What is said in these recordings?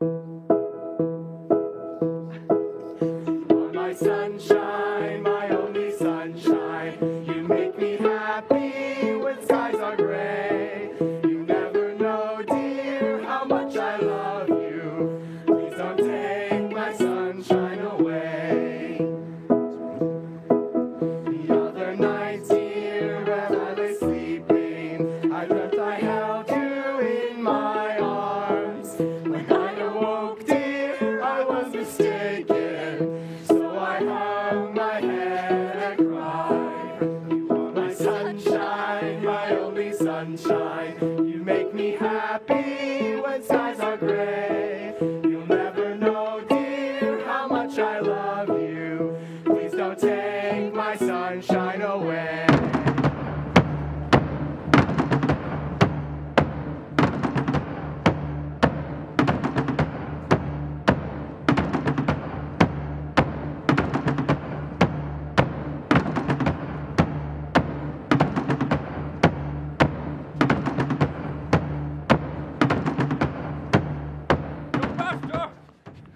My sunshine, my only sunshine, you make me happy when skies are gray. You never know, dear, how much I love you. Please don't take my sunshine away. The other night, dear, as I lay sleeping, I dreamt I held you in my arms. When I awoke, dear, I was mistaken. So I hung my head and cried. You are my sunshine, my only sunshine. You make me happy when skies are gray. You'll never know, dear, how much I love you. Please don't take my sunshine away.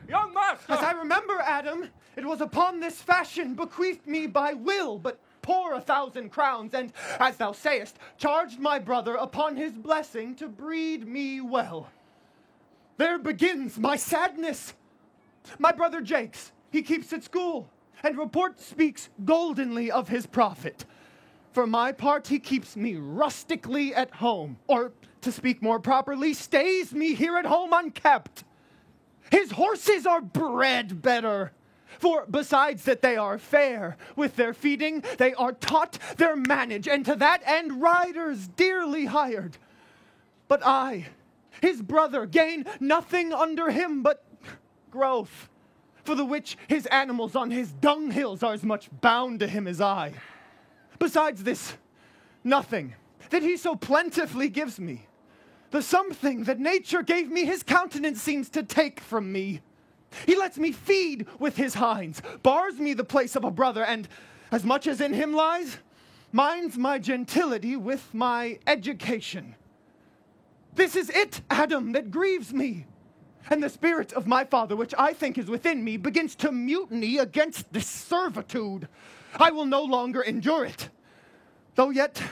Young master! As I remember, Adam, it was upon this fashion bequeathed me by will, but poor 1,000 crowns, and, as thou sayest, charged my brother upon his blessing to breed me well. There begins my sadness. My brother Jakes, he keeps at school, and report speaks goldenly of his profit. For my part, he keeps me rustically at home, or, to speak more properly, stays me here at home unkept. His horses are bred better, for besides that they are fair with their feeding, they are taught their manage, and to that end riders dearly hired. But I, his brother, gain nothing under him but growth, for the which his animals on his dunghills are as much bound to him as I. Besides this, nothing that he so plentifully gives me. The something that nature gave me his countenance seems to take from me. He lets me feed with his hinds, bars me the place of a brother, and, as much as in him lies, minds my gentility with my education. This is it, Adam, that grieves me. And the spirit of my father, which I think is within me, begins to mutiny against this servitude. I will no longer endure it, though yet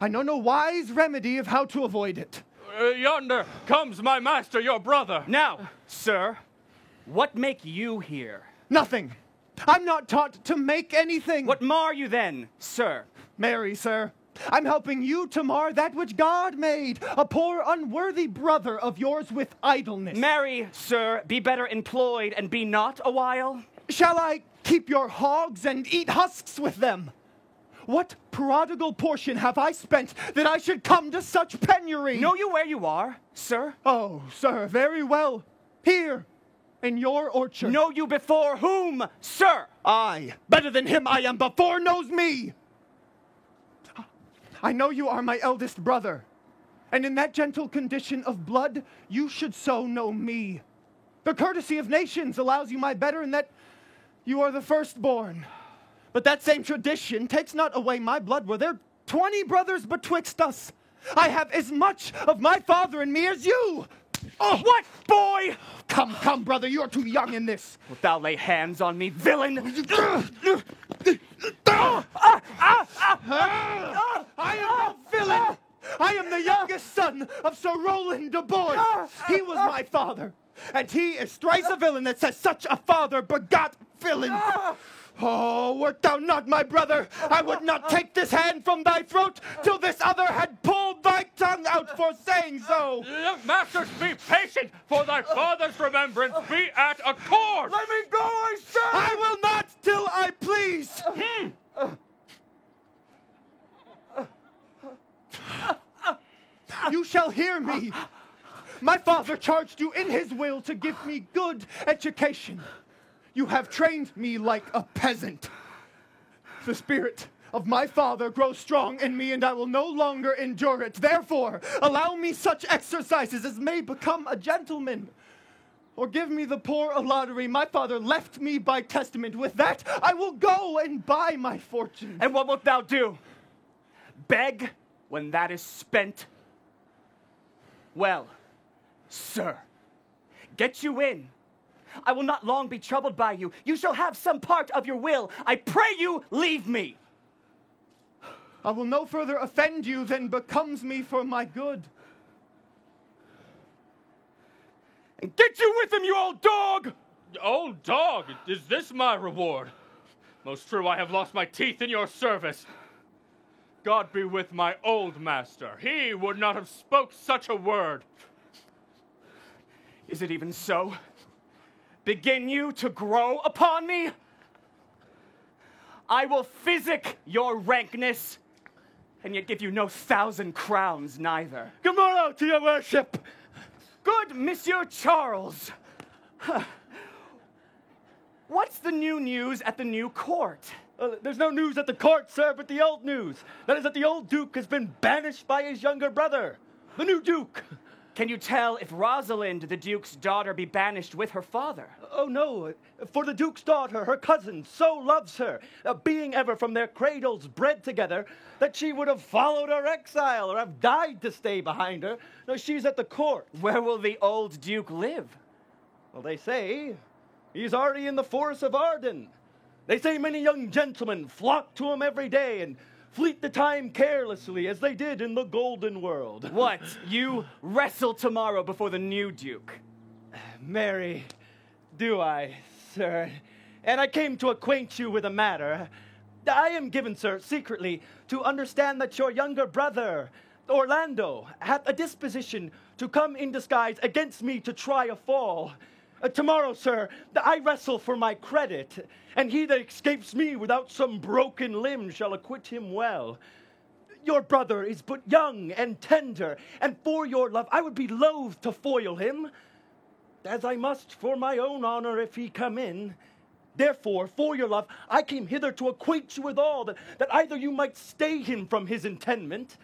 I know no wise remedy of how to avoid it. Yonder comes my master, your brother. Now, sir, what make you here? Nothing. I'm not taught to make anything. What mar you then, sir? Marry, sir, I'm helping you to mar that which God made, a poor unworthy brother of yours with idleness. Marry, sir, be better employed and be not a while. Shall I keep your hogs and eat husks with them? What prodigal portion have I spent that I should come to such penury? Know you where you are, sir? Oh, sir, very well. Here, in your orchard. Know you before whom, sir? I, better than him I am before, knows me. I know you are my eldest brother, and in that gentle condition of blood, you should so know me. The courtesy of nations allows you my better in that you are the firstborn. But that same tradition takes not away my blood. Were there 20 brothers betwixt us, I have as much of my father in me as you. Oh, what, boy? Come, brother, you are too young in this. Wilt thou lay hands on me, villain? I am no villain. I am the youngest son of Sir Roland de Bois. He was my father, and he is thrice a villain that says such a father begot villains. Oh, wert thou not my brother, I would not take this hand from thy throat till this other had pulled thy tongue out for saying so. Young masters, be patient, for thy father's remembrance be at accord. Let me go, I say! I will not till I please. You shall hear me. My father charged you in his will to give me good education. You have trained me like a peasant. The spirit of my father grows strong in me, and I will no longer endure it. Therefore, allow me such exercises as may become a gentleman. Or give me the poor a lottery my father left me by testament. With that, I will go and buy my fortune. And what wilt thou do? Beg when that is spent? Well, sir, get you in. I will not long be troubled by you. You shall have some part of your will. I pray you leave me. I will no further offend you than becomes me for my good. And get you with him, you old dog! Old dog, is this my reward? Most true, I have lost my teeth in your service. God be with my old master. He would not have spoke such a word. Is it even so? Begin you to grow upon me? I will physic your rankness, and yet give you no 1,000 crowns neither. Good morrow to your worship. Good Monsieur Charles. What's the new news at the new court? There's no news at the court, sir, but the old news. That is that the old duke has been banished by his younger brother, the new duke. Can you tell if Rosalind, the duke's daughter, be banished with her father? Oh, no, for the duke's daughter, her cousin, so loves her, being ever from their cradles bred together, that she would have followed her exile or have died to stay behind her. No, she's at the court. Where will the old duke live? Well, they say he's already in the forest of Arden. They say many young gentlemen flock to him every day and fleet the time carelessly as they did in the Golden World. What? You wrestle tomorrow before the new duke? Marry, do I, sir? And I came to acquaint you with a matter. I am given, sir, secretly, to understand that your younger brother, Orlando, hath a disposition to come in disguise against me to try a fall. Tomorrow, sir, I wrestle for my credit, and he that escapes me without some broken limb shall acquit him well. Your brother is but young and tender, and for your love I would be loath to foil him, as I must for my own honor if he come in. Therefore, for your love, I came hither to acquaint you with all, that either you might stay him from his intendment,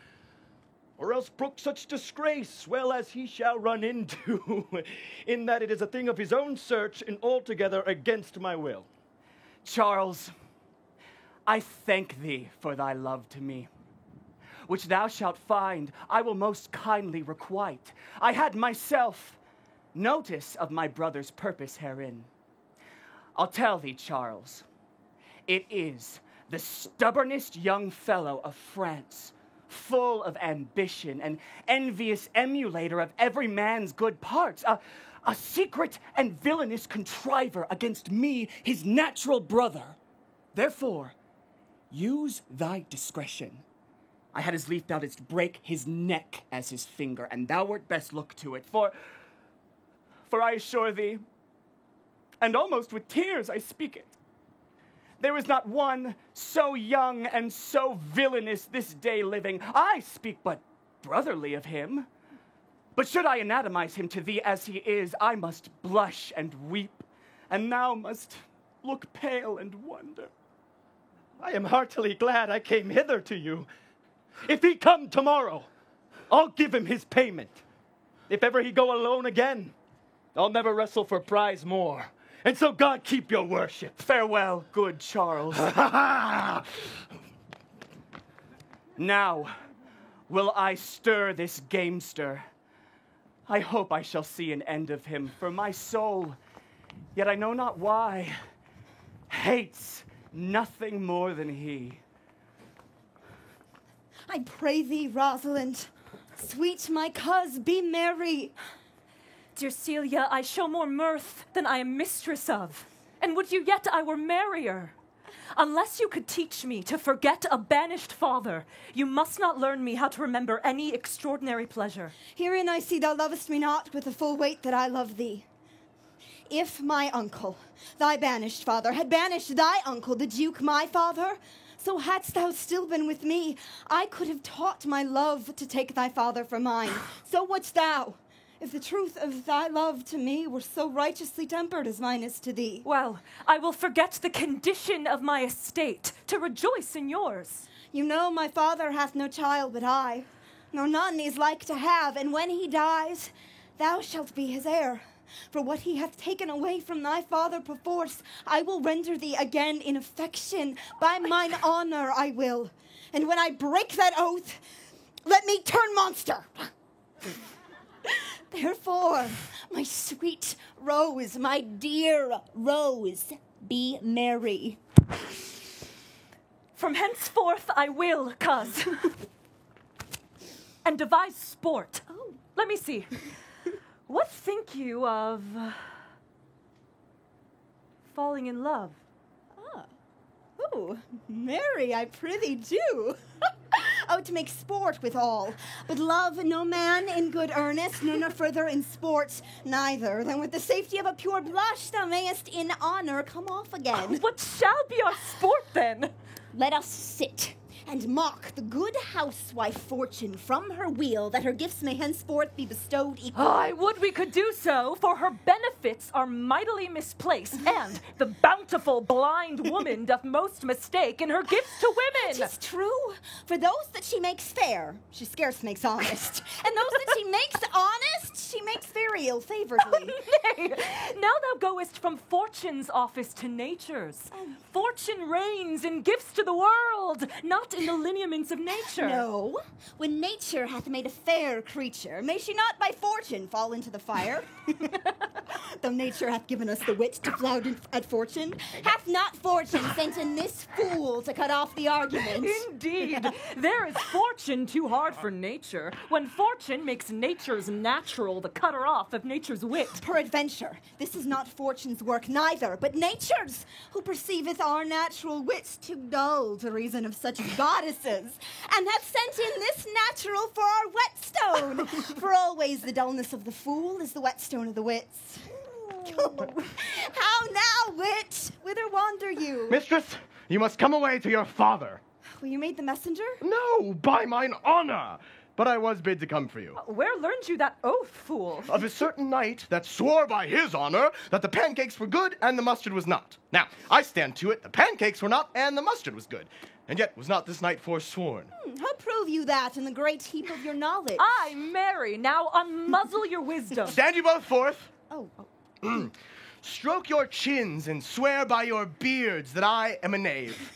or else brook such disgrace, well as he shall run into, in that it is a thing of his own search and altogether against my will. Charles, I thank thee for thy love to me, which thou shalt find I will most kindly requite. I had myself notice of my brother's purpose herein. I'll tell thee, Charles, it is the stubbornest young fellow of France, full of ambition, and envious emulator of every man's good parts, a secret and villainous contriver against me, his natural brother. Therefore, use thy discretion. I had as lief thou didst break his neck as his finger, and thou wert best look to it, for I assure thee, and almost with tears I speak it, there is not one so young and so villainous this day living. I speak but brotherly of him. But should I anatomize him to thee as he is, I must blush and weep, and thou must look pale and wonder. I am heartily glad I came hither to you. If he come tomorrow, I'll give him his payment. If ever he go alone again, I'll never wrestle for prize more. And so God keep your worship. Farewell, good Charles. Now will I stir this gamester. I hope I shall see an end of him, for my soul, yet I know not why, hates nothing more than he. I pray thee, Rosalind, sweet my coz, be merry. Dear Celia, I show more mirth than I am mistress of. And would you yet I were merrier? Unless you could teach me to forget a banished father, you must not learn me how to remember any extraordinary pleasure. Herein I see thou lovest me not with the full weight that I love thee. If my uncle, thy banished father, had banished thy uncle, the Duke, my father, so hadst thou still been with me, I could have taught my love to take thy father for mine. So wouldst thou, if the truth of thy love to me were so righteously tempered as mine is to thee. Well, I will forget the condition of my estate to rejoice in yours. You know my father hath no child but I, nor none is like to have, and when he dies, thou shalt be his heir. For what he hath taken away from thy father perforce, I will render thee again in affection. By mine honor I will. And when I break that oath, let me turn monster. Therefore, my sweet Rose, my dear Rose, be merry. From henceforth I will, cuz. And devise sport. Oh. Let me see. What think you of falling in love? Oh, marry, I prithee do. Oh, to make sport withal. But love no man in good earnest, no further in sport, neither than with the safety of a pure blush thou mayest in honor come off again. What shall be our sport then? Let us sit and mock the good housewife Fortune from her wheel, that her gifts may henceforth be bestowed equally. I would we could do so, for her benefits are mightily misplaced, and the bountiful blind woman doth most mistake in her gifts to women. 'Tis true. For those that she makes fair, she scarce makes honest. And those that she makes honest, she makes very ill-favoredly. Nay, now thou goest from Fortune's office to Nature's. Fortune reigns in gifts to the world, not in the lineaments of nature. No, when nature hath made a fair creature, may she not by fortune fall into the fire? Though nature hath given us the wit to flout at fortune, hath not fortune sent in this fool to cut off the argument? Indeed, there is fortune too hard for nature, when fortune makes nature's natural the cutter off of nature's wit. Peradventure, this is not fortune's work neither, but nature's, who perceiveth our natural wits too dull to reason of such goddesses, and hath sent in this natural for our whetstone. For always the dullness of the fool is the whetstone of the wits. How now, wit? Whither wander you? Mistress, you must come away to your father. Well, you made the messenger? No, by mine honor. But I was bid to come for you. Where learned you that oath, fool? Of a certain knight that swore by his honor that the pancakes were good and the mustard was not. Now, I stand to it, the pancakes were not and the mustard was good. And yet was not this knight forsworn? How prove you that in the great heap of your knowledge? Ay, marry, now unmuzzle your wisdom. Stand you both forth. Oh. Stroke your chins and swear by your beards that I am a knave.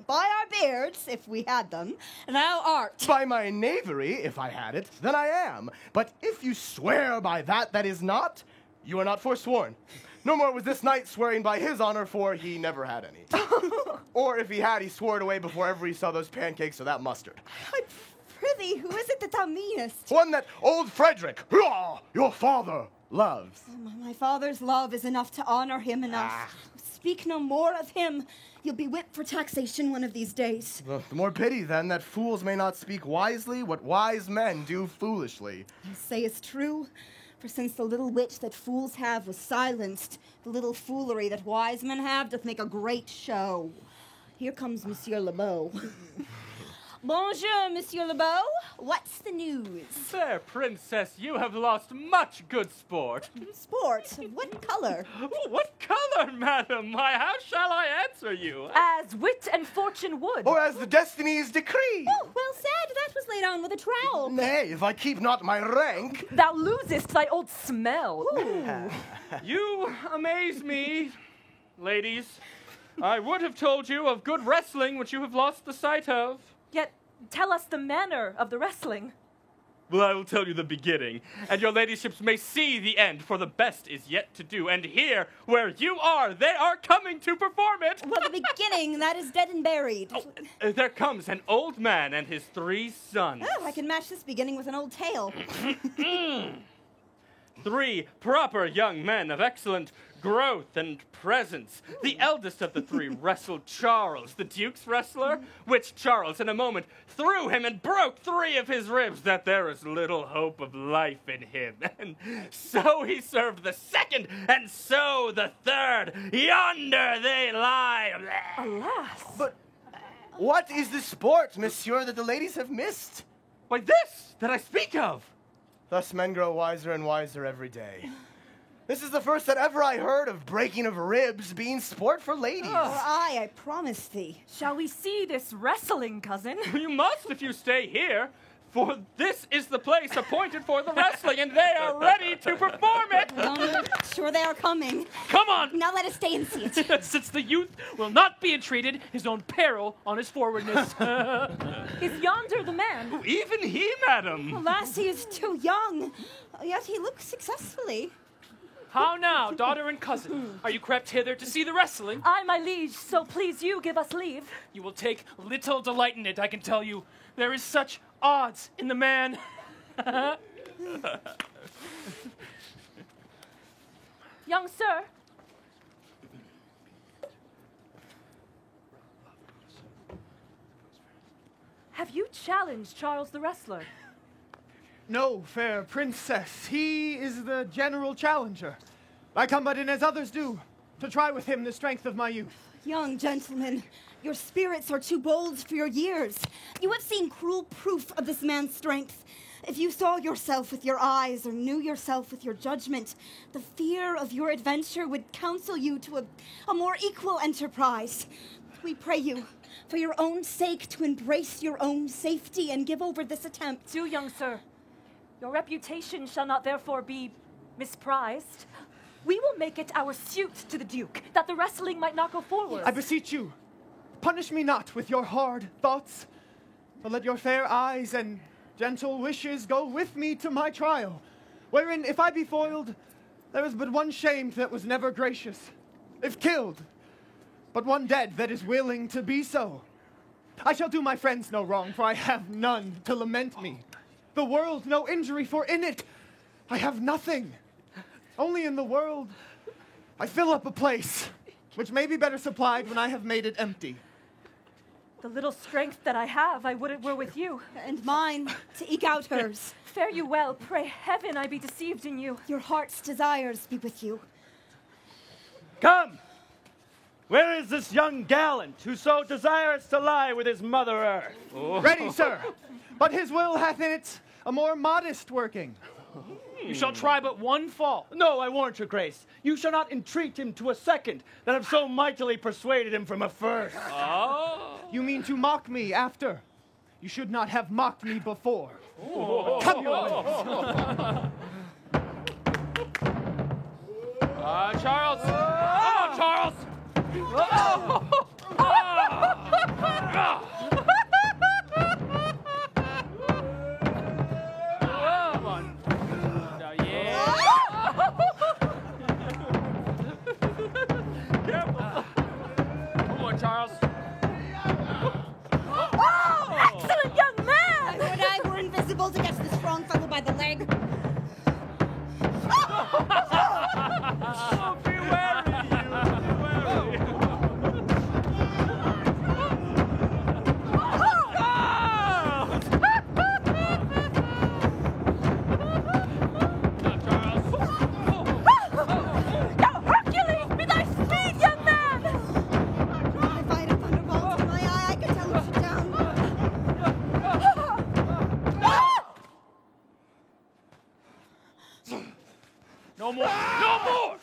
By our beards, if we had them, thou art. By my knavery, if I had it, then I am. But if you swear by that is not, you are not forsworn. No more was this knight swearing by his honor, for he never had any. Or if he had, he swore it away before ever he saw those pancakes or that mustard. I prithee, who is it that thou meanest? One that old Frederick, your father, loves. My father's love is enough to honor him enough. Speak no more of him. You'll be whipped for taxation one of these days. The more pity, then, that fools may not speak wisely what wise men do foolishly. You say is true, for since the little wit that fools have was silenced, the little foolery that wise men have doth make a great show. Here comes Monsieur Lebeau. Bonjour, Monsieur Lebeau. What's the news? Fair princess, you have lost much good sport. Sport? What color? What color, madam? Why, how shall I answer you? As wit and fortune would. Or as the destinies decree. Oh, well said. That was laid on with a trowel. Nay, if I keep not my rank. Thou losest thy old smell. You amaze me, ladies. I would have told you of good wrestling which you have lost the sight of. Yet tell us the manner of the wrestling. Well, I will tell you the beginning, and your ladyships may see the end, for the best is yet to do. And here, where you are, they are coming to perform it. Well, the beginning, that is dead and buried. There comes an old man and his 3 sons. Oh, I can match this beginning with an old tale. 3 proper young men of excellent growth and presence. The eldest of the 3 wrestled Charles, the Duke's wrestler, which Charles in a moment threw him and broke 3 of his ribs, that there is little hope of life in him. And so he served the 2nd, and so the 3rd. Yonder they lie. Alas. But what is the sport, monsieur, that the ladies have missed? Why, this that I speak of. Thus men grow wiser and wiser every day. This is the first that ever I heard of breaking of ribs being sport for ladies. Aye, I promise thee. Shall we see this wrestling, cousin? You must if you stay here. For this is the place appointed for the wrestling, and they are ready to perform it. Sure they are coming. Come on! Now let us stay and see it. Since the youth will not be entreated, his own peril on his forwardness. Is yonder the man? Even he, madam. Alas, he is too young, yet he looks successfully. How now, daughter and cousin? Are you crept hither to see the wrestling? I, my liege, so please you give us leave. You will take little delight in it, I can tell you. There is such odds in the man. Young sir, have you challenged Charles the Wrestler? No, fair princess. He is the general challenger. I come but in as others do, to try with him the strength of my youth. Young gentleman, your spirits are too bold for your years. You have seen cruel proof of this man's strength. If you saw yourself with your eyes or knew yourself with your judgment, the fear of your adventure would counsel you to a more equal enterprise. We pray you, for your own sake, to embrace your own safety and give over this attempt. Do, young sir. Your reputation shall not therefore be misprized. We will make it our suit to the Duke, that the wrestling might not go forward. I beseech you, punish me not with your hard thoughts, but let your fair eyes and gentle wishes go with me to my trial, wherein, if I be foiled, there is but one shamed that was never gracious, if killed, but one dead that is willing to be so. I shall do my friends no wrong, for I have none to lament me. The world no injury, for in it I have nothing. Only in the world I fill up a place, which may be better supplied when I have made it empty. The little strength that I have, I would it were with you. And mine, to eke out hers. Fare you well. Pray heaven I be deceived in you. Your heart's desires be with you. Come! Where is this young gallant who so desires to lie with his mother earth? Ready, sir, but his will hath in it a more modest working. You shall try but one fall. No, I warrant your grace. You shall not entreat him to a second that have so mightily persuaded him from a first. You mean to mock me after? You should not have mocked me before. Come your ways. Charles. Oh, Charles. Come on. Now, yeah. Careful. Come on, Charles. Excellent young man! Would I were invisible to catch the strong fellow by the leg. Oh, be wary, you. Be wary. Now, Hercules, be thy speed, young man! If I had a thunderbolt in my eye, I could tell him down. No more. No more.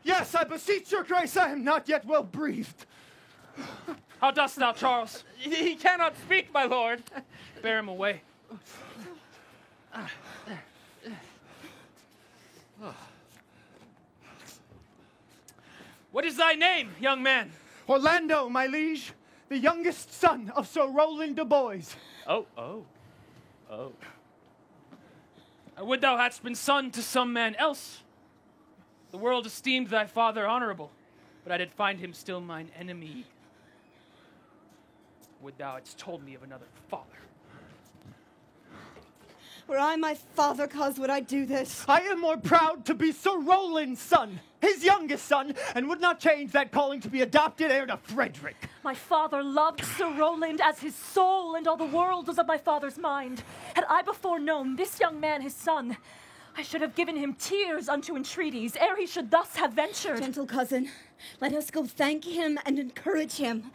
Yes, I beseech your grace, I am not yet well breathed. How dost thou, Charles? He cannot speak, my lord. Bear him away. What is thy name, young man? Orlando, my liege, the youngest son of Sir Roland de Boys. Oh. I would thou hadst been son to some man else. The world esteemed thy father honorable, but I did find him still mine enemy. Would thou hadst told me of another father. Were I my father, cause would I do this? I am more proud to be Sir Roland's son, his youngest son, and would not change that calling to be adopted heir to Frederick. My father loved Sir Roland as his soul, and all the world was of my father's mind. Had I before known this young man his son, I should have given him tears unto entreaties, ere he should thus have ventured. Gentle cousin, let us go thank him and encourage him.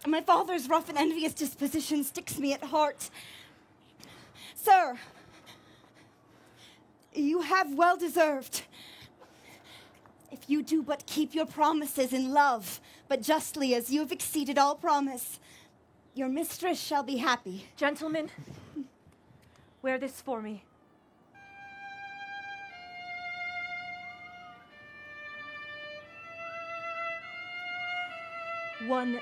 My father's rough and envious disposition sticks me at heart. Sir, you have well deserved. If you do but keep your promises in love, but justly as you have exceeded all promise, your mistress shall be happy. Gentlemen, Wear this for me. One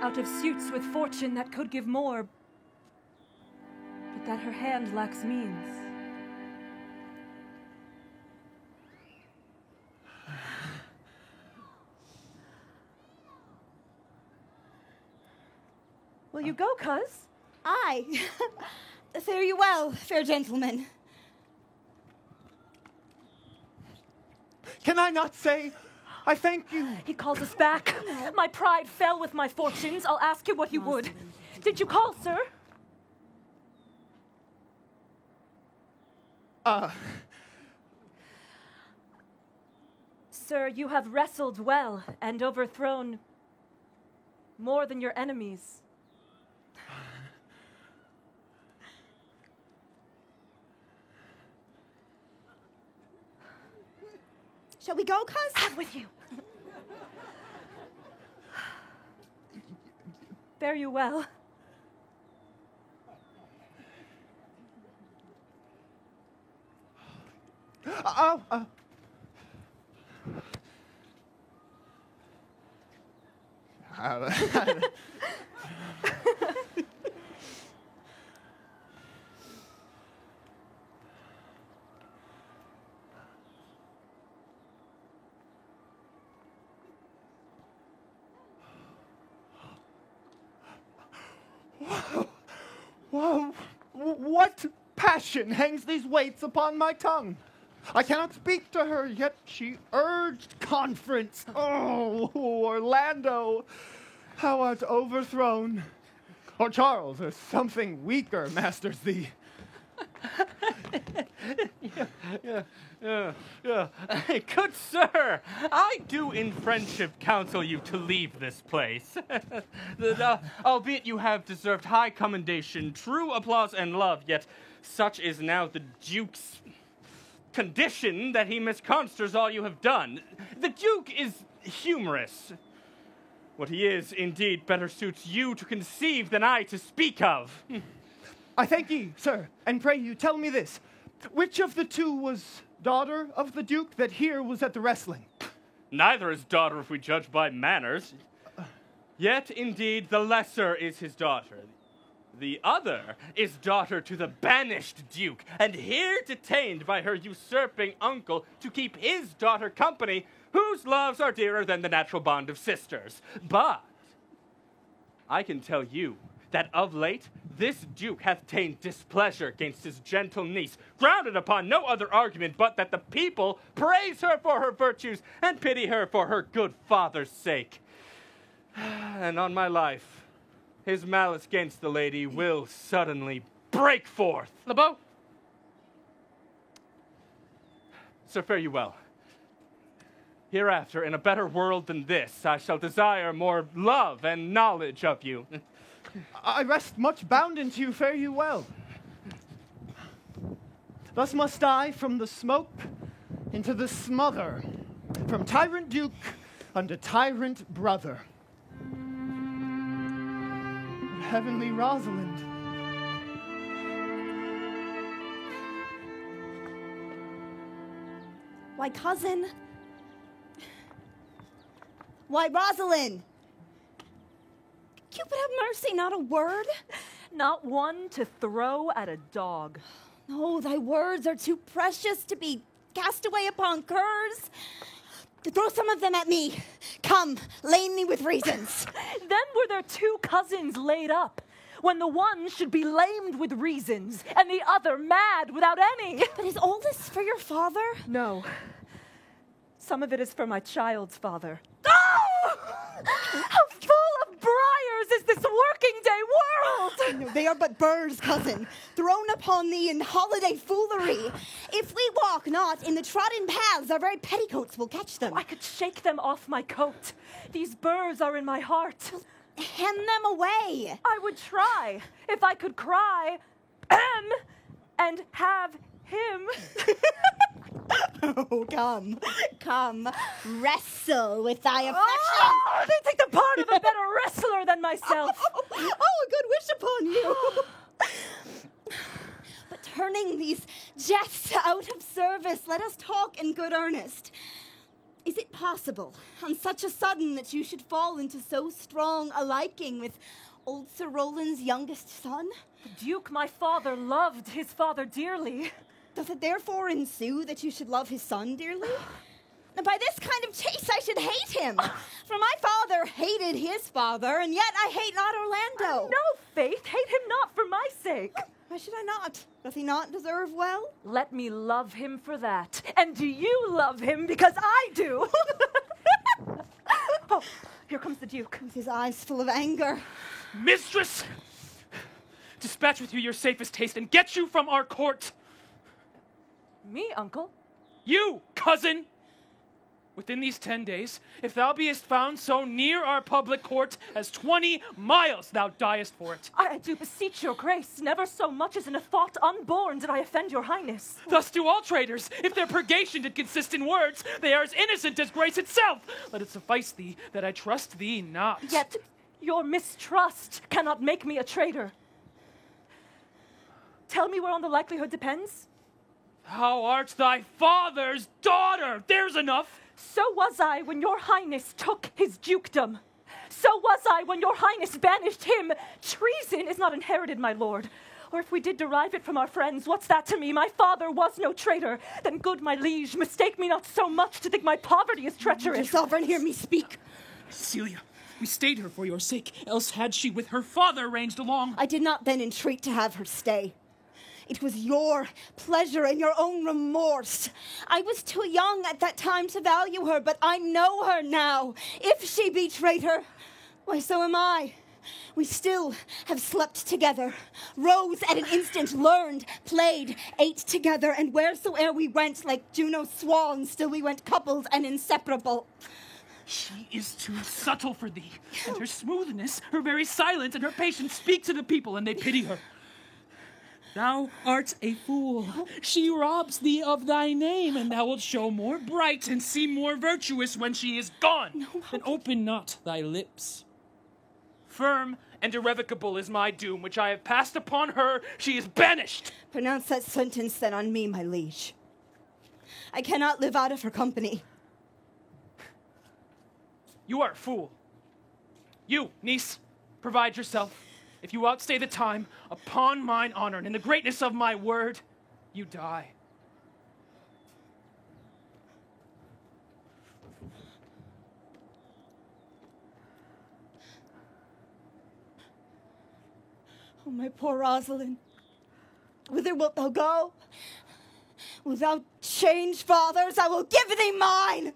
out of suits with fortune that could give more, but that her hand lacks means. Will you go, cuz? Aye. Fare you well, fair gentlemen. Can I not say, I thank you? He calls us back. My pride fell with my fortunes. I'll ask him what he would. Did you call, sir? Sir, you have wrestled well and overthrown more than your enemies. Shall we go, cuz? I'm with you. Fare you well. Whoa, what passion hangs these weights upon my tongue? I cannot speak to her, yet she urged conference. Oh, Orlando, thou art overthrown. Or Charles, or something weaker masters thee. Good sir, I do in friendship counsel you to leave this place. Albeit you have deserved high commendation, true applause and love, yet such is now the Duke's condition that he misconstrues all you have done. The Duke is humorous. What he is, indeed, better suits you to conceive than I to speak of. I thank ye, sir, and pray you tell me this. Which of the two was daughter of the Duke that here was at the wrestling? Neither is daughter if we judge by manners. Yet, indeed, the lesser is his daughter. The other is daughter to the banished Duke, and here detained by her usurping uncle to keep his daughter company, whose loves are dearer than the natural bond of sisters. But I can tell you that of late this Duke hath ta'en displeasure against his gentle niece, grounded upon no other argument but that the people praise her for her virtues and pity her for her good father's sake. And on my life, his malice against the lady will suddenly break forth. LeBeau? So fare you well. Hereafter, in a better world than this, I shall desire more love and knowledge of you. I rest much bounden to you, fare you well. Thus must I from the smoke into the smother, from tyrant Duke unto tyrant brother. Heavenly Rosalind. Why, cousin. Why, Rosalind. Cupid have mercy, not a word. Not one to throw at a dog. No, thy words are too precious to be cast away upon curs. Throw some of them at me. Come, lame me with reasons. Then were there two cousins laid up, when the one should be lamed with reasons, and the other mad without any. But is all this for your father? No. Some of it is for my child's father. Oh! How full of briars is this working day world! No, they are but birds, cousin, thrown upon thee in holiday foolery. If we walk not in the trodden paths, our very petticoats will catch them. I could shake them off my coat. These burrs are in my heart. Hem them away. I would try if I could cry, "Ahem," and have him. Oh, come, wrestle with thy affection. Oh, they take the part of a better wrestler than myself. Oh, a good wish upon you. these jests out of service. Let us talk in good earnest. Is it possible, on such a sudden, that you should fall into so strong a liking with old Sir Roland's youngest son? The Duke, my father, loved his father dearly. Does it therefore ensue that you should love his son dearly? By this kind of chase I should hate him. For my father hated his father, and yet I hate not Orlando. No, Faith, hate him not for my sake. Why should I not? Doth he not deserve well? Let me love him for that. And do you love him because I do? Oh, here comes the Duke. With his eyes full of anger. Mistress! Dispatch with you your safest haste and get you from our court. Me, uncle? You, cousin! Within these 10 days, if thou beest found so near our public court as 20 miles, thou diest for it. I do beseech your grace. Never so much as in a thought unborn did I offend your highness. Thus do all traitors. If their purgation did consist in words, they are as innocent as grace itself. Let it suffice thee that I trust thee not. Yet your mistrust cannot make me a traitor. Tell me whereon the likelihood depends. Thou art thy father's daughter. There's enough. So was I when your highness took his dukedom. So was I when your highness banished him. Treason is not inherited, my lord. Or if we did derive it from our friends, what's that to me? My father was no traitor. Then, good my liege, mistake me not so much to think my poverty is treacherous. Your sovereign, hear me speak. Celia, we stayed her for your sake, else had she with her father ranged along. I did not then entreat to have her stay. It was your pleasure and your own remorse. I was too young at that time to value her, but I know her now. If she betrayed her, why, so am I. We still have slept together, rose at an instant, learned, played, ate together, and wheresoe'er we went, like Juno's swans, still we went coupled and inseparable. She is too subtle for thee, and her smoothness, her very silence, and her patience speak to the people, and they pity her. Thou art a fool. She robs thee of thy name, and thou wilt show more bright and seem more virtuous when she is gone. Then open not thy lips. Firm and irrevocable is my doom, which I have passed upon her. She is banished. Pronounce that sentence then on me, my liege. I cannot live out of her company. You are a fool. You, niece, provide yourself. If you outstay the time, upon mine honor and in the greatness of my word, you die. Oh, my poor Rosalind, whither wilt thou go? Without change, fathers, I will give thee mine.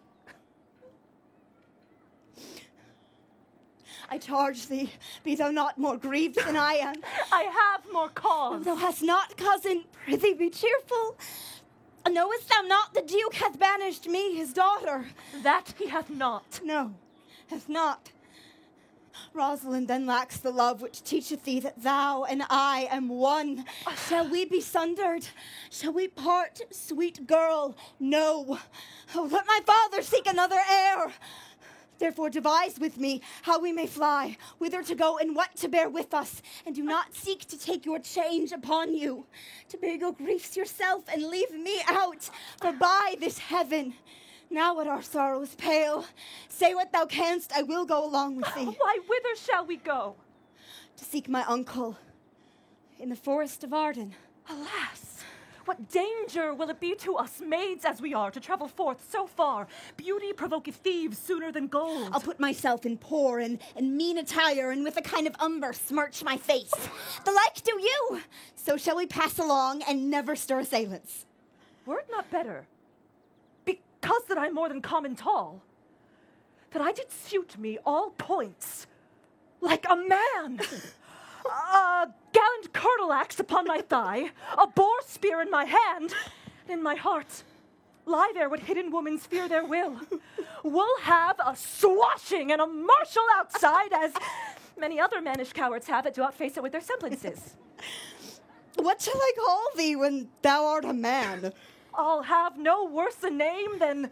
I charge thee, be thou not more grieved than I am. I have more cause. Thou hast not, cousin, prithee be cheerful. Knowest thou not the Duke hath banished me, his daughter? That he hath not. No, hath not. Rosalind then lacks the love which teacheth thee that thou and I am one. Shall we be sundered? Shall we part, sweet girl? No. Oh, let my father seek another heir. Therefore devise with me how we may fly, whither to go and what to bear with us, and do not seek to take your change upon you, to bear your griefs yourself and leave me out, for by this heaven, now at our sorrows pale, say what thou canst, I will go along with thee. Why, whither shall we go? To seek my uncle in the forest of Arden. Alas, what danger will it be to us, maids as we are, to travel forth so far? Beauty provoketh thieves sooner than gold. I'll put myself in poor and mean attire, and with a kind of umber smirch my face. The like do you. So shall we pass along and never stir assailants. Were it not better, because that I'm more than common tall, that I did suit me all points, like a man? A gallant curtle axe upon my thigh, a boar spear in my hand, and in my heart lie there what hidden women's fear their will. We'll have a swashing and a martial outside, as many other mannish cowards have it to outface it with their semblances. What shall I call thee when thou art a man? I'll have no worse a name than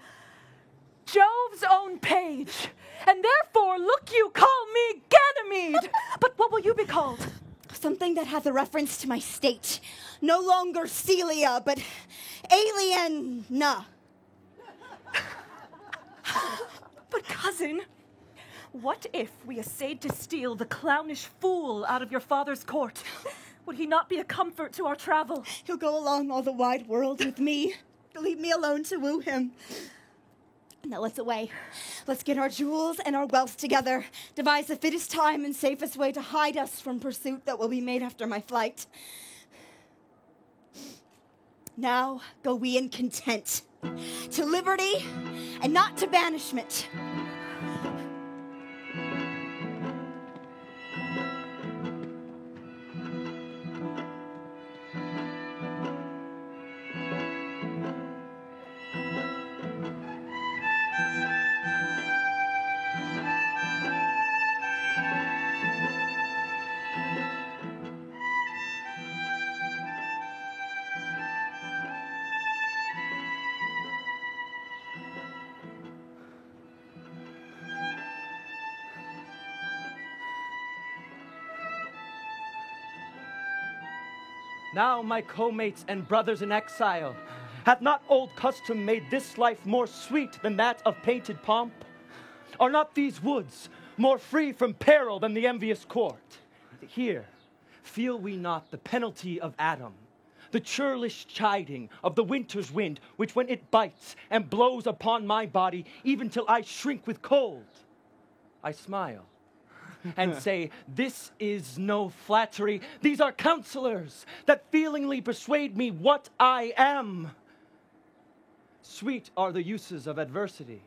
Jove's own page, and therefore look you call me Ganymede. But what will you be called? Something that hath a reference to my state. No longer Celia, but Aliena. But cousin, what if we essayed to steal the clownish fool out of your father's court? Would he not be a comfort to our travel? He'll go along all the wide world with me. Leave me alone to woo him. Now let's away. Let's get our jewels and our wealth together. Devise the fittest time and safest way to hide us from pursuit that will be made after my flight. Now go we in content to liberty and not to banishment. Now, my co-mates and brothers in exile, hath not old custom made this life more sweet than that of painted pomp? Are not these woods more free from peril than the envious court? Here, feel we not the penalty of Adam, the churlish chiding of the winter's wind, which when it bites and blows upon my body, even till I shrink with cold, I smile and say, this is no flattery. These are counselors that feelingly persuade me what I am. Sweet are the uses of adversity.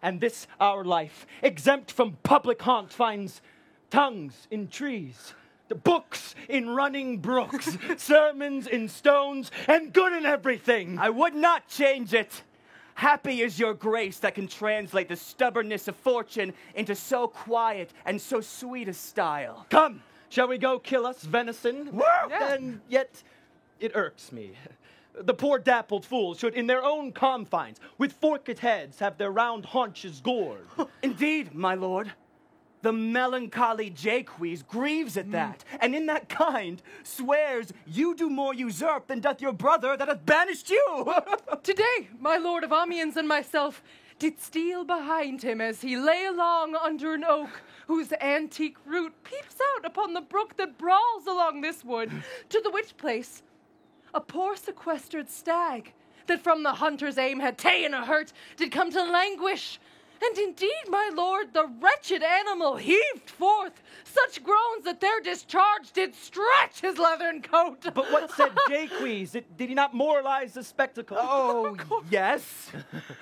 And this our life, exempt from public haunt, finds tongues in trees, the books in running brooks, sermons in stones, and good in everything. I would not change it. Happy is your grace that can translate the stubbornness of fortune into so quiet and so sweet a style. Come, shall we go kill us venison? And yet it irks me. The poor dappled fools should in their own confines, with forked heads, have their round haunches gored. Indeed, my lord. The melancholy Jaques grieves at that, and in that kind swears you do more usurp than doth your brother that hath banished you. Today, my lord of Amiens and myself did steal behind him as he lay along under an oak, whose antique root peeps out upon the brook that brawls along this wood, to the which place a poor sequestered stag, that from the hunter's aim had ta'en a hurt, did come to languish. And indeed, my lord, the wretched animal heaved forth such groans that their discharge did stretch his leathern coat. But what said Jaques? Did he not moralize the spectacle? Oh, yes.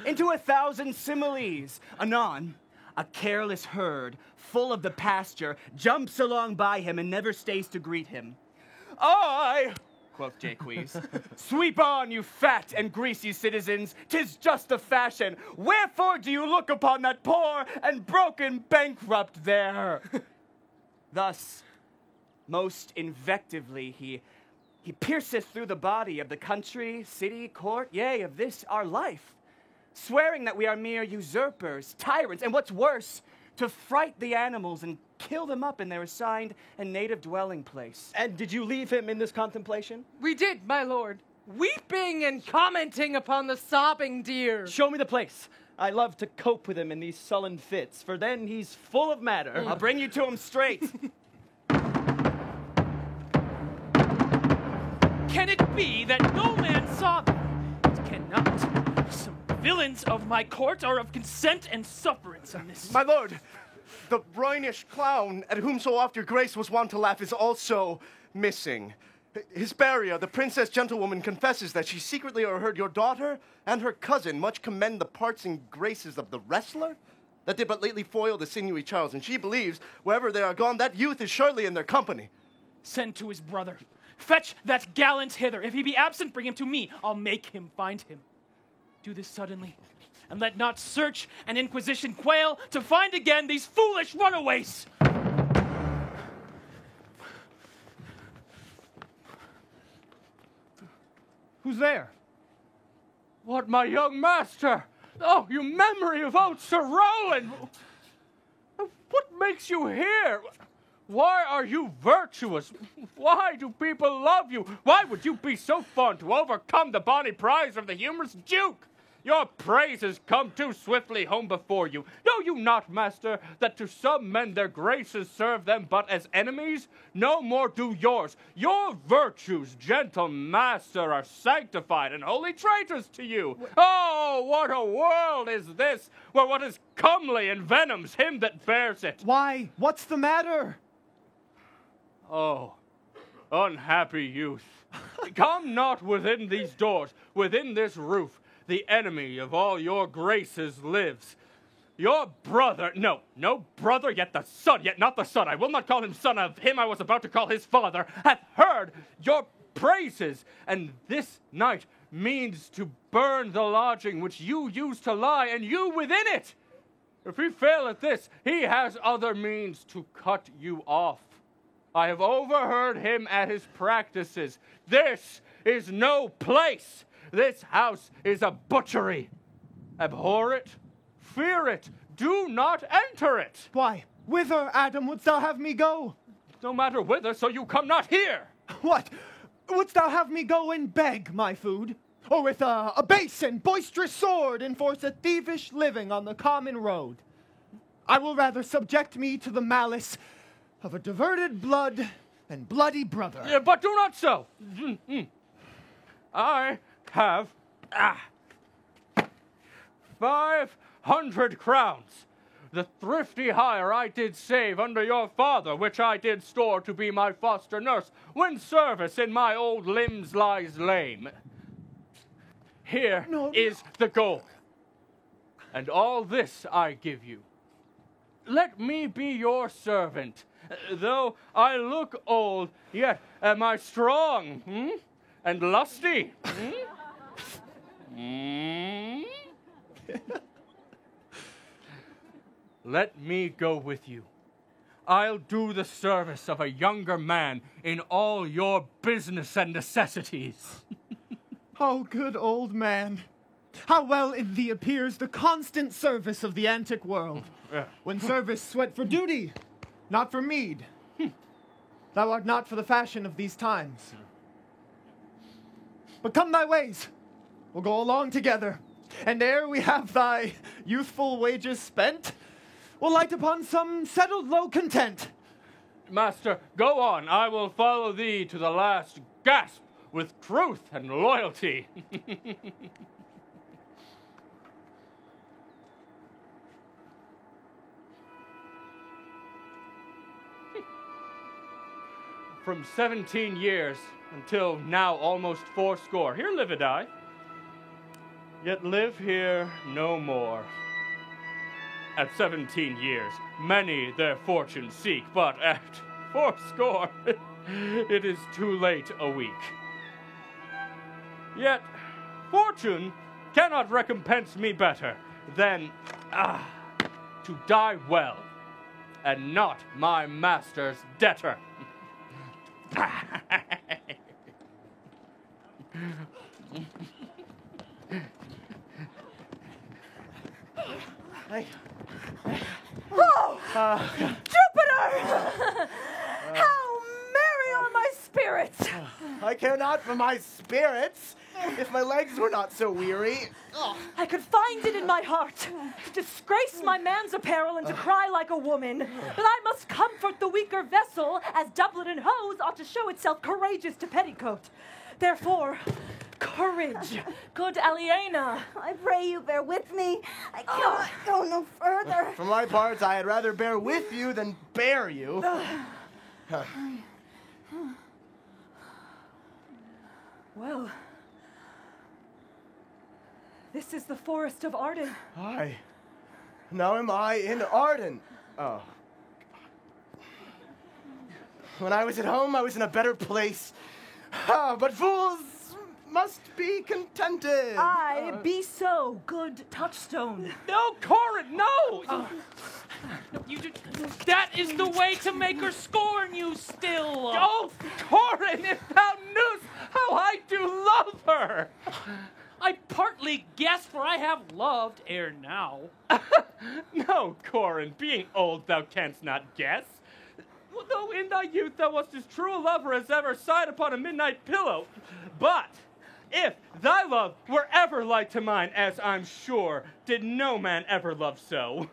Into 1,000 similes. Anon, a careless herd, full of the pasture, jumps along by him and never stays to greet him. "Aye," quoth Jaques, "sweep on, you fat and greasy citizens, 'tis just the fashion. Wherefore do you look upon that poor and broken bankrupt there?" Thus, most invectively, he pierceth through the body of the country, city, court, yea, of this our life, swearing that we are mere usurpers, tyrants, and what's worse, to fright the animals and kill them up in their assigned and native dwelling place. And did you leave him in this contemplation? We did, my lord, weeping and commenting upon the sobbing deer. Show me the place. I love to cope with him in these sullen fits, for then he's full of matter. I'll bring you to him straight. Can it be that no man saw them? It cannot. Some villains of my court are of consent and sufferance in this. My lord, the Roynish clown at whom so oft your grace was wont to laugh is also missing. Hesperia, the princess gentlewoman, confesses that she secretly overheard your daughter and her cousin much commend the parts and graces of the wrestler that did but lately foil the sinewy Charles, and she believes wherever they are gone, that youth is surely in their company. Send to his brother. Fetch that gallant hither. If he be absent, bring him to me. I'll make him find him. Do this suddenly, and let not search and inquisition quail to find again these foolish runaways. Who's there? What, my young master? Oh, you memory of old Sir Roland! What makes you here? Why are you virtuous? Why do people love you? Why would you be so fond to overcome the bonny prize of the humorous Duke? Your praises come too swiftly home before you. Know you not, master, that to some men their graces serve them but as enemies? No more do yours. Your virtues, gentle master, are sanctified and holy traitors to you. Oh, what a world is this, where what is comely envenoms him that bears it. Why, what's the matter? Oh, unhappy youth. Come not within these doors, within this roof. The enemy of all your graces lives. Your brother, no brother, yet the son, yet not the son. I will not call him son of him I was about to call his father, hath heard your praises, and this night means to burn the lodging which you used to lie, and you within it. If he fail at this, he has other means to cut you off. I have overheard him at his practices. This is no place. This house is a butchery. Abhor it, fear it, do not enter it. Why, whither, Adam, wouldst thou have me go? No matter whither, so you come not here. What? Wouldst thou have me go and beg my food? Or with a base and boisterous sword enforce a thievish living on the common road? I will rather subject me to the malice of a diverted blood and bloody brother. Yeah, but do not so. I have 500 crowns, the thrifty hire I did save under your father, which I did store to be my foster nurse, when service in my old limbs lies lame. Here is the gold, and all this I give you. Let me be your servant. Though I look old, yet am I strong, and lusty. Let me go with you. I'll do the service of a younger man in all your business and necessities. Oh, good old man. How well in thee appears the constant service of the antic world. When service sweat for duty, not for meed. Thou art not for the fashion of these times. But come thy ways. We'll go along together. And ere we have thy youthful wages spent, we'll light upon some settled low content. Master, go on. I will follow thee to the last gasp with truth and loyalty. From 17 years until now almost 80, here lived I, yet live here no more. At 17 years, many their fortune seek, but at 80, it is too late a week. Yet, fortune cannot recompense me better than to die well, and not my master's debtor. Jupiter! How merry are my spirits! I care not for my spirits, if my legs were not so weary. I could find it in my heart to disgrace my man's apparel and to cry like a woman. But I must comfort the weaker vessel, as doublet and hose ought to show itself courageous to petticoat. Therefore, courage, good Aliena. I pray you bear with me. I cannot go no further. For my part, I had rather bear with you than bear you. Well, this is the forest of Arden. Aye. Now am I in Arden. Oh. When I was at home, I was in a better place. But fools must be contented. Aye, be so, good Touchstone. No, Corin, no! That is the way to make her scorn you still. Oh, Corin, if thou knewst how I do love her! I partly guess, for I have loved ere now. No, Corin, being old thou canst not guess. Though in thy youth thou wast as true a lover as ever sighed upon a midnight pillow. But if thy love were ever like to mine, as I'm sure did no man ever love so,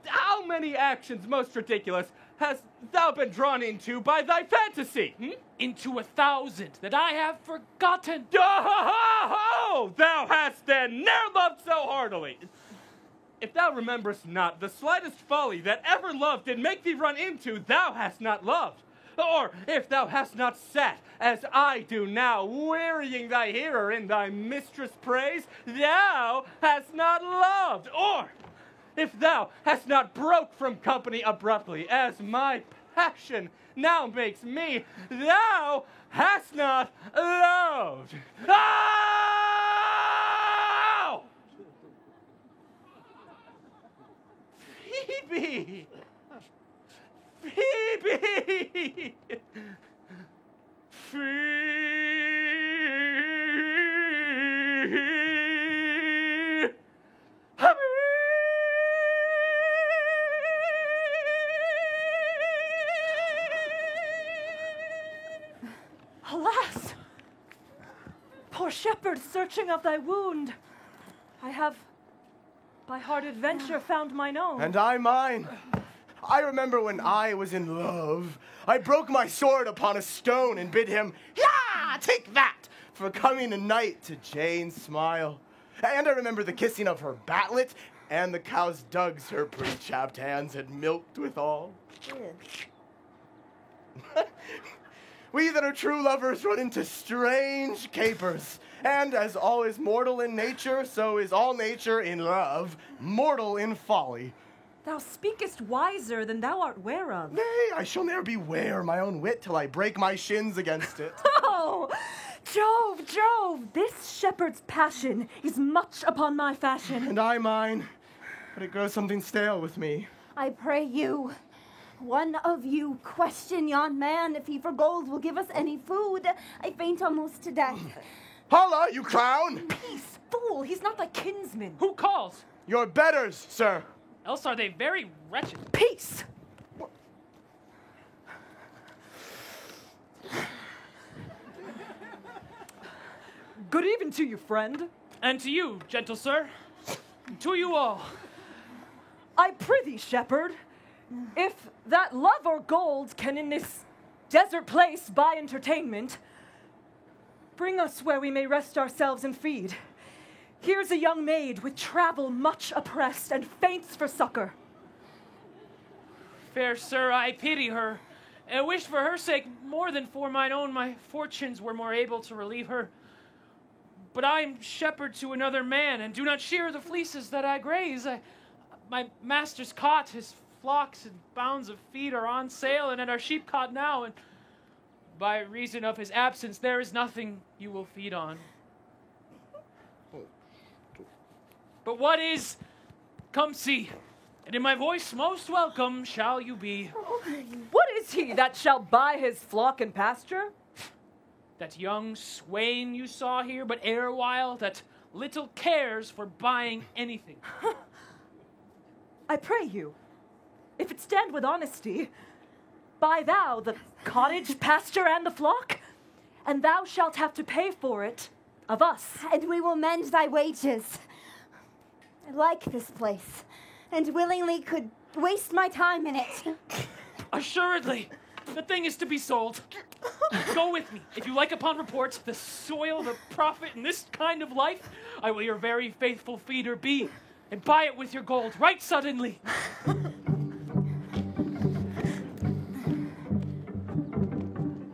how many actions most ridiculous hast thou been drawn into by thy fantasy? Into 1,000 that I have forgotten. Oh, thou hast then ne'er loved so heartily. If thou rememberest not the slightest folly that ever love did make thee run into, thou hast not loved. Or if thou hast not sat, as I do now, wearying thy hearer in thy mistress' praise, thou hast not loved. Or if thou hast not broke from company abruptly, as my passion now makes me, thou hast not loved. Oh! Phoebe! Phoebe! Alas! Poor shepherd, searching of thy wound, I have by hard adventure found mine own. And I mine. I remember when I was in love, I broke my sword upon a stone and bid him, "Yah, take that," for coming a night to Jane's smile. And I remember the kissing of her batlet and the cow's dugs her pretty chapped hands had milked withal. We that are true lovers run into strange capers. And as all is mortal in nature, so is all nature in love mortal in folly. Thou speakest wiser than thou art ware of. Nay, I shall ne'er beware my own wit till I break my shins against it. Oh, Jove, Jove, this shepherd's passion is much upon my fashion. And I mine, but it grows something stale with me. I pray you, one of you question yon man if he for gold will give us any food. I faint almost to death. Holla, you clown! Peace, fool, he's not thy kinsman. Who calls? Your betters, sir. Else are they very wretched. Peace! Good even to you, friend. And to you, gentle sir. To you all. I prithee, shepherd, if that love or gold can in this desert place buy entertainment, bring us where we may rest ourselves and feed. Here's a young maid with travel much oppressed and faints for succor. Fair sir, I pity her, and wish for her sake more than for mine own my fortunes were more able to relieve her. But I am shepherd to another man, and do not shear the fleeces that I graze. My master's cot, his flocks and bounds of feed are on sale, and at our sheep cot now, and by reason of his absence there is nothing you will feed on. But what is, come see, and in my voice most welcome shall you be. What is he that shall buy his flock and pasture? That young swain you saw here but erewhile, that little cares for buying anything. I pray you, if it stand with honesty, buy thou the cottage, pasture, and the flock, and thou shalt have to pay for it of us. And we will mend thy wages. I like this place, and willingly could waste my time in it. Assuredly, the thing is to be sold. Go with me. If you like upon reports, the soil, the profit in this kind of life, I will your very faithful feeder be, and buy it with your gold right suddenly.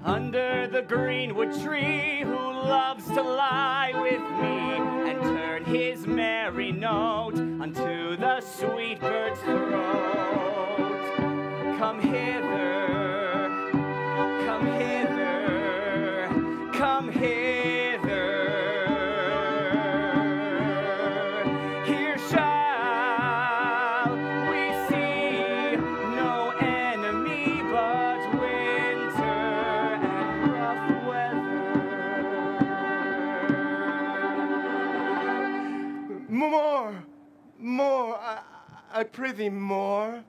Under the greenwood tree, who loves to lie with me and turn his merry note unto the sweet bird's throat. Come hither, come hither, come hither. Here shall we see no enemy but winter and rough weather. More, I prithee more.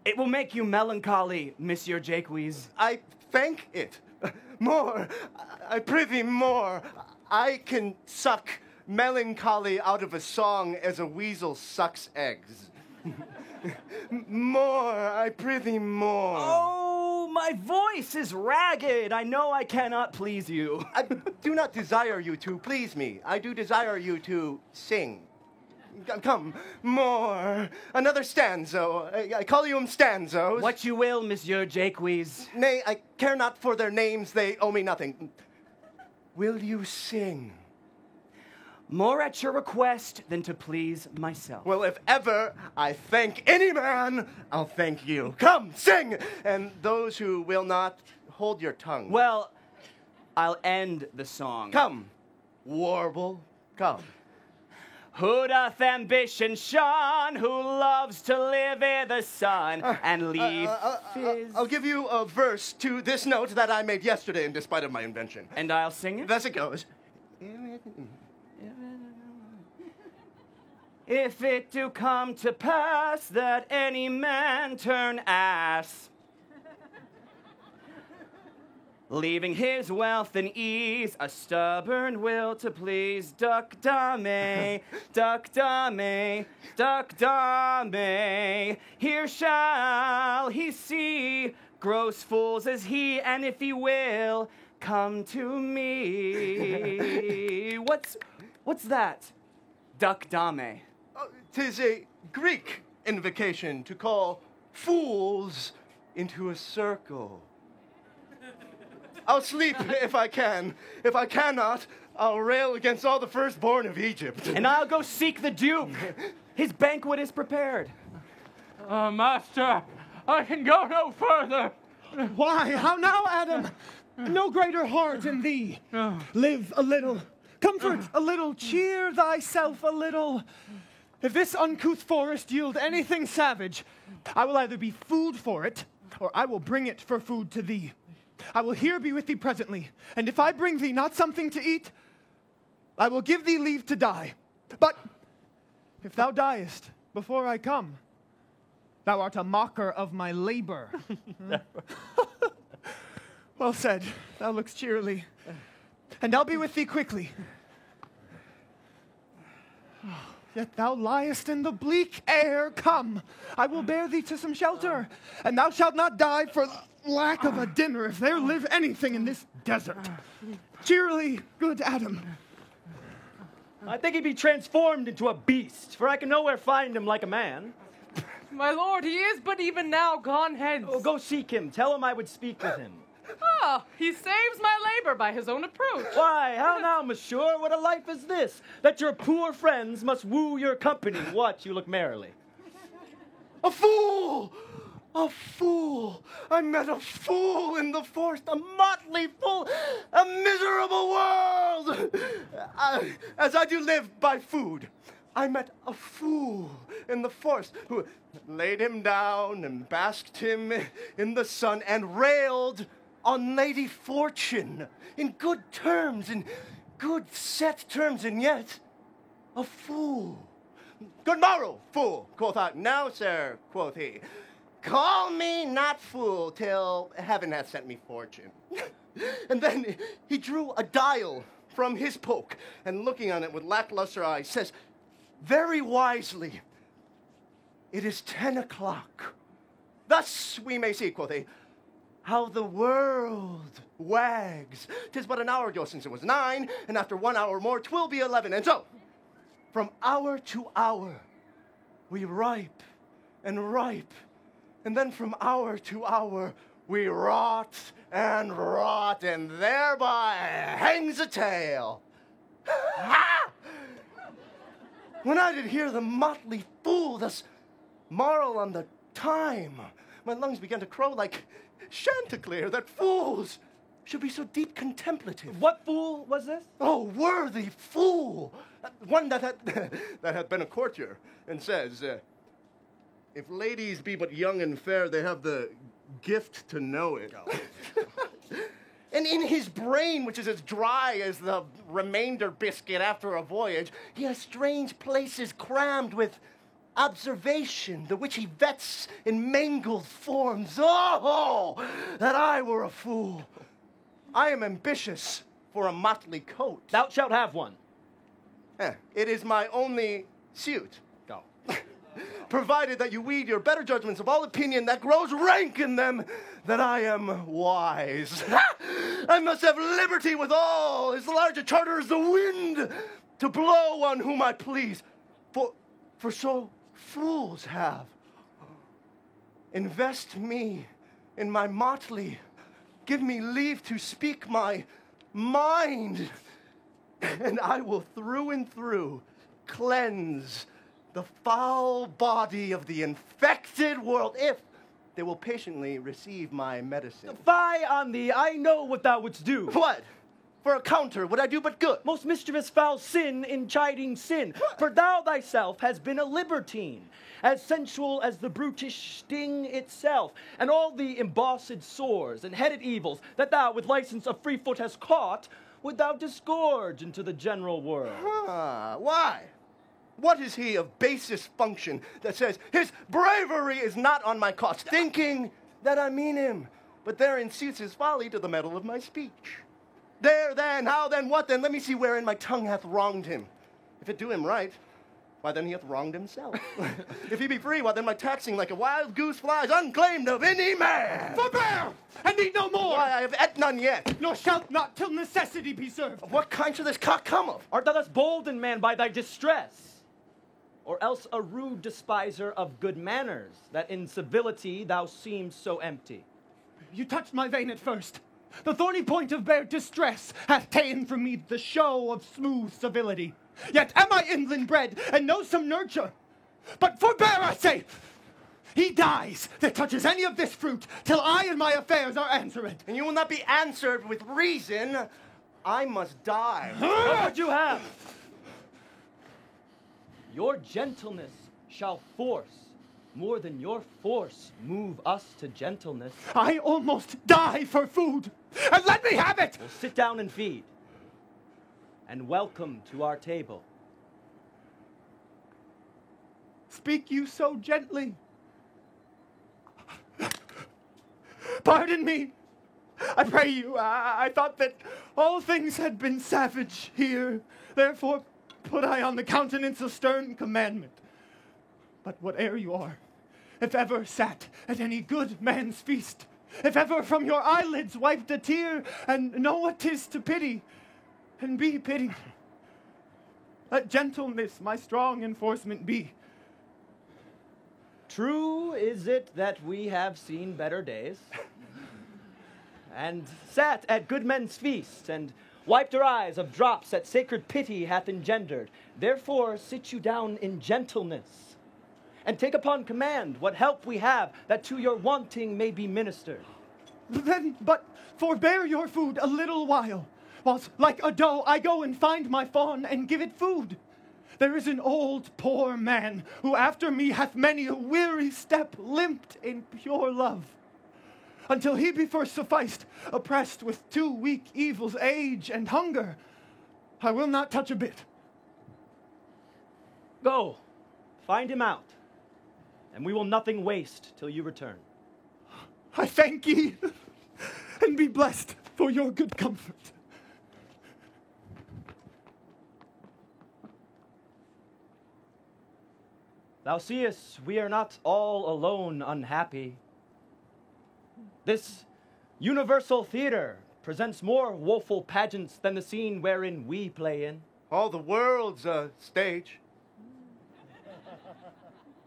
It will make you melancholy, Monsieur Jaques. I thank it. More, I prithee more. I can suck melancholy out of a song as a weasel sucks eggs. More, I prithee more. Oh, my voice is ragged. I know I cannot please you. I do not desire you to please me. I do desire you to sing. Come, more. Another stanzo. I call you stanzos. What you will, Monsieur Jaques. Nay, I care not for their names. They owe me nothing. Will you sing? More at your request than to please myself. Well, if ever I thank any man, I'll thank you. Come, sing! And those who will not, hold your tongue. Well, I'll end the song. Come, warble, come. Who doth ambition shun, who loves to live in the sun and leave his... I'll give you a verse to this note that I made yesterday in despite of my invention. And I'll sing it? Thus it goes. If it do come to pass that any man turn ass, leaving his wealth and ease, a stubborn will to please, duck dame, duck dame, duck dame. Here shall he see gross fools as he, and if he will, come to me. What's that? Duck dame. 'Tis a Greek invocation to call fools into a circle. I'll sleep if I can. If I cannot, I'll rail against all the firstborn of Egypt. And I'll go seek the Duke. His banquet is prepared. Master, I can go no further. Why? How now, Adam? No greater heart in thee. Live a little. Comfort a little. Cheer thyself a little. If this uncouth forest yield anything savage, I will either be food for it, or I will bring it for food to thee. I will here be with thee presently, and if I bring thee not something to eat, I will give thee leave to die. But if thou diest before I come, thou art a mocker of my labor. Well said. Thou lookst cheerily. And I'll be with thee quickly. Yet thou liest in the bleak air. Come, I will bear thee to some shelter, and thou shalt not die for lack of a dinner if there live anything in this desert. Cheerily, good Adam. I think he'd be transformed into a beast, for I can nowhere find him like a man. My lord, he is but even now gone hence. Oh, go seek him. Tell him I would speak with him. Ah, he saves my labor by his own approach. Why, how now, monsieur? What a life is this, that your poor friends must woo your company? What, you look merrily. A fool! A fool! I met a fool in the forest, a motley fool, a miserable world! As I do live by food, I met a fool in the forest who laid him down and basked him in the sun and railed on Lady Fortune in good terms, in good set terms, and yet a fool. Good morrow, fool, quoth I. Now, sir, quoth he, call me not fool till heaven hath sent me fortune. And then he drew a dial from his poke, and looking on it with lackluster eyes, says, very wisely, it is 10 o'clock. Thus we may see, quoth he, how the world wags. 'Tis but an hour ago since it was 9, and after 1 hour more 'twill be 11. And so, from hour to hour, we ripe, and then from hour to hour, we rot, and thereby hangs a tale. Ha! When I did hear the motley fool thus marvel on the time, my lungs began to crow like Chanticleer, that fools should be so deep contemplative. What fool was this? Oh, worthy fool! One that hath been a courtier, and says, if ladies be but young and fair, they have the gift to know it. And in his brain, which is as dry as the remainder biscuit after a voyage, he has strange places crammed with observation, the which he vets in mangled forms. Oh, that I were a fool. I am ambitious for a motley coat. Thou shalt have one. It is my only suit. Go. Provided that you weed your better judgments of all opinion that grows rank in them, that I am wise. I must have liberty with all, as large a charter as the wind, to blow on whom I please. For so fools have. Invest me in my motley. Give me leave to speak my mind, and I will through and through cleanse the foul body of the infected world, if they will patiently receive my medicine. Fie on thee, I know what thou wouldst do. What? For a counter, would I do but good? Most mischievous foul sin in chiding sin. For thou thyself hast been a libertine, as sensual as the brutish sting itself, and all the embossed sores and headed evils that thou with license of free foot hast caught, would thou disgorge into the general world. Why? What is he of basest function that says his bravery is not on my cost, thinking that I mean him, but therein suits his folly to the metal of my speech? There then, how then, what then? Let me see wherein my tongue hath wronged him. If it do him right, why then he hath wronged himself. If he be free, why then my taxing like a wild goose flies unclaimed of any man. Forbear, and need no more. Why, I have et none yet. Nor shalt not till necessity be served. Of what kind shall this cock come of? Art thou thus boldened, man, by thy distress? Or else a rude despiser of good manners, that in civility thou seems so empty? You touched my vein at first. The thorny point of bare distress hath ta'en from me the show of smooth civility. Yet am I inland bred, and know some nurture. But forbear, I say! He dies that touches any of this fruit, till I and my affairs are answered. And you will not be answered with reason. I must die. What would you have? Your gentleness shall force, more than your force, move us to gentleness. I almost die for food, and let me have it! Well, sit down and feed, and welcome to our table. Speak you so gently? Pardon me. I pray you. I thought that all things had been savage here. Therefore put I on the countenance of stern commandment. But whate'er you are, if ever sat at any good man's feast, if ever from your eyelids wiped a tear, and know what 'tis to pity, and be pitied, let gentleness my strong enforcement be. True is it that we have seen better days, and sat at good men's feasts, and wiped our eyes of drops that sacred pity hath engendered. Therefore sit you down in gentleness, and take upon command what help we have, that to your wanting may be ministered. Then but forbear your food a little while, whilst like a doe I go and find my fawn and give it food. There is an old poor man who after me hath many a weary step limped in pure love, until he be first sufficed, oppressed with two weak evils, age and hunger. I will not touch a bit. Go, find him out, and we will nothing waste till you return. I thank ye, and be blessed for your good comfort. Thou seest, we are not all alone unhappy. This universal theater presents more woeful pageants than the scene wherein we play in. All the world's a stage.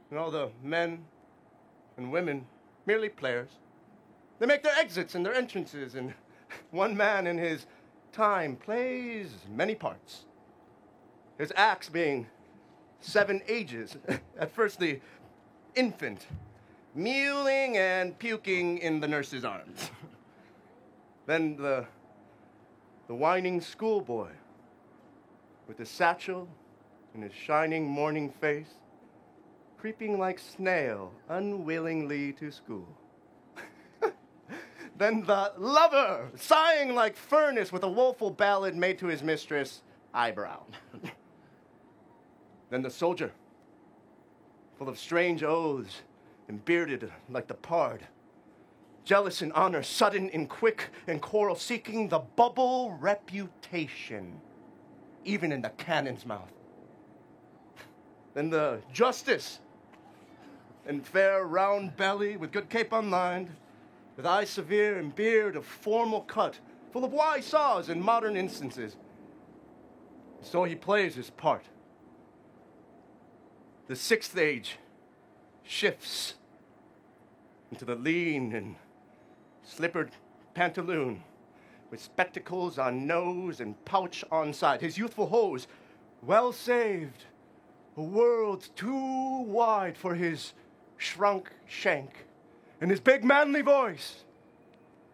And all the men and women merely players. They make their exits and their entrances, and one man in his time plays many parts. His acts being 7 ages. At first the infant, mewling and puking in the nurse's arms. Then the whining schoolboy with his satchel and his shining morning face, creeping like snail unwillingly to school. Then the lover, sighing like furnace with a woeful ballad made to his mistress, eyebrow. Then the soldier, full of strange oaths and bearded like the pard. Jealous in honor, sudden and quick and quarrel, seeking the bubble reputation, even in the cannon's mouth. Then the justice, and fair round belly with good cape unlined, with eye severe and beard of formal cut, full of wise saws and modern instances. So he plays his part. The sixth age shifts into the lean and slippered pantaloon, with spectacles on nose and pouch on side. His youthful hose, well saved, a world too wide for his shrunk shank, and his big manly voice,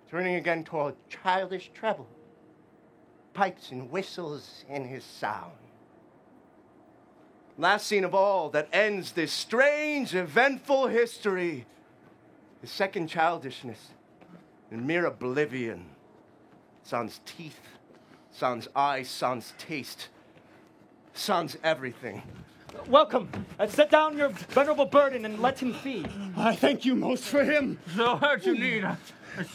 turning again toward childish treble, pipes and whistles in his sound. Last scene of all that ends this strange, eventful history is second childishness and mere oblivion. Sans teeth, sans eyes, sans taste, sans everything. Welcome. Set down your venerable burden and let him feed. I thank you most for him. No hurt you need. I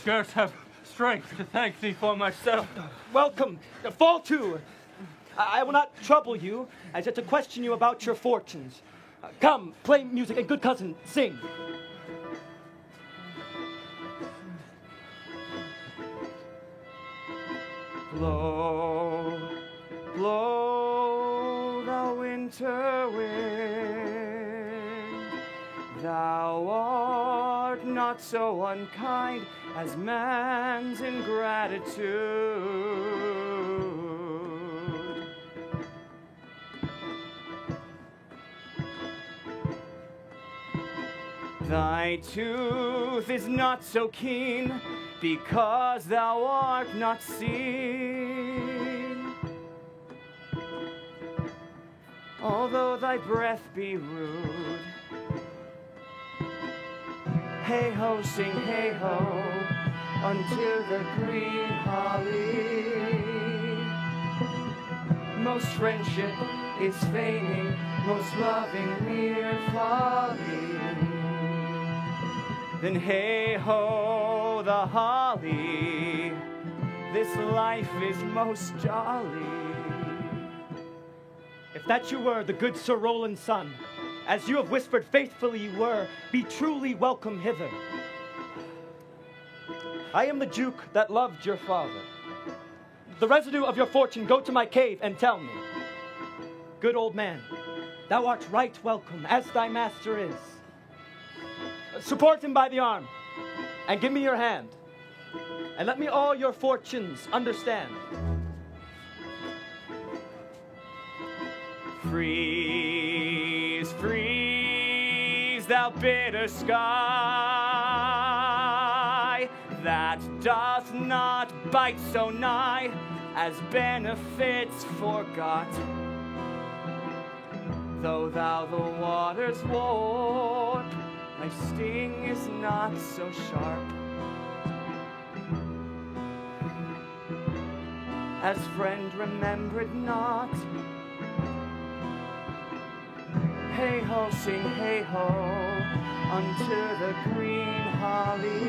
scarce have strength to thank thee for myself. Welcome. Fall to. I will not trouble you, as yet to question you about your fortunes. Come, play music, and good cousin, sing. Blow, blow the winter wind. Thou art not so unkind as man's ingratitude. Thy tooth is not so keen because thou art not seen. Although thy breath be rude, hey ho, sing hey ho, unto the green holly. Most friendship is feigning, most loving mere folly. Then hey ho, the holly, this life is most jolly. If that you were the good Sir Roland's son, as you have whispered faithfully you were, be truly welcome hither. I am the Duke that loved your father. The residue of your fortune go to my cave and tell me. Good old man, thou art right welcome, as thy master is. Support him by the arm, and give me your hand, and let me all your fortunes understand. Freeze, freeze, thou bitter sky, that doth not bite so nigh as benefits forgot. Though thou the waters warp, thy sting is not so sharp. As friend remembered not. Hey ho, sing hey ho, unto the green holly.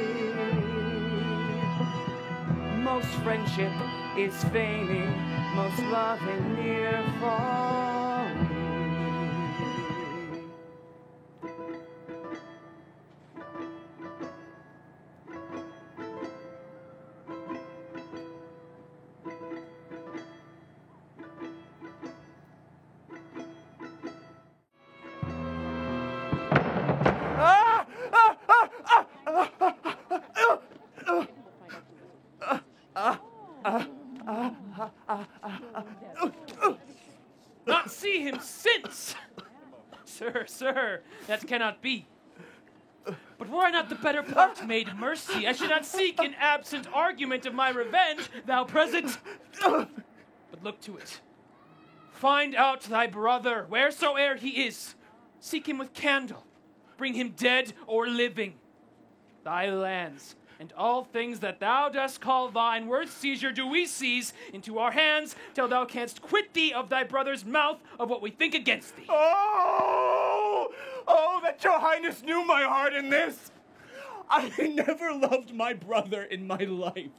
Most friendship is feigning, most loving near folly. Not see him since! Sir, that cannot be. But were I not the better part made mercy, I should not seek in absent argument of my revenge, thou present. But look to it. Find out thy brother, wheresoe'er he is. Seek him with candle. Bring him dead or living. Thy lands and all things that thou dost call thine, worth seizure do we seize into our hands, till thou canst quit thee of thy brother's mouth of what we think against thee. Oh, that your highness knew my heart in this. I never loved my brother in my life.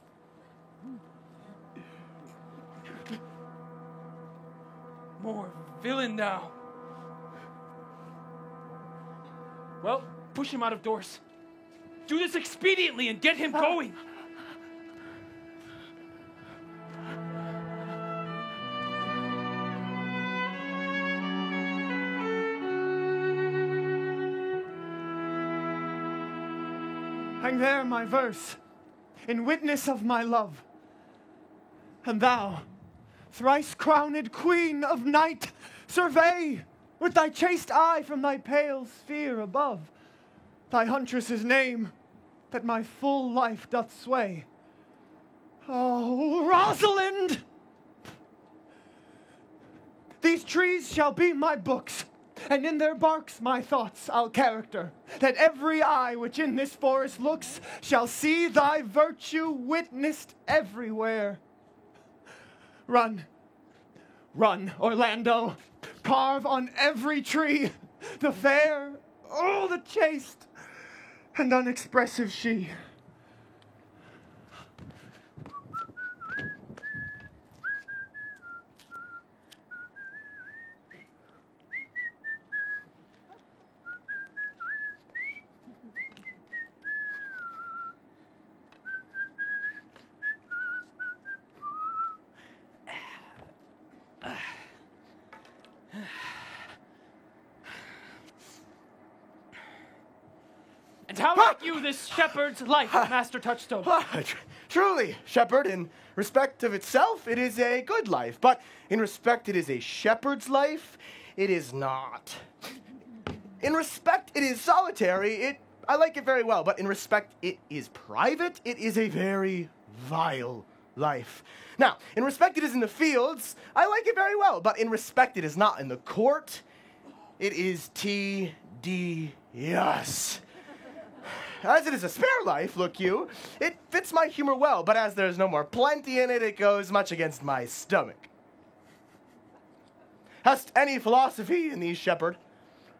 More villain now. Well, push him out of doors. Do this expediently and get him going. Hang there my verse, in witness of my love. And thou, thrice crowned queen of night, survey with thy chaste eye from thy pale sphere above thy huntress's name that my full life doth sway. Oh, Rosalind! These trees shall be my books, and in their barks my thoughts I'll character, that every eye which in this forest looks shall see thy virtue witnessed everywhere. Run, run, Orlando, carve on every tree the fair, oh, the chaste and unexpressive she. And how like you this shepherd's life, Master Touchstone? Truly, shepherd, in respect of itself, it is a good life. But in respect it is a shepherd's life, it is not. In respect it is solitary, I like it very well. But in respect it is private, it is a very vile life. Now, in respect it is in the fields, I like it very well. But in respect it is not in the court, it is tedious. As it is a spare life, look you, it fits my humor well, but as there's no more plenty in it, it goes much against my stomach. Hast any philosophy in thee, shepherd?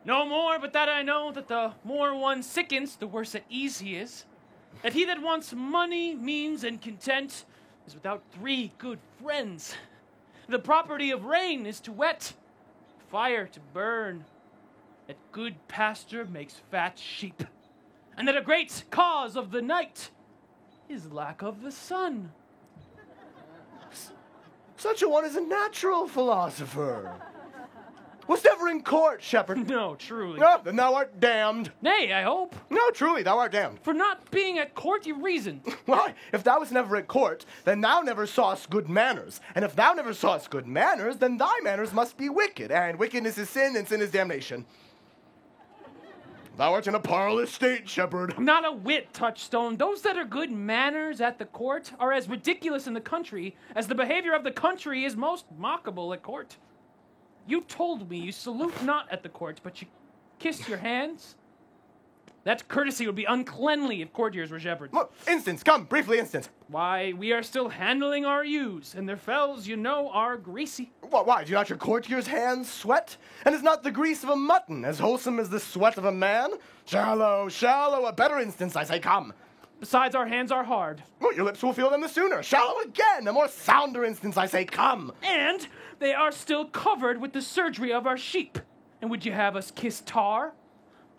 No more, but that I know that the more one sickens, the worse at ease he is. That he that wants money, means, and content is without 3 good friends. The property of rain is to wet, fire to burn, that good pasture makes fat sheep, and that a great cause of the night is lack of the sun. Such a one is a natural philosopher. Was never in court, shepherd. No, truly. No, then thou art damned. Nay, I hope. No, truly, thou art damned. For not being at court, you reason. Why, if thou wast never at court, then thou never sawest good manners. And if thou never sawest good manners, then thy manners must be wicked. And wickedness is sin, and sin is damnation. Thou art in a parlous state, shepherd. Not a whit, Touchstone. Those that are good manners at the court are as ridiculous in the country as the behavior of the country is most mockable at court. You told me you salute not at the court, but you kiss your hands. That courtesy would be uncleanly if courtiers were shepherds. Look, instance, come, briefly instance. Why, we are still handling our ewes, and their fells, you know, are greasy. Why, do not your courtiers' hands sweat? And is not the grease of a mutton as wholesome as the sweat of a man? Shallow, shallow, a better instance, I say, come. Besides, our hands are hard. Well, your lips will feel them the sooner. Shallow again, a more sounder instance, I say, come. And they are still covered with the surgery of our sheep. And would you have us kiss tar?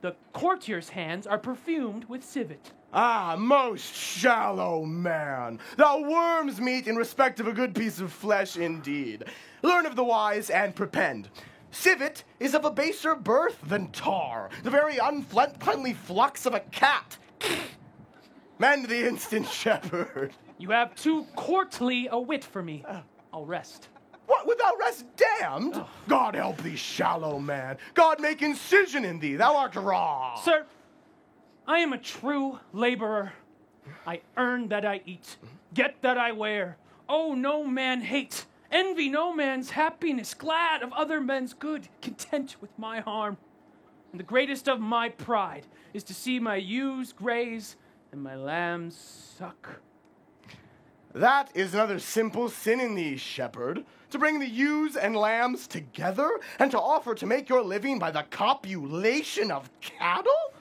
The courtier's hands are perfumed with civet. Ah, most shallow man, thou worm's meat in respect of a good piece of flesh indeed. Learn of the wise and prepend. Civet is of a baser birth than tar, the very uncleanly flux of a cat. Mend the instant, shepherd. You have too courtly a wit for me. I'll rest. What, without rest damned? Oh. God help thee, shallow man. God make incision in thee, thou art raw. Sir, I am a true laborer. I earn that I eat, get that I wear. Oh, no man hate, envy no man's happiness, glad of other men's good, content with my harm. And the greatest of my pride is to see my ewes graze and my lambs suck. That is another simple sin in thee, shepherd, to bring the ewes and lambs together, and to offer to make your living by the copulation of cattle?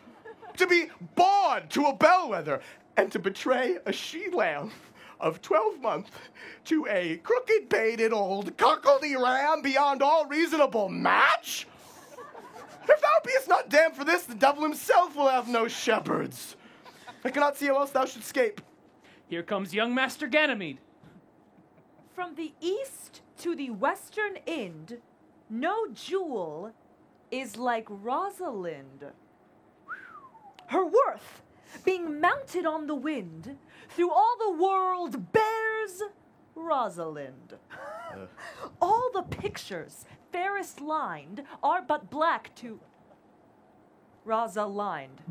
To be bawd to a bellwether, and to betray a she-lamb of 12 months to a crooked-pated old cuckoldy ram beyond all reasonable match? If thou beest not damned for this, the devil himself will have no shepherds. I cannot see how else thou should escape. Here comes young Master Ganymede. From the east to the western end, no jewel is like Rosalind. Her worth, being mounted on the wind, through all the world bears Rosalind. All the pictures fairest lined are but black to Rosalind.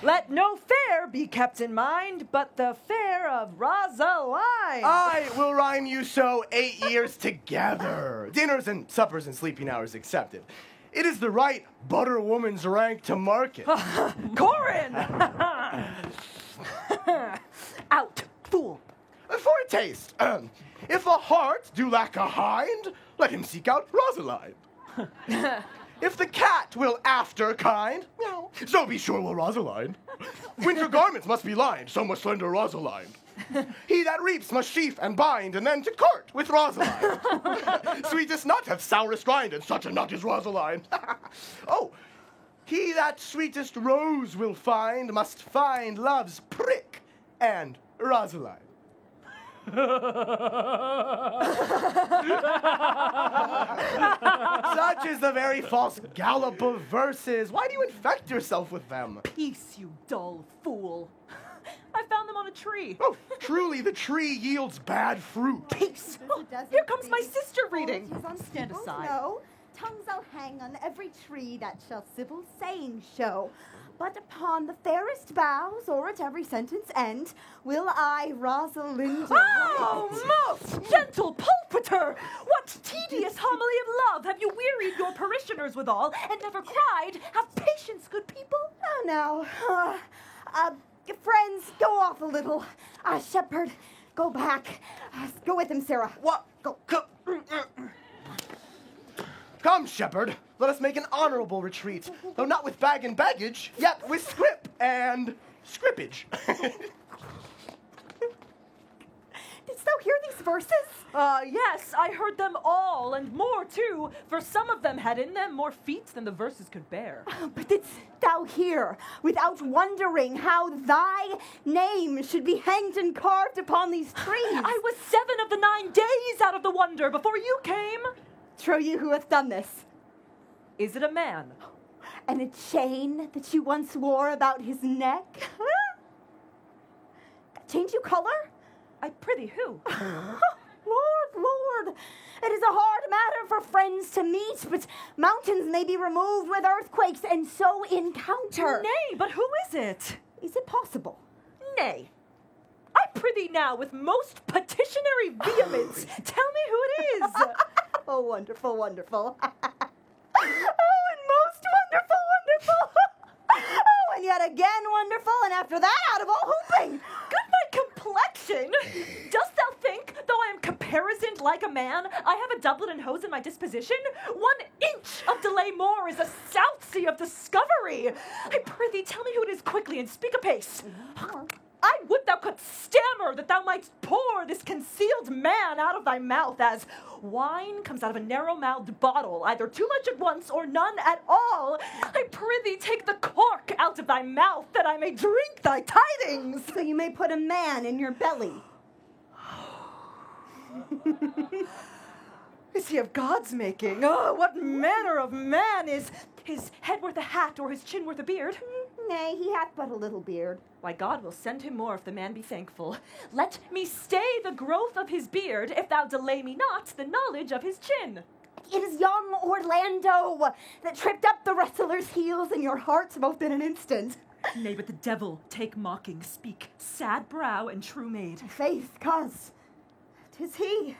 Let no fair be kept in mind, but the fair of Rosalind. I will rhyme you so 8 years together. Dinners and suppers and sleeping hours accepted. It is the right butter woman's rank to market. Corin! Out, fool. For a taste, if a heart do lack a hind, let him seek out Rosaline. If the cat will after kind, meow, so be sure will Rosaline. Winter garments must be lined, so must slender Rosaline. He that reaps must sheaf and bind, and then to court with Rosaline. Sweetest nut hath sourest rind, and such a nut is Rosaline. Oh, he that sweetest rose will find must find love's prick and Rosaline. Such is the very false gallop of verses. Why do you infect yourself with them? Peace, you dull fool. I found them on a tree. Oh, truly the tree yields bad fruit. Peace. Oh, here comes my sister reading. Stand aside. No, tongues I'll hang on every tree that shall civil saying show. But upon the fairest boughs, or at every sentence end, will I Rosalind. Oh, most gentle pulpiter! What tedious homily of love have you wearied your parishioners withal, and never cried, have patience, good people? Oh, no. Friends, go off a little. Shepherd, go back. Go with him, Sarah. What? Go. Come, shepherd, let us make an honorable retreat, though not with bag and baggage, yet with scrip and scrippage. Didst thou hear these verses? Yes, I heard them all, and more too, for some of them had in them more feats than the verses could bear. But didst thou hear, without wondering, how thy name should be hanged and carved upon these trees? I was 7 of the 9 days out of the wonder before you came. Trow you who hath done this? Is it a man? And a chain that you once wore about his neck? Change you color? I prithee who? Lord, it is a hard matter for friends to meet, but mountains may be removed with earthquakes and so encounter. Nay, but who is it? Is it possible? Nay. I prithee now with most petitionary vehemence, tell me who it is. Oh, wonderful, wonderful. Oh, and most wonderful, wonderful. Oh, and yet again wonderful, and after that, out of all hooping. Good my complexion! Dost thou think, though I am caparisoned like a man, I have a doublet and hose in my disposition? 1 inch of delay more is a Southsea of discovery. I prithee, tell me who it is quickly, and speak apace. I would thou couldst stammer, that thou mightst pour this concealed man out of thy mouth, as wine comes out of a narrow-mouthed bottle, either too much at once or none at all. I prithee, take the cork out of thy mouth, that I may drink thy tidings. So you may put a man in your belly. Is he of God's making? Oh, what manner of man is his head worth a hat or his chin worth a beard? Nay, he hath but a little beard. Why, God will send him more if the man be thankful. Let me stay the growth of his beard, if thou delay me not the knowledge of his chin. It is young Orlando that tripped up the wrestler's heels in your hearts both in an instant. Nay, but the devil take mocking, speak, sad brow and true maid. Faith, cuz, 'tis he.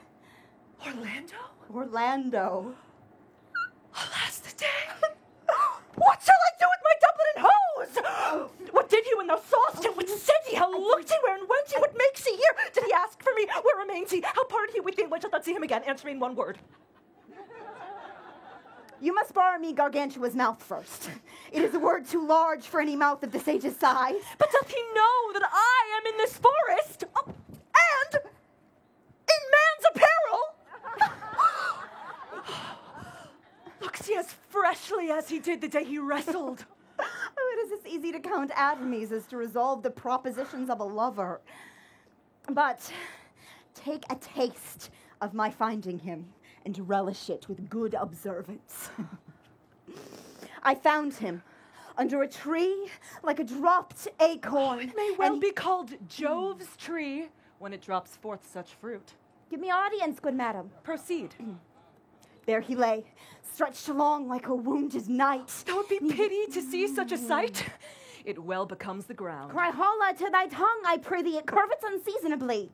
Orlando. Alas, the day! What shall I do with my doublet and hose? What What did he when thou sawest him? What said he? How looked he? Where and went he? What makes he here? Did he ask for me? Where remains he? How parted he with thee? When shalt thou see him again? Answer me in one word. You must borrow me Gargantua's mouth first. It is a word too large for any mouth of the sage's size. But doth he know that I am in this forest? Oh, and in man's apparel? Looks he as freshly as he did the day he wrestled. Oh, it is as easy to count atomies as to resolve the propositions of a lover. But take a taste of my finding him, and relish it with good observance. I found him under a tree like a dropped acorn. It may well be called Jove's tree when it drops forth such fruit. Give me audience, good madam. Proceed. There he lay, stretched along like a wounded knight. That would be pity to see such a sight. It well becomes the ground. Cry holla to thy tongue, I prithee, it curvets unseasonably.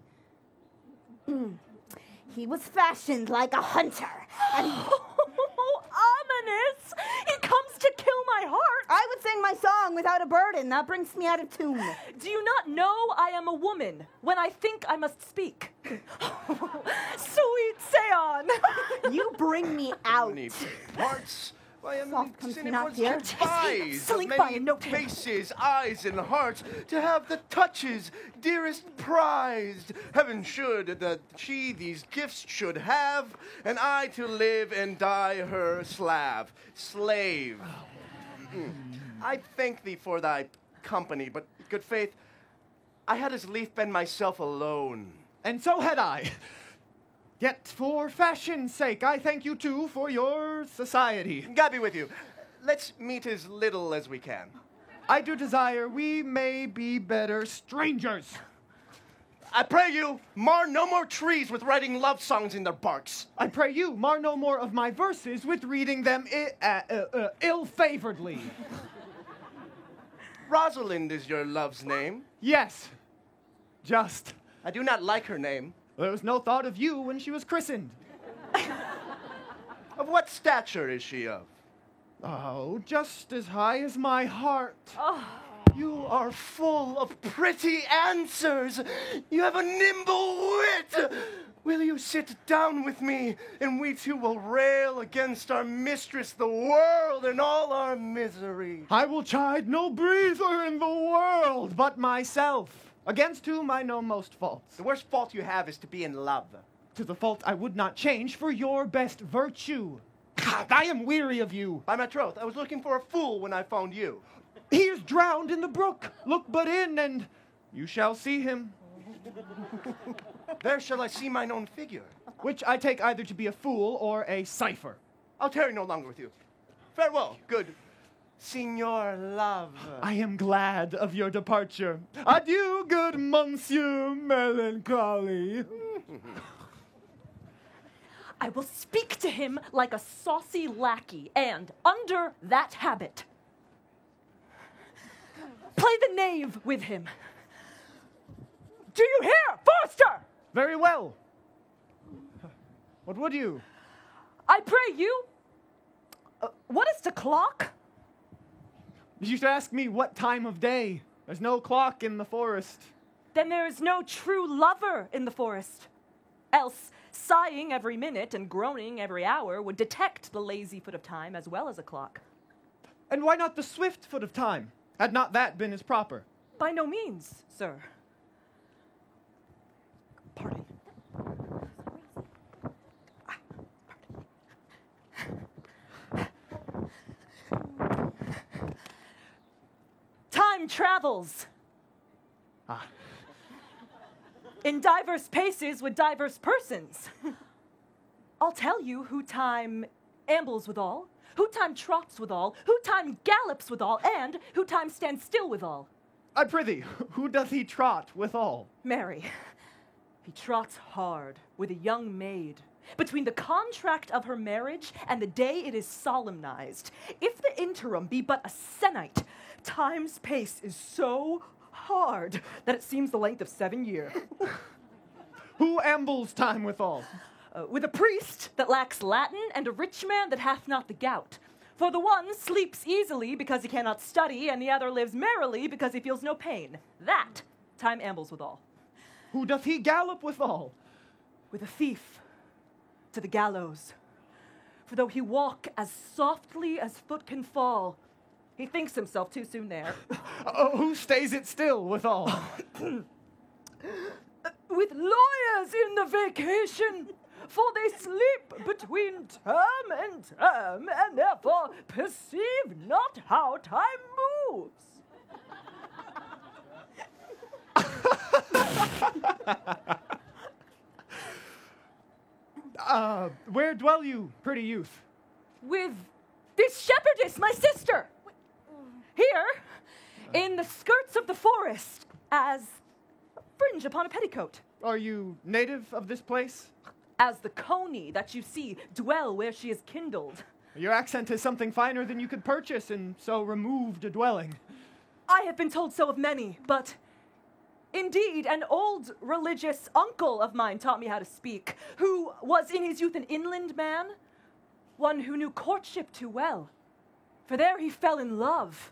He was fashioned like a hunter. And ominous! He comes to kill my heart. I would sing my song without a burden. That brings me out of tune. Do you not know I am a woman when I think I must speak? Sweet, say on. You bring me out. Many parts. Why am Soft comes I me not here. despised of Slink by many and note him. faces, eyes, and hearts, to have the touches dearest prized. Heaven should that she these gifts should have, and I to live and die her slave. I thank thee for thy company, but good faith, I had as lief been myself alone. And so had I. Yet for fashion's sake, I thank you too for your society. God be with you. Let's meet as little as we can. I do desire we may be better strangers. I pray you, mar no more trees with writing love songs in their barks. I pray you, mar no more of my verses with reading them ill-favoredly. Rosalind is your love's name. Yes, just. I do not like her name. There was no thought of you when she was christened. Of what stature is she of? Oh, just as high as my heart. You are full of pretty answers. You have a nimble wit. Will you sit down with me, and we two will rail against our mistress, the world, and all our misery? I will chide no breather in the world but myself, against whom I know most faults. The worst fault you have is to be in love. To the fault I would not change for your best virtue. I am weary of you. By my troth, I was looking for a fool when I found you. He is drowned in the brook. Look but in, and you shall see him. There shall I see mine own figure. Which I take either to be a fool or a cipher. I'll tarry no longer with you. Farewell, good Signor Love. I am glad of your departure. Adieu, good Monsieur Melancholy. I will speak to him like a saucy lackey, and under that habit, play the knave with him. Do you hear, Forster? Very well. What would you? I pray you. What is the clock? You should ask me what time of day. There's no clock in the forest. Then there is no true lover in the forest. Else, sighing every minute and groaning every hour would detect the lazy foot of time as well as a clock. And why not the swift foot of time? Had not that been as proper? By no means, sir. Pardon. Time travels. In diverse paces with diverse persons. I'll tell you who time ambles withal, who time trots withal, who time gallops withal, and who time stands still withal. I prithee, who doth he trot withal? Mary, he trots hard with a young maid. Between the contract of her marriage and the day it is solemnized, if the interim be but a sennight, time's pace is so hard that it seems the length of 7 years. Who ambles time withal? With a priest that lacks Latin and a rich man that hath not the gout. For the one sleeps easily because he cannot study, and the other lives merrily because he feels no pain. That time ambles withal. Who doth he gallop withal? With a thief to the gallows. For though he walk as softly as foot can fall, he thinks himself too soon there. Who stays it still withal? With lawyers in the vacation, for they sleep between term and term, and therefore perceive not how time moves. Where dwell you, pretty youth? With this shepherdess, my sister, here, in the skirts of the forest, as a fringe upon a petticoat. Are you native of this place? As the coney that you see dwell where she is kindled. Your accent is something finer than you could purchase in so removed a dwelling. I have been told so of many, but indeed, an old religious uncle of mine taught me how to speak, who was in his youth an inland man, one who knew courtship too well, for there he fell in love.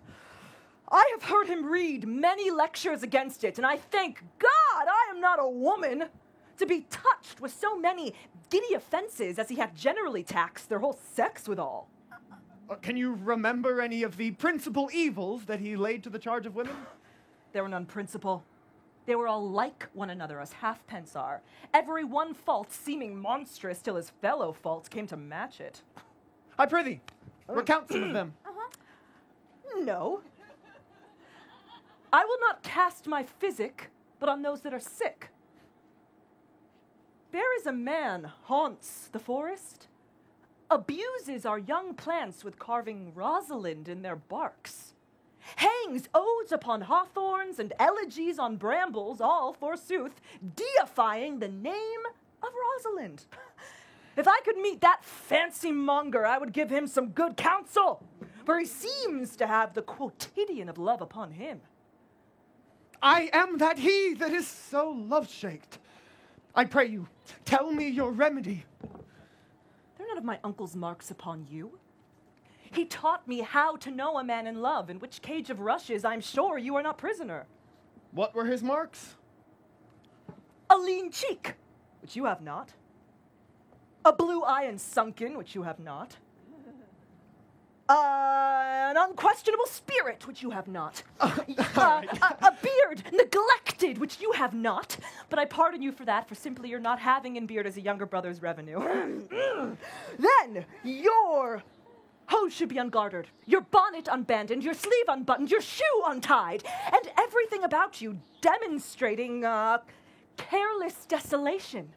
I have heard him read many lectures against it, and I thank God I am not a woman to be touched with so many giddy offenses as he hath generally taxed their whole sex withal. Can you remember any of the principal evils that he laid to the charge of women? There were none principal. They were all like one another, as halfpence are, every one fault seeming monstrous till his fellow faults came to match it. I prithee, recount some of them. No. I will not cast my physic, but on those that are sick. There is a man haunts the forest, abuses our young plants with carving Rosalind in their barks, hangs odes upon hawthorns and elegies on brambles, all, forsooth, deifying the name of Rosalind. If I could meet that fancy monger, I would give him some good counsel, for he seems to have the quotidian of love upon him. I am that he that is so love-shaked. I pray you, tell me your remedy. They're none of my uncle's marks upon you. He taught me how to know a man in love, in which cage of rushes I'm sure you are not prisoner. What were his marks? A lean cheek, which you have not. A blue eye and sunken, which you have not. An unquestionable spirit, which you have not. A beard neglected, which you have not. But I pardon you for that, for simply your not having in beard as a younger brother's revenue. Then your hose should be ungartered, your bonnet unbanded, your sleeve unbuttoned, your shoe untied, and everything about you demonstrating careless desolation.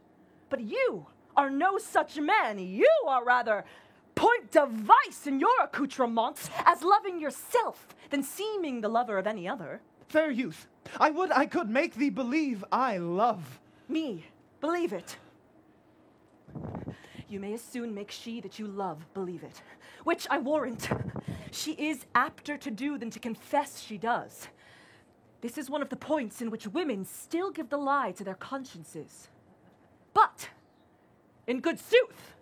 But you are no such man. You are rather point device in your accoutrements, as loving yourself than seeming the lover of any other. Fair youth, I would I could make thee believe I love. Me, believe it. You may as soon make she that you love believe it, which I warrant she is apter to do than to confess she does. This is one of the points in which women still give the lie to their consciences. But, in good sooth,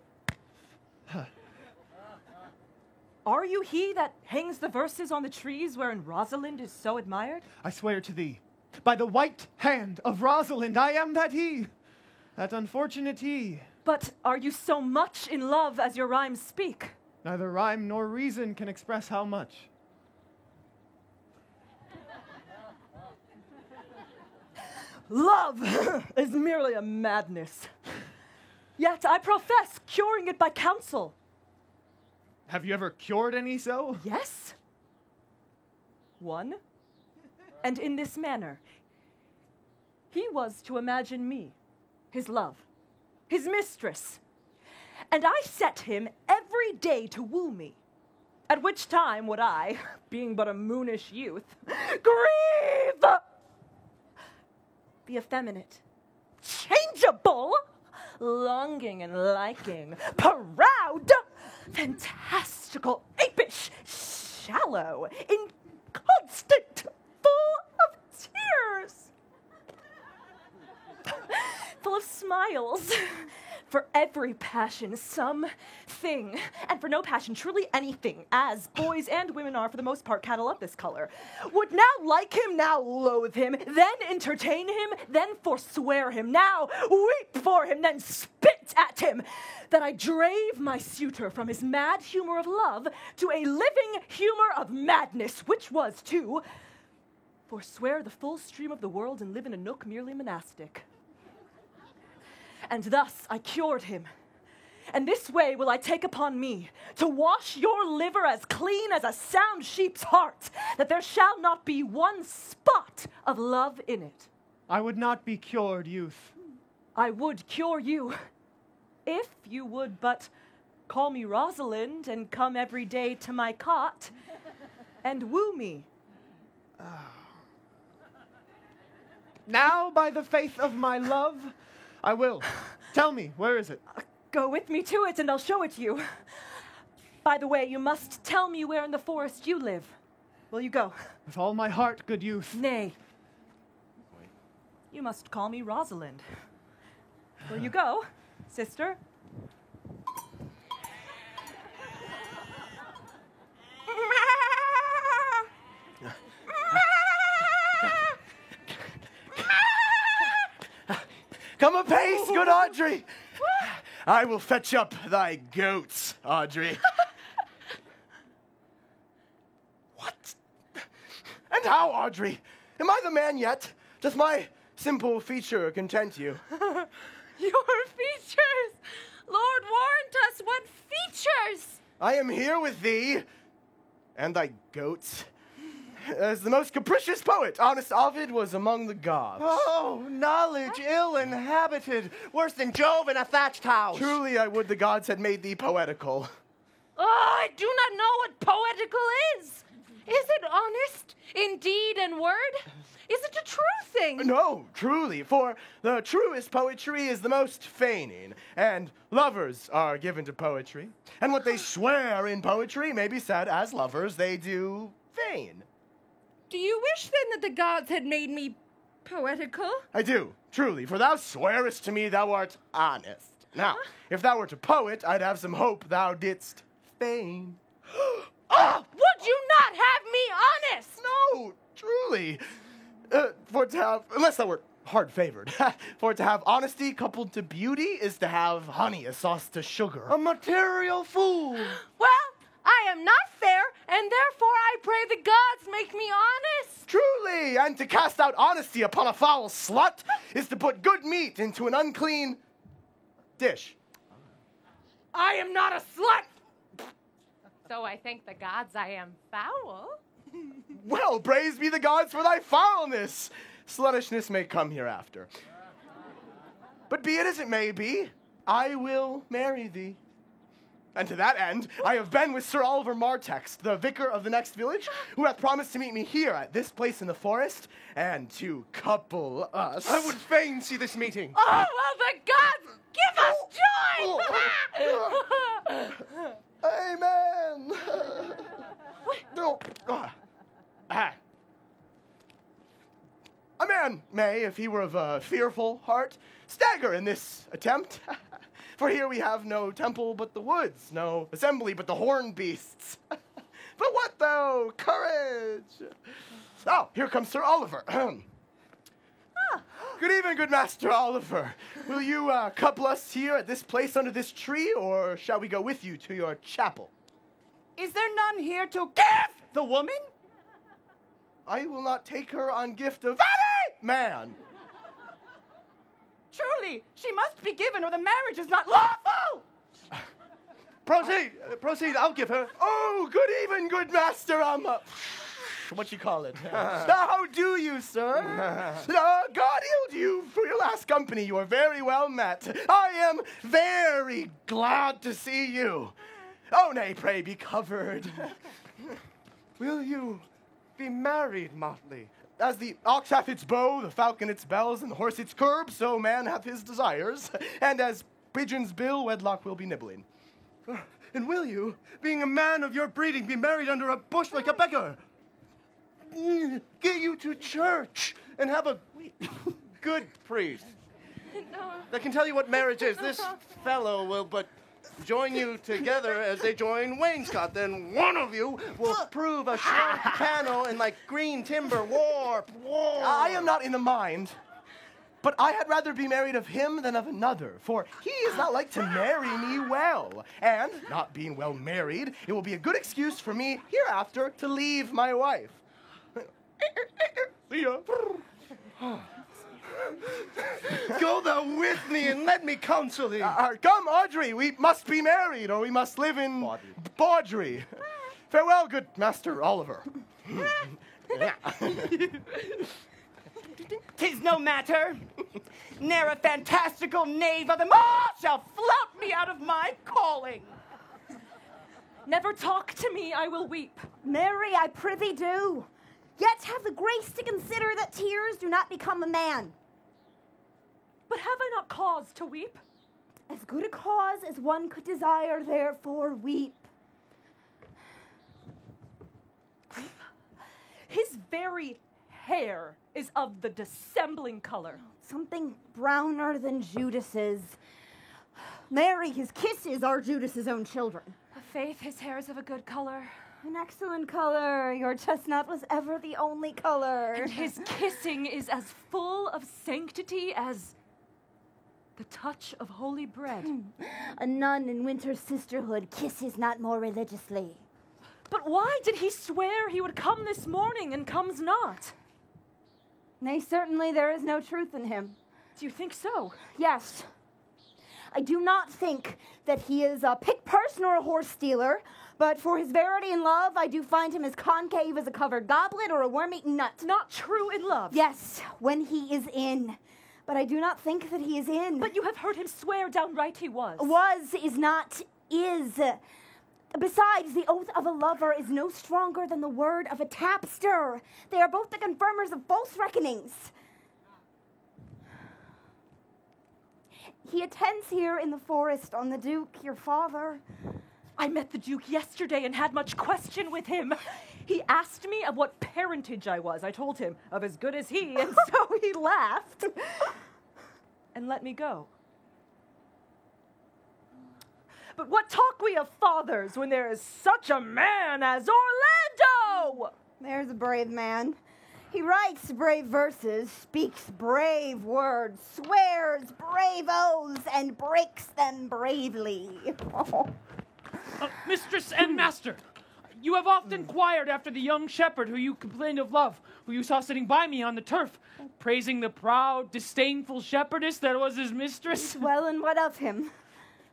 are you he that hangs the verses on the trees wherein Rosalind is so admired? I swear to thee, by the white hand of Rosalind, I am that he, that unfortunate he. But are you so much in love as your rhymes speak? Neither rhyme nor reason can express how much. Love is merely a madness. Yet I profess curing it by counsel. Have you ever cured any so? Yes. One. And in this manner. He was to imagine me, his love, his mistress. And I set him every day to woo me. At which time would I, being but a moonish youth, grieve, be effeminate, changeable, longing and liking, proud, fantastical, apish, shallow, inconstant, full of tears, full of smiles, For every passion, some thing, and for no passion, truly anything, as boys and women are for the most part cattle of this color, would now like him, now loathe him, then entertain him, then forswear him, now weep for him, then spit at him, that I drave my suitor from his mad humor of love to a living humor of madness, which was to forswear the full stream of the world and live in a nook merely monastic. And thus I cured him. And this way will I take upon me to wash your liver as clean as a sound sheep's heart, that there shall not be one spot of love in it. I would not be cured, youth. I would cure you, if you would but call me Rosalind and come every day to my cot and woo me. Now, by the faith of my love, I will. Tell me, where is it? Go with me to it, and I'll show it you. By the way, you must tell me where in the forest you live. Will you go? With all my heart, good youth. Nay. You must call me Rosalind. Will you go, sister? Come apace, good Audrey. I will fetch up thy goats, Audrey. What? And how, Audrey? Am I the man yet? Does my simple feature content you? Your features! Lord, warrant us what features! I am here with thee and thy goats as the most capricious poet. Honest Ovid was among the gods. Oh, knowledge ill inhabited, worse than Jove in a thatched house. Truly, I would the gods had made thee poetical. Oh, I do not know what poetical is. Is it honest in deed and word? Is it a true thing? No, truly, for the truest poetry is the most feigning, and lovers are given to poetry. And what they swear in poetry may be said as lovers they do feign. Do you wish then that the gods had made me poetical? I do, truly, for thou swearest to me thou art honest. Now, if thou wert a poet, I'd have some hope thou didst feign. Oh, would you not have me honest? No, truly. For to have, unless thou wert hard-favored, for to have honesty coupled to beauty is to have honey as sauce to sugar. A material fool. Well, I am not fair, and therefore I pray the gods make me honest. Truly, and to cast out honesty upon a foul slut is to put good meat into an unclean dish. I am not a slut. So I thank the gods I am foul. Well, praise be the gods for thy foulness. Sluttishness may come hereafter. But be it as it may be, I will marry thee. And to that end, I have been with Sir Oliver Martext, the vicar of the next village, who hath promised to meet me here at this place in the forest, and to couple us. I would fain see this meeting. Oh, well, the gods give us joy! Amen. No. A man may, if he were of a fearful heart, stagger in this attempt. For here we have no temple but the woods, no assembly but the horned beasts. But what though? Courage! Oh, here comes Sir Oliver. Good evening, good Master Oliver. Will you couple us here at this place under this tree, or shall we go with you to your chapel? Is there none here to give the woman? I will not take her on gift of any man. Truly, she must be given, or the marriage is not lawful. Proceed, I'll give her. Oh, good even, good master. What you call it? How do you, sir? God healed you for your last company. You are very well met. I am very glad to see you. Oh, nay, pray be covered. Will you be married, Motley? As the ox hath its bow, the falcon its bells, and the horse its curb, so man hath his desires. And as pigeon's bill, wedlock will be nibbling. And will you, being a man of your breeding, be married under a bush like a beggar? Get you to church and have a good priest. I can tell you what marriage is. This fellow will but join you together as they join wainscot. Then one of you will prove a sharp panel in like green timber warp. I am not in the mind, but I had rather be married of him than of another, for he is not like to marry me well. And, not being well married, it will be a good excuse for me hereafter to leave my wife. See ya. Go thou with me and let me counsel thee. Come, Audrey, we must be married, or we must live in Baudry. Farewell, good Master Oliver. 'Tis no matter. Ne'er a fantastical knave of them all shall flout me out of my calling. Never talk to me, I will weep. Mary, I prithee do. Yet have the grace to consider that tears do not become a man. But have I not cause to weep? As good a cause as one could desire, therefore weep. His very hair is of the dissembling color. Something browner than Judas's. Mary, his kisses are Judas's own children. Faith, his hair is of a good color. An excellent color. Your chestnut was ever the only color. And his kissing is as full of sanctity as the touch of holy bread. A nun in winter sisterhood kisses not more religiously. But why did he swear he would come this morning and comes not? Nay, certainly there is no truth in him. Do you think so? Yes. I do not think that he is a pick person or a horse stealer, but for his verity in love, I do find him as concave as a covered goblet or a worm-eaten nut. Not true in love. Yes, when he is in. But I do not think that he is in. But you have heard him swear downright he was. Was is not is. Besides, the oath of a lover is no stronger than the word of a tapster. They are both the confirmers of false reckonings. He attends here in the forest on the Duke, your father. I met the Duke yesterday and had much question with him. He asked me of what parentage I was. I told him of as good as he, and so he laughed and let me go. But what talk we of fathers when there is such a man as Orlando? There's a brave man. He writes brave verses, speaks brave words, swears brave oaths, and breaks them bravely. Mistress and master, you have oft inquired after the young shepherd who you complained of love, who you saw sitting by me on the turf, praising the proud, disdainful shepherdess that was his mistress. Well, and what of him?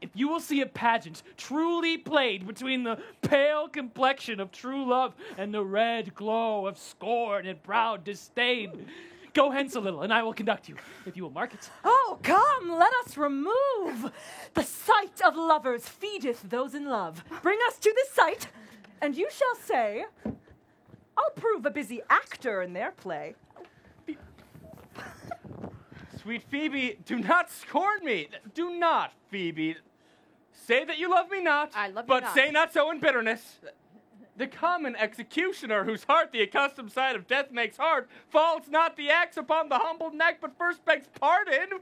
If you will see a pageant truly played between the pale complexion of true love and the red glow of scorn and proud disdain, go hence a little, and I will conduct you, if you will mark it. Oh, come, let us remove. The sight of lovers feedeth those in love. Bring us to this sight, and you shall say, I'll prove a busy actor in their play. Sweet Phoebe, do not scorn me. Do not, Phoebe. Say that you love me not, I love you but not. say not so in bitterness. The common executioner, whose heart the accustomed sight of death makes hard, falls not the axe upon the humble neck, but first begs pardon.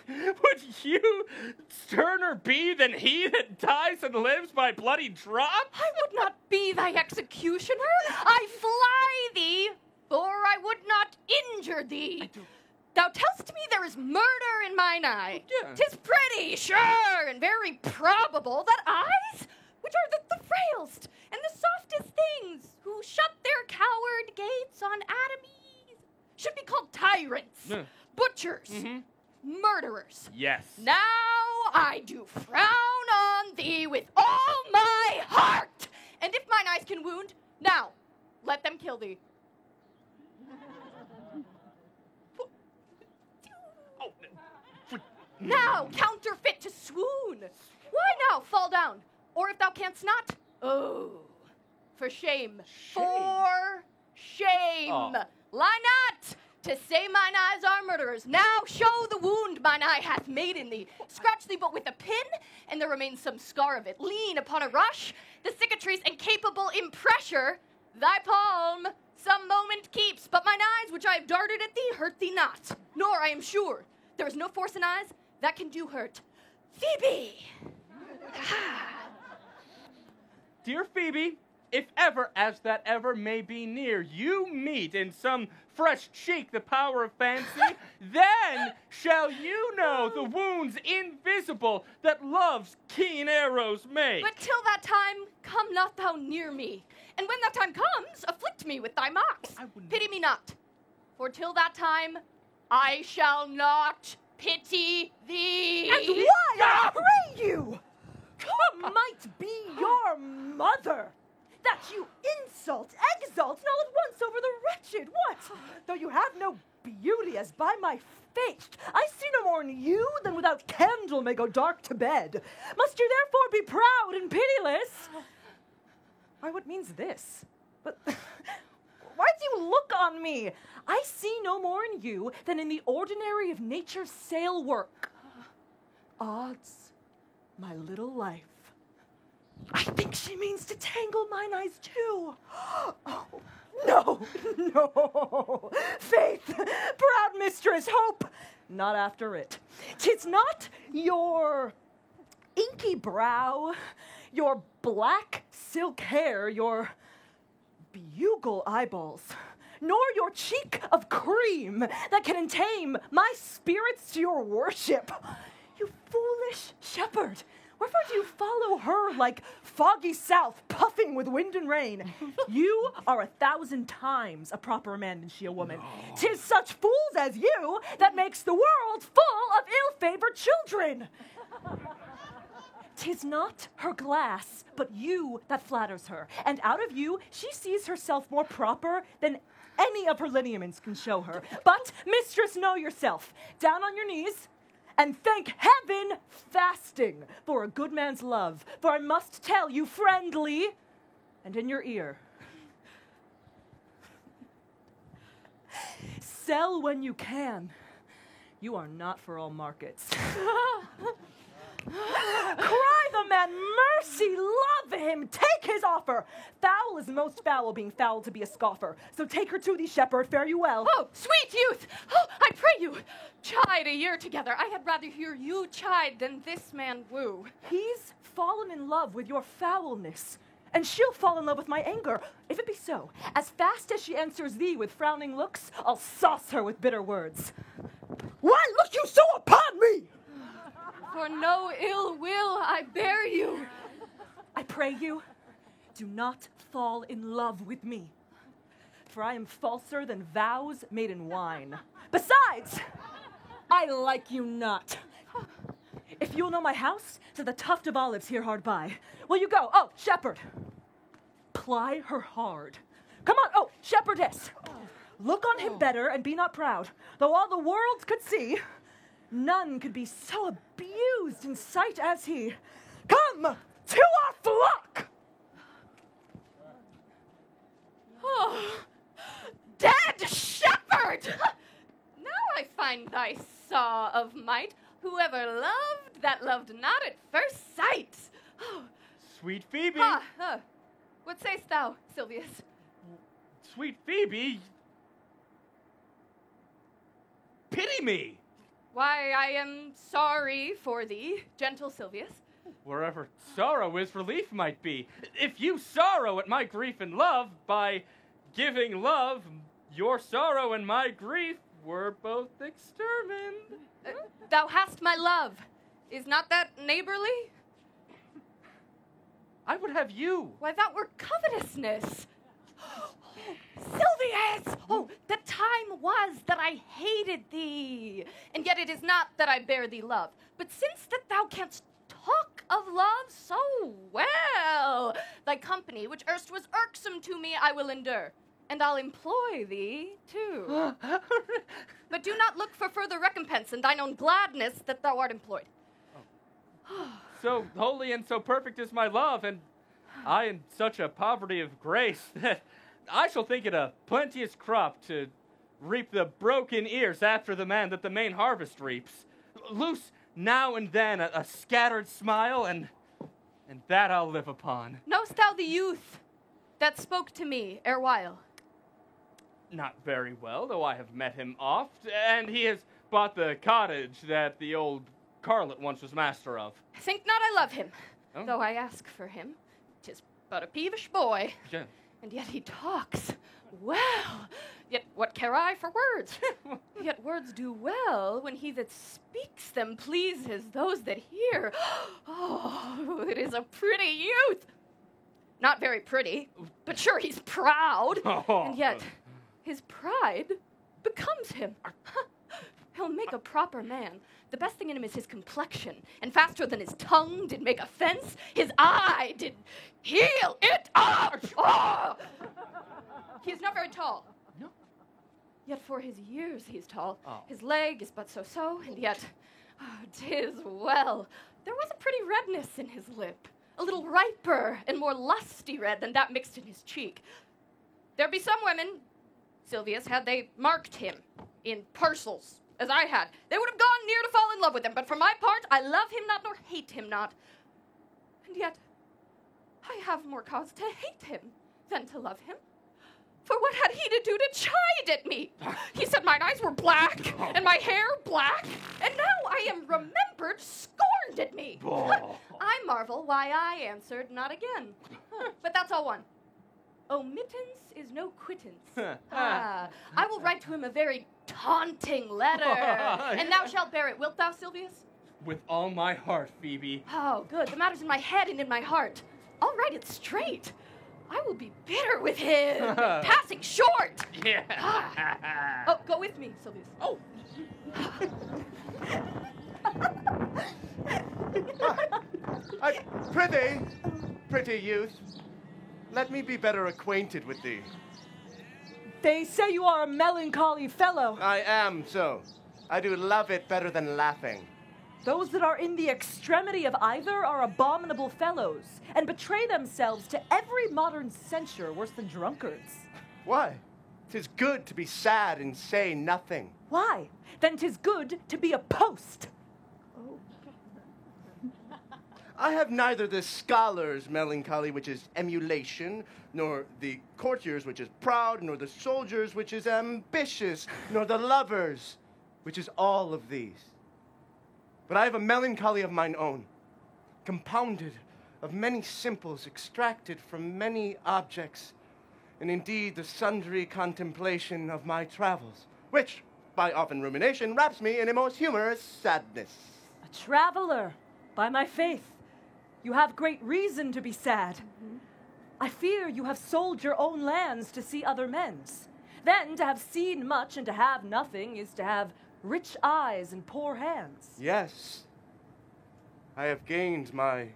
Would you sterner be than he that dies and lives by bloody drops? I would not be thy executioner. I fly thee, for I would not injure thee. Thou tell'st me there is murder in mine eye. Yeah. 'Tis pretty, sure, and very probable that eyes, which are the frailest and the softest things, who shut their coward gates on Adamese, should be called tyrants, butchers, murderers. Yes. Now I do frown on thee with all my heart, and if mine eyes can wound, now let them kill thee. Now, counterfeit to swoon. Why now, fall down? Or if thou canst not, oh, for shame. For shame. Oh. Lie not, to say mine eyes are murderers. Now show the wound mine eye hath made in thee. Scratch thee but with a pin, and there remains some scar of it. Lean upon a rush, the cicatrice incapable impressure, thy palm some moment keeps. But mine eyes, which I have darted at thee, hurt thee not. Nor, I am sure, There is no force in eyes that can do hurt. Phoebe! Dear Phoebe, if ever, as that ever may be near, you meet in some fresh cheek the power of fancy, then shall you know the wounds invisible that love's keen arrows make. But till that time, come not thou near me. And when that time comes, afflict me with thy mocks. Pity me not. For till that time, I shall not pity thee. And why, I pray you, who might be your mother, that you insult, exalt, and all at once over the wretched? What? Though you have no beauty, as by my faith, I see no more in you than without candle may go dark to bed. Must you therefore be proud and pitiless? Why, what means this? But why do you look on me? I see no more in you than in the ordinary of nature's sail work. Odds, my little life. I think she means to tangle mine eyes too. Oh, no, no. Faith, proud mistress, hope, not after it. 'Tis not your inky brow, your black silk hair, your bugle eyeballs, nor your cheek of cream that can entame my spirits to your worship. You foolish shepherd, wherefore do you follow her like foggy south, puffing with wind and rain? You are 1,000 times a proper man than she a woman. 'Tis such fools as you that makes the world full of ill-favored children. 'Tis not her glass, but you that flatters her, and out of you she sees herself more proper than any of her lineaments can show her. But, mistress, know yourself. Down on your knees, and thank heaven fasting for a good man's love. For I must tell you friendly, and in your ear, sell when you can. You are not for all markets. Cry the man mercy, love him, take his offer. Foul is most foul, being foul to be a scoffer. So take her to thee, shepherd, fare you well. Oh, sweet youth! Oh, I pray you, chide a year together. I had rather hear you chide than this man woo. He's fallen in love with your foulness, and she'll fall in love with my anger. If it be so, as fast as she answers thee with frowning looks, I'll sauce her with bitter words. Why look you so upon me? For no ill will I bear you. I pray you, do not fall in love with me, for I am falser than vows made in wine. Besides, I like you not. If you'll know my house, to the tuft of olives here hard by. Will you go? Oh, shepherd, ply her hard. Come on, oh, shepherdess, look on him better and be not proud. Though all the world could see, none could be so abused in sight as he. Come to our flock! Oh, dead shepherd! Now I find thy saw of might. Whoever loved that loved not at first sight. Sweet Phoebe. What sayst thou, Silvius? Sweet Phoebe. Pity me. Why, I am sorry for thee, gentle Silvius. Wherever sorrow is, relief might be. If you sorrow at my grief and love, by giving love, your sorrow and my grief were both extermined. Thou hast my love. Is not that neighborly? I would have you. Why, that were covetousness. Silvius! Oh, the time was that I hated thee, and yet it is not that I bear thee love. But since that thou canst talk of love so well, thy company, which erst was irksome to me, I will endure, and I'll employ thee too. But do not look for further recompense in thine own gladness that thou art employed. So holy and so perfect is my love, and I in such a poverty of grace that I shall think it a plenteous crop to reap the broken ears after the man that the main harvest reaps. Loose now and then a scattered smile, and that I'll live upon. Knowst thou the youth that spoke to me erewhile? Not very well, though I have met him oft, and he has bought the cottage that the old Carlet once was master of. Think not I love him, Oh. though I ask for him. 'Tis but a peevish boy, Yeah. and yet he talks well. Yet what care I for words? Yet words do well when he that speaks them pleases those that hear. Oh, it is a pretty youth. Not very pretty, but sure he's proud. And yet his pride becomes him. He'll make a proper man. The best thing in him is his complexion, and faster than his tongue did make offense, his eye did heal it up. Oh! He is not very tall. No. Yet for his years he is tall. Oh. His leg is but so, and yet, 'tis well. There was a pretty redness in his lip, a little riper and more lusty red than that mixed in his cheek. There be some women, Silvius, had they marked him in parcels, as I had, they would have gone near to fall in love with him. But for my part, I love him not nor hate him not. And yet, I have more cause to hate him than to love him. For what had he to do to chide at me? He said mine eyes were black, and my hair black, and now I am remembered scorned at me. I marvel why I answered not again. But that's all one. Omittance is no quittance. I will write to him a very taunting letter, and thou shalt bear it. Wilt thou, Silvius? With all my heart, Phoebe. Oh, good. The matter's in my head and in my heart. I'll write it straight. I will be bitter with him, passing short. Yeah. Oh, go with me, Silvius. Oh. Prithee, pretty youth, let me be better acquainted with thee. They say you are a melancholy fellow. I am so. I do love it better than laughing. Those that are in the extremity of either are abominable fellows, and betray themselves to every modern censure worse than drunkards. Why? 'Tis good to be sad and say nothing. Why? Then 'tis good to be a post. I have neither the scholar's melancholy, which is emulation, nor the courtier's, which is proud, nor the soldier's, which is ambitious, nor the lover's, which is all of these. But I have a melancholy of mine own, compounded of many simples extracted from many objects, and indeed the sundry contemplation of my travels, which, by often rumination, wraps me in a most humorous sadness. A traveler, by my faith. You have great reason to be sad. I fear you have sold your own lands to see other men's. Then to have seen much and to have nothing is to have rich eyes and poor hands. Yes, I have gained my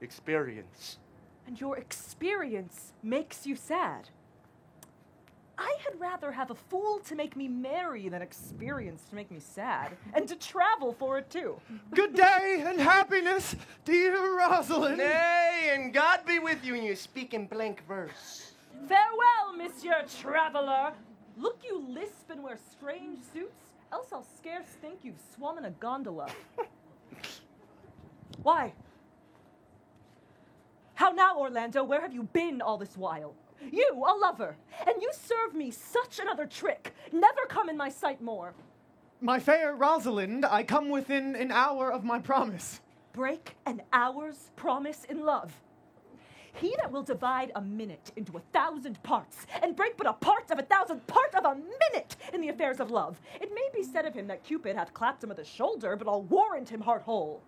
experience. And your experience makes you sad. I had rather have a fool to make me merry than experience to make me sad, and to travel for it too. Good day and happiness, dear Rosalind. Nay, and God be with you, and you speak in blank verse. Farewell, Monsieur Traveler. Look you lisp and wear strange suits, else I'll scarce think you've swum in a gondola. Why? How now, Orlando? Where have you been all this while? You, a lover, and you serve me such another trick. Never come in my sight more. My fair Rosalind, I come within an hour of my promise. Break an hour's promise in love. He that will divide a minute into 1,000 parts, and break but a part of 1,000 part of a minute in the affairs of love. It may be said of him that Cupid hath clapped him with the shoulder, but I'll warrant him heart whole.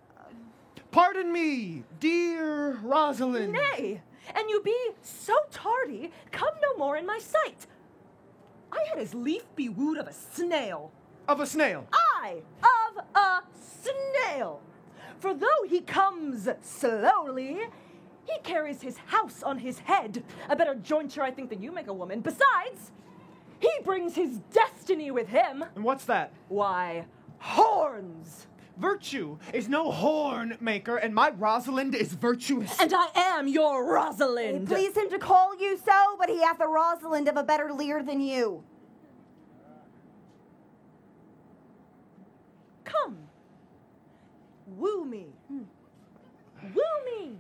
Pardon me, dear Rosalind. Nay, and you be so tardy, come no more in my sight. I had as lief be wooed of a snail. Of a snail? I, of a snail. For though he comes slowly, he carries his house on his head. A better jointure, I think, than you make a woman. Besides, he brings his destiny with him. And what's that? Why, horns. Virtue is no horn maker, and my Rosalind is virtuous. And I am your Rosalind. It please him to call you so, but he hath a Rosalind of a better leer than you. Come, woo me. Woo me.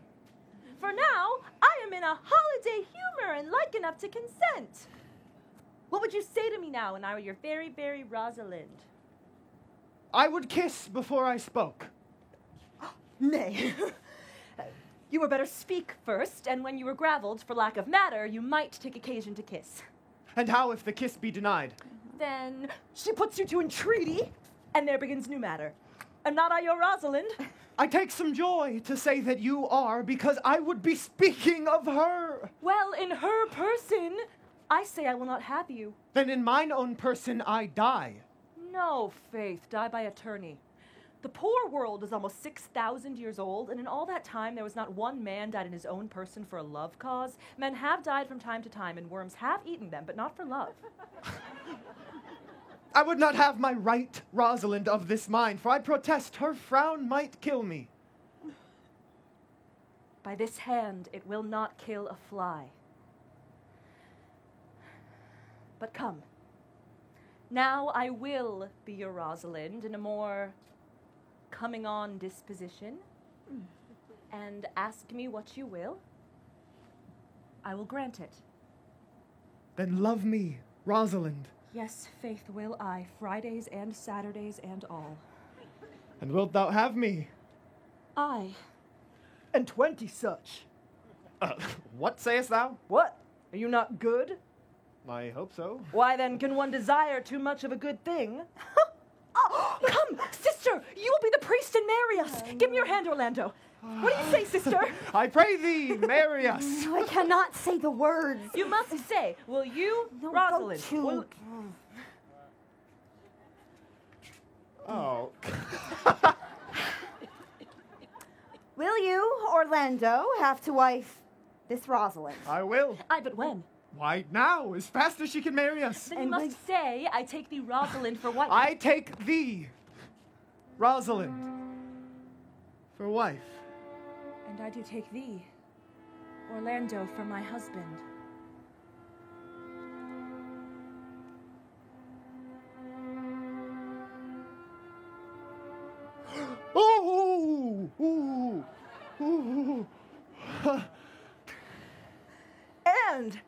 For now, I am in a holiday humor and like enough to consent. What would you say to me now when I were your very, very Rosalind? I would kiss before I spoke. Nay. You were better speak first, and when you were gravelled for lack of matter, you might take occasion to kiss. And how if the kiss be denied? Then she puts you to entreaty, and there begins new matter. Am not I your Rosalind? I take some joy to say that you are, because I would be speaking of her. Well, in her person, I say I will not have you. Then in mine own person I die. No, Faith, die by attorney. The poor world is almost 6,000 years old, and in all that time there was not one man died in his own person for a love cause. Men have died from time to time, and worms have eaten them, but not for love. I would not have my right Rosalind of this mind, for I protest her frown might kill me. By this hand it will not kill a fly. But come. Now I will be your Rosalind in a more coming on disposition, and ask me what you will. I will grant it. Then love me, Rosalind. Yes, Faith, will I, Fridays and Saturdays and all. And wilt thou have me? Aye. And 20 such. What sayest thou? What? Are you not good? I hope so. Why then can one desire too much of a good thing? Oh, come, sister, you will be the priest and marry us. Give me your hand, Orlando. What do you say, sister? I pray thee, marry us. I cannot say the words. You must say, will you, No, Rosalind? don't you. Will- Oh. Will you, Orlando, have to wife this Rosalind? I will. Aye, but when? Why, now, as fast as she can marry us. Then you must say, I take thee, Rosalind, for wife. I take thee, Rosalind, for wife. And I do take thee, Orlando, for my husband. Ooh, ooh, ooh. And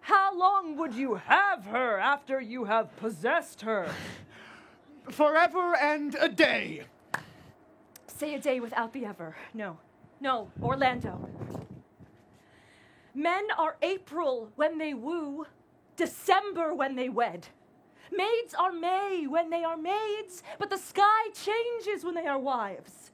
how long would you have her after you have possessed her? Forever and a day. Say a day without the ever. No. No, Orlando. Men are April when they woo, December when they wed. Maids are May when they are maids, but the sky changes when they are wives.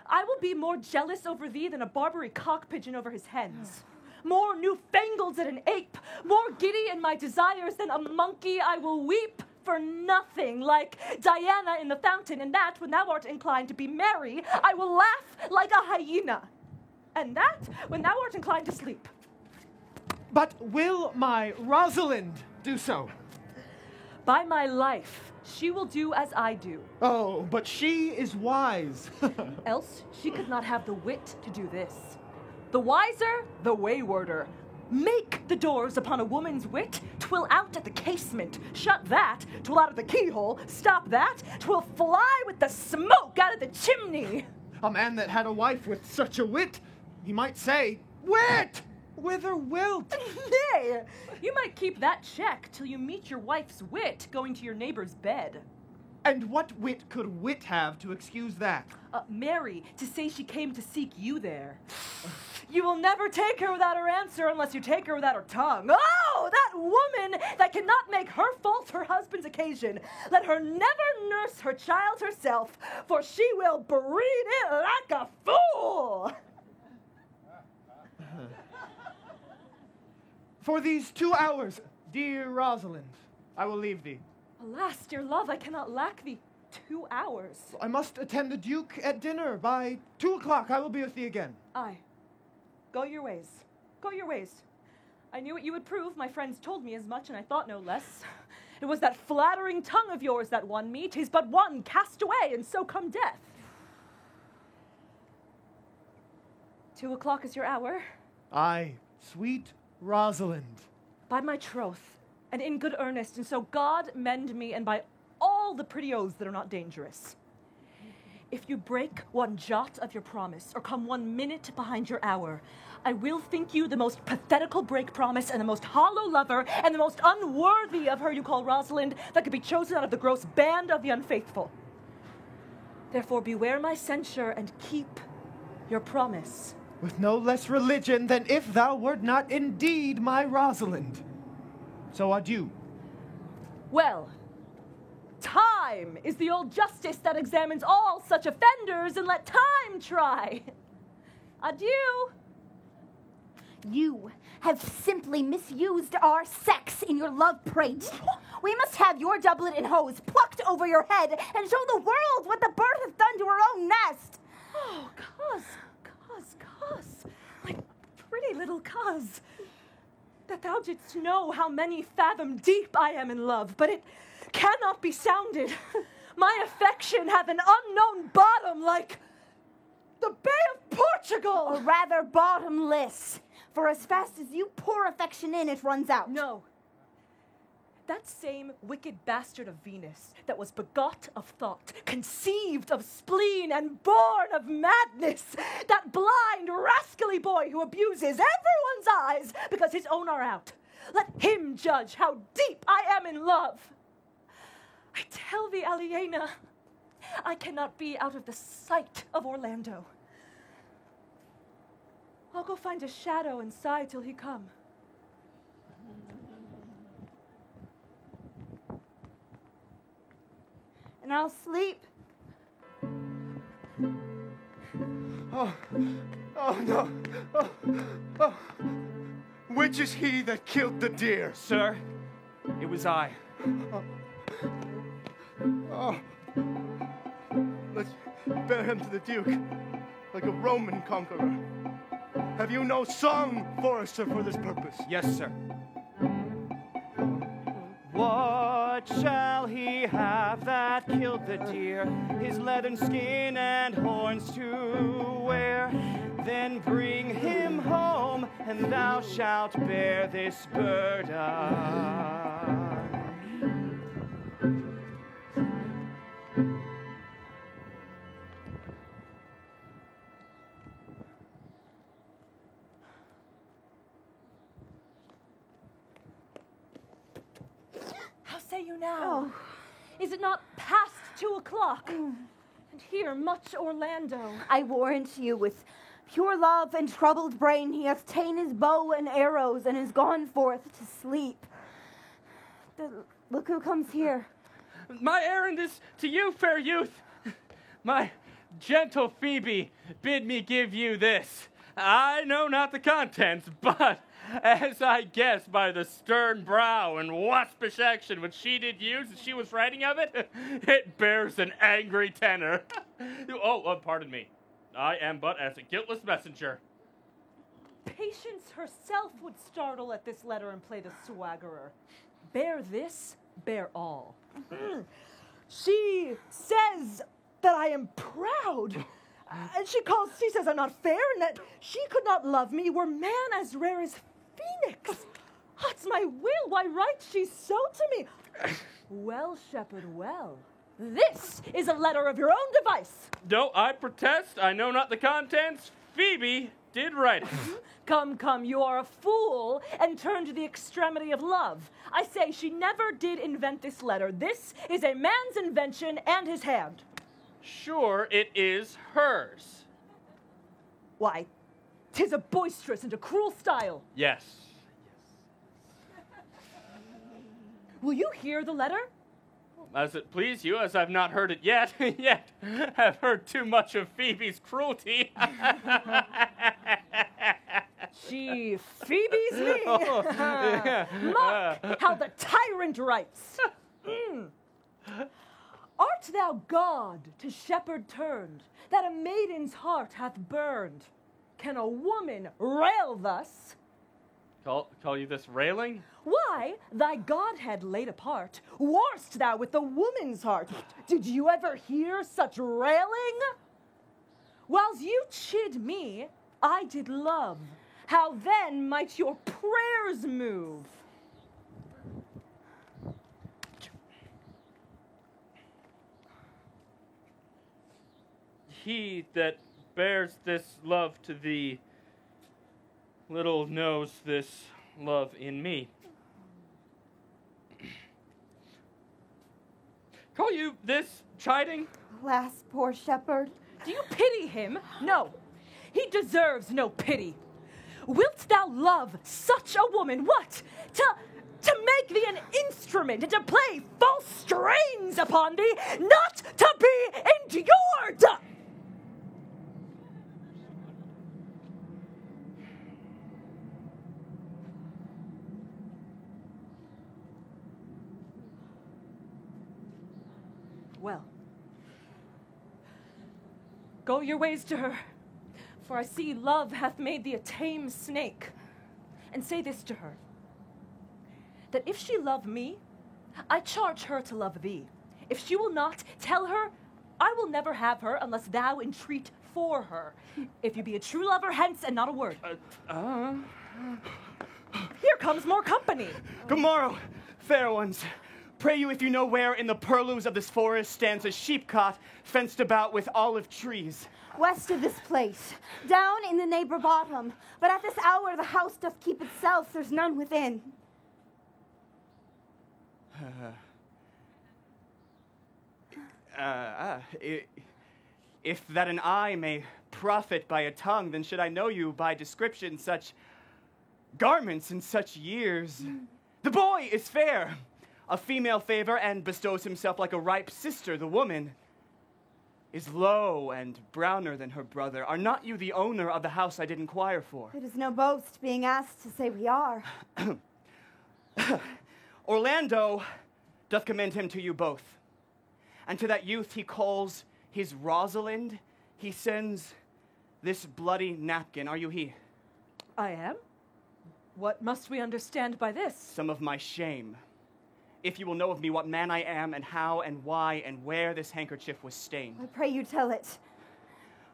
I will be more jealous over thee than a Barbary cock pigeon over his hens. More newfangled than an ape, more giddy in my desires than a monkey. I will weep for nothing, like Diana in the fountain, and that when thou art inclined to be merry, I will laugh like a hyena. And that when thou art inclined to sleep. But will my Rosalind do so? By my life, she will do as I do. Oh, but she is wise. Else she could not have the wit to do this. The wiser, the waywarder. Make the doors upon a woman's wit, 'twill out at the casement. Shut that, 'twill out at the keyhole. Stop that, 'twill fly with the smoke out of the chimney. A man that had a wife with such a wit, he might say, Wit! Whither wilt? Nay, you might keep that check till you meet your wife's wit going to your neighbor's bed. And what wit could wit have to excuse that? Mary, to say she came to seek you there. You will never take her without her answer unless you take her without her tongue. Oh, that woman that cannot make her fault her husband's occasion. Let her never nurse her child herself, for she will breed it like a fool. For these 2 hours, dear Rosalind, I will leave thee. Alas, dear love, I cannot lack thee 2 hours. I must attend the Duke at dinner. By 2 o'clock, I will be with thee again. Aye. Go your ways. Go your ways. I knew what you would prove. My friends told me as much, and I thought no less. It was that flattering tongue of yours that won me. 'Tis but one cast away, and so come death. 2 o'clock is your hour. Aye, sweet Rosalind. By my troth, and in good earnest, and so God mend me, and by all the pretty oaths that are not dangerous. If you break one jot of your promise or come 1 minute behind your hour, I will think you the most pathetical break promise and the most hollow lover and the most unworthy of her you call Rosalind that could be chosen out of the gross band of the unfaithful. Therefore beware my censure and keep your promise. With no less religion than if thou wert not indeed my Rosalind. So adieu. Well, time is the old justice that examines all such offenders, and let time try. Adieu. You have simply misused our sex in your love prate. We must have your doublet and hose plucked over your head and show the world what the bird hath done to her own nest. Oh, Cuz, my pretty little Cuz, that thou didst know how many fathom deep I am in love, but it cannot be sounded. My affection hath an unknown bottom like the Bay of Portugal. Or rather bottomless, for as fast as you pour affection in, it runs out. No. That same wicked bastard of Venus that was begot of thought, conceived of spleen, and born of madness, that blind, rascally boy who abuses everyone's eyes because his own are out, let him judge how deep I am in love. I tell thee, Aliena, I cannot be out of the sight of Orlando. I'll go find a shadow and sigh till he come. And I'll sleep. Oh no. Oh. Which is he that killed the deer? Sir, it was I. Oh. Let's bear him to the Duke, like a Roman conqueror. Have you no song, Forester, for this purpose? Yes, sir. What shall he have that killed the deer? His leathern skin and horns to wear. Then bring him home, and thou shalt bear this burden. How say you now? Is it not past 2 o'clock? And here much Orlando. I warrant you, with pure love and troubled brain, he hath ta'en his bow and arrows and is gone forth to sleep. Look who comes here. My errand is to you, fair youth. My gentle Phoebe bid me give you this. I know not the contents, but as I guess by the stern brow and waspish action which she did use as she was writing of it, it bears an angry tenor. Pardon me. I am but as a guiltless messenger. Patience herself would startle at this letter and play the swaggerer. Bear this, bear all. She says that I am proud. And she says I'm not fair and that she could not love me were man as rare as Phoenix. It's my will. Why writes she so to me? Well, shepherd, well. This is a letter of your own device. No, I protest. I know not the contents. Phoebe did write it. Come, you are a fool and turn to the extremity of love. I say she never did invent this letter. This is a man's invention and his hand. Sure, it is hers. Why, 'tis a boisterous and a cruel style. Yes. Will you hear the letter? As it please you, as I've not heard it yet, yet have heard too much of Phoebe's cruelty. She Phoebe's me. Mark how the tyrant writes. Art thou God to shepherd turned, that a maiden's heart hath burned? Can a woman rail thus? Call you this railing? Why, thy Godhead laid apart, warst thou with the woman's heart? Did you ever hear such railing? Whiles you chid me, I did love. How then might your prayers move? he that bears this love to thee little knows this love in me. Call you this chiding? Alas, poor shepherd. Do you pity him? No, he deserves no pity. Wilt thou love such a woman? What? To make thee an instrument and to play false strings upon thee, not to be endured! Well, go your ways to her, for I see love hath made thee a tame snake. And say this to her, that if she love me, I charge her to love thee. If she will not, tell her, I will never have her unless thou entreat for her. If you be a true lover, hence and not a word. Here comes more company. Good morrow, fair ones. Pray you if you know where in the purlieus of this forest stands a sheep-cot fenced about with olive trees. West of this place, down in the neighbor bottom. But at this hour the house doth keep itself, there's none within. If that an eye may profit by a tongue, then should I know you by description, such garments and such years. The boy is fair, a female favor, and bestows himself like a ripe sister. The woman is low and browner than her brother. Are not you the owner of the house I did inquire for? It is no boast being asked to say we are. Orlando doth commend him to you both. And to that youth he calls his Rosalind, he sends this bloody napkin. Are you he? I am. What must we understand by this? Some of my shame. If you will know of me what man I am and how and why and where this handkerchief was stained. I pray you tell it.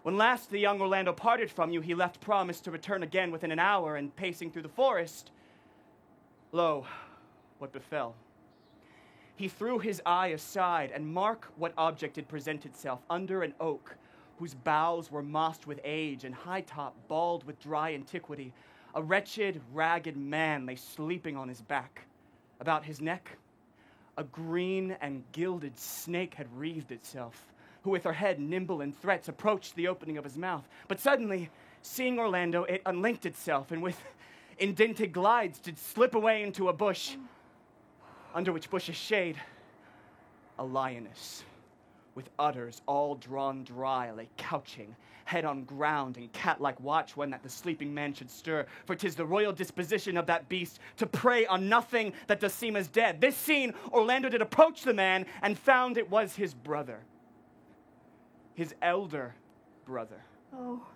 When last the young Orlando parted from you, he left promise to return again within an hour, and pacing through the forest, lo, what befell. He threw his eye aside, and mark what object did present itself under an oak, whose boughs were mossed with age, and high-top bald with dry antiquity. A wretched, ragged man lay sleeping on his back. About his neck, a green and gilded snake had wreathed itself, who with her head nimble in threats approached the opening of his mouth. But suddenly, seeing Orlando, it unlinked itself, and with indented glides did slip away into a bush, under which bush's shade, a lioness, with udders all drawn dry, lay couching, head on ground, and cat-like watch when that the sleeping man should stir. For 'tis the royal disposition of that beast to prey on nothing that does seem as dead. This seen, Orlando did approach the man, and found it was his brother, his elder brother. Oh,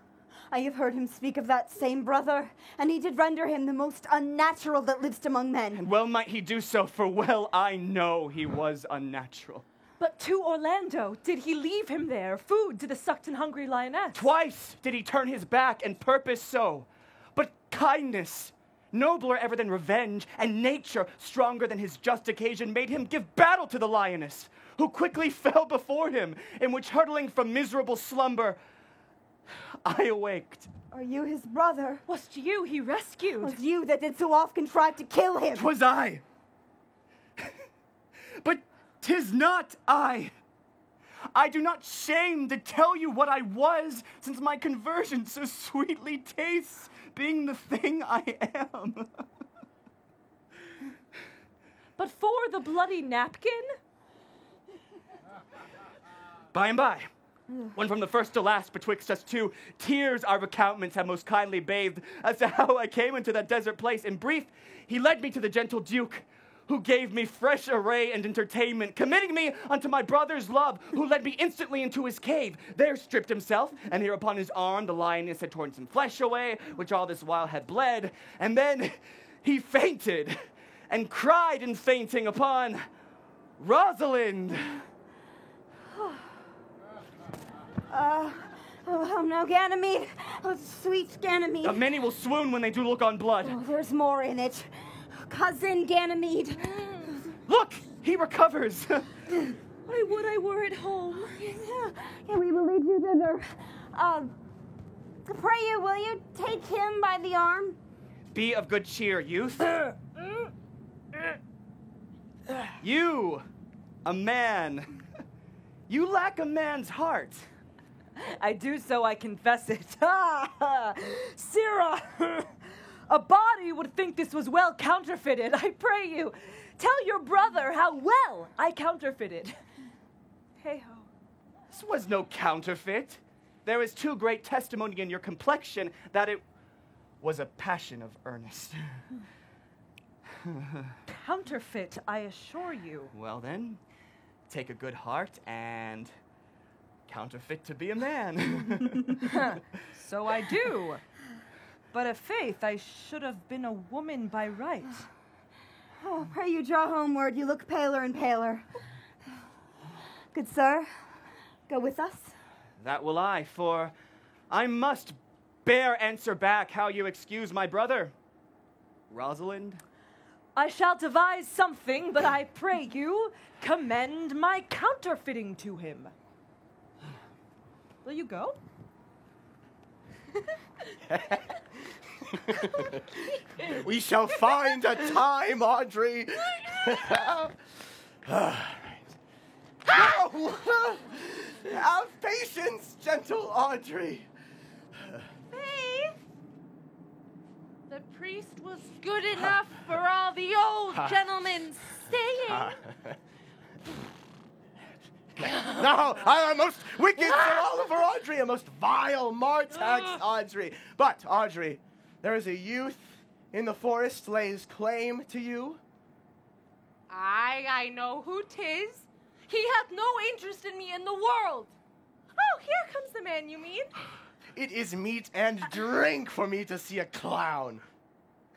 I have heard him speak of that same brother, and he did render him the most unnatural that lived among men. And well might he do so, for well I know he was unnatural. But to Orlando, did he leave him there, food to the sucked and hungry lioness? Twice did he turn his back and purpose so. But kindness, nobler ever than revenge, and nature, stronger than his just occasion, made him give battle to the lioness, who quickly fell before him, in which hurtling from miserable slumber, I awaked. Are you his brother? Was you he rescued? Was you that did so oft contrive to kill him? 'Twas I. But 'tis not I. I do not shame to tell you what I was, since my conversion so sweetly tastes, being the thing I am. But for the bloody napkin? By and by, when from the first to last betwixt us two, tears our recounts have most kindly bathed, as to how I came into that desert place. In brief, he led me to the gentle Duke, who gave me fresh array and entertainment, committing me unto my brother's love, who led me instantly into his cave. There stripped himself, and here upon his arm the lioness had torn some flesh away, which all this while had bled. And then he fainted, and cried in fainting upon Rosalind. Oh, no, Ganymede. Oh, sweet Ganymede. Many will swoon when they do look on blood. Oh, there's more in it. Cousin Ganymede. Look, he recovers. I would I were at home. Yeah, we will lead you thither. Pray you, will you take him by the arm? Be of good cheer, youth. You, a man. You lack a man's heart. I do so, I confess it. Sirrah, a body would think this was well counterfeited. I pray you, tell your brother how well I counterfeited. Hey-ho. This was no counterfeit. There is too great testimony in your complexion that it was a passion of earnest. Counterfeit, I assure you. Well then, take a good heart and counterfeit to be a man. So I do. But of faith, I should have been a woman by right. Oh, pray you draw homeward. You look paler and paler. Good sir, go with us. That will I, for I must bear answer back how you excuse my brother. Rosalind? I shall devise something, but I pray you commend my counterfeiting to him. Will you go? We shall find a time, Audrey. Have patience, gentle Audrey. Faith, the priest was good enough for all the old gentlemen saying. No, I am most wicked Sir Oliver Audrey, a most vile Martax Audrey. But, Audrey, there is a youth in the forest lays claim to you. I know who 'tis. He hath no interest in me in the world. Oh, here comes the man you mean. It is meat and drink for me to see a clown.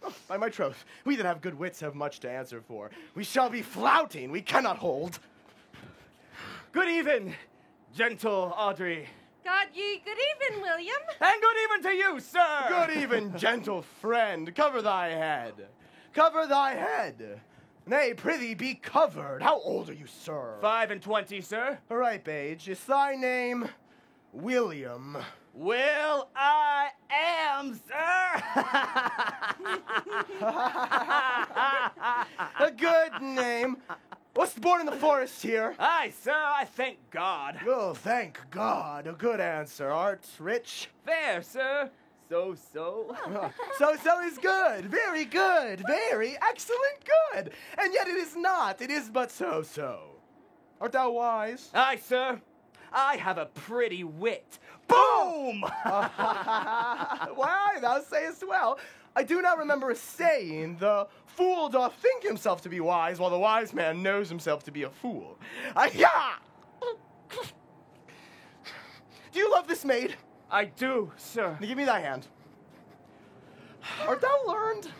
Oh, by my troth, we that have good wits have much to answer for. We shall be flouting, we cannot hold. Good even, gentle Audrey. God ye good even, William. And good even to you, sir. Good even, gentle friend. Cover thy head. Cover thy head. Nay, prithee, be covered. How old are you, sir? 25, sir. Ripe age. Is thy name William? Will I am, sir. A good name. Wast born in the forest here? Aye, sir, I thank God. Oh, thank God. A good answer. Art rich? Fair, sir. So. So is good. Very good. Very excellent good. And yet it is not. It is but so. Art thou wise? Aye, sir. I have a pretty wit. Boom! Why, thou sayest well. I do not remember a saying, the fool doth think himself to be wise, while the wise man knows himself to be a fool. Aha! Do you love this maid? I do, sir. Give me thy hand. Art thou learned?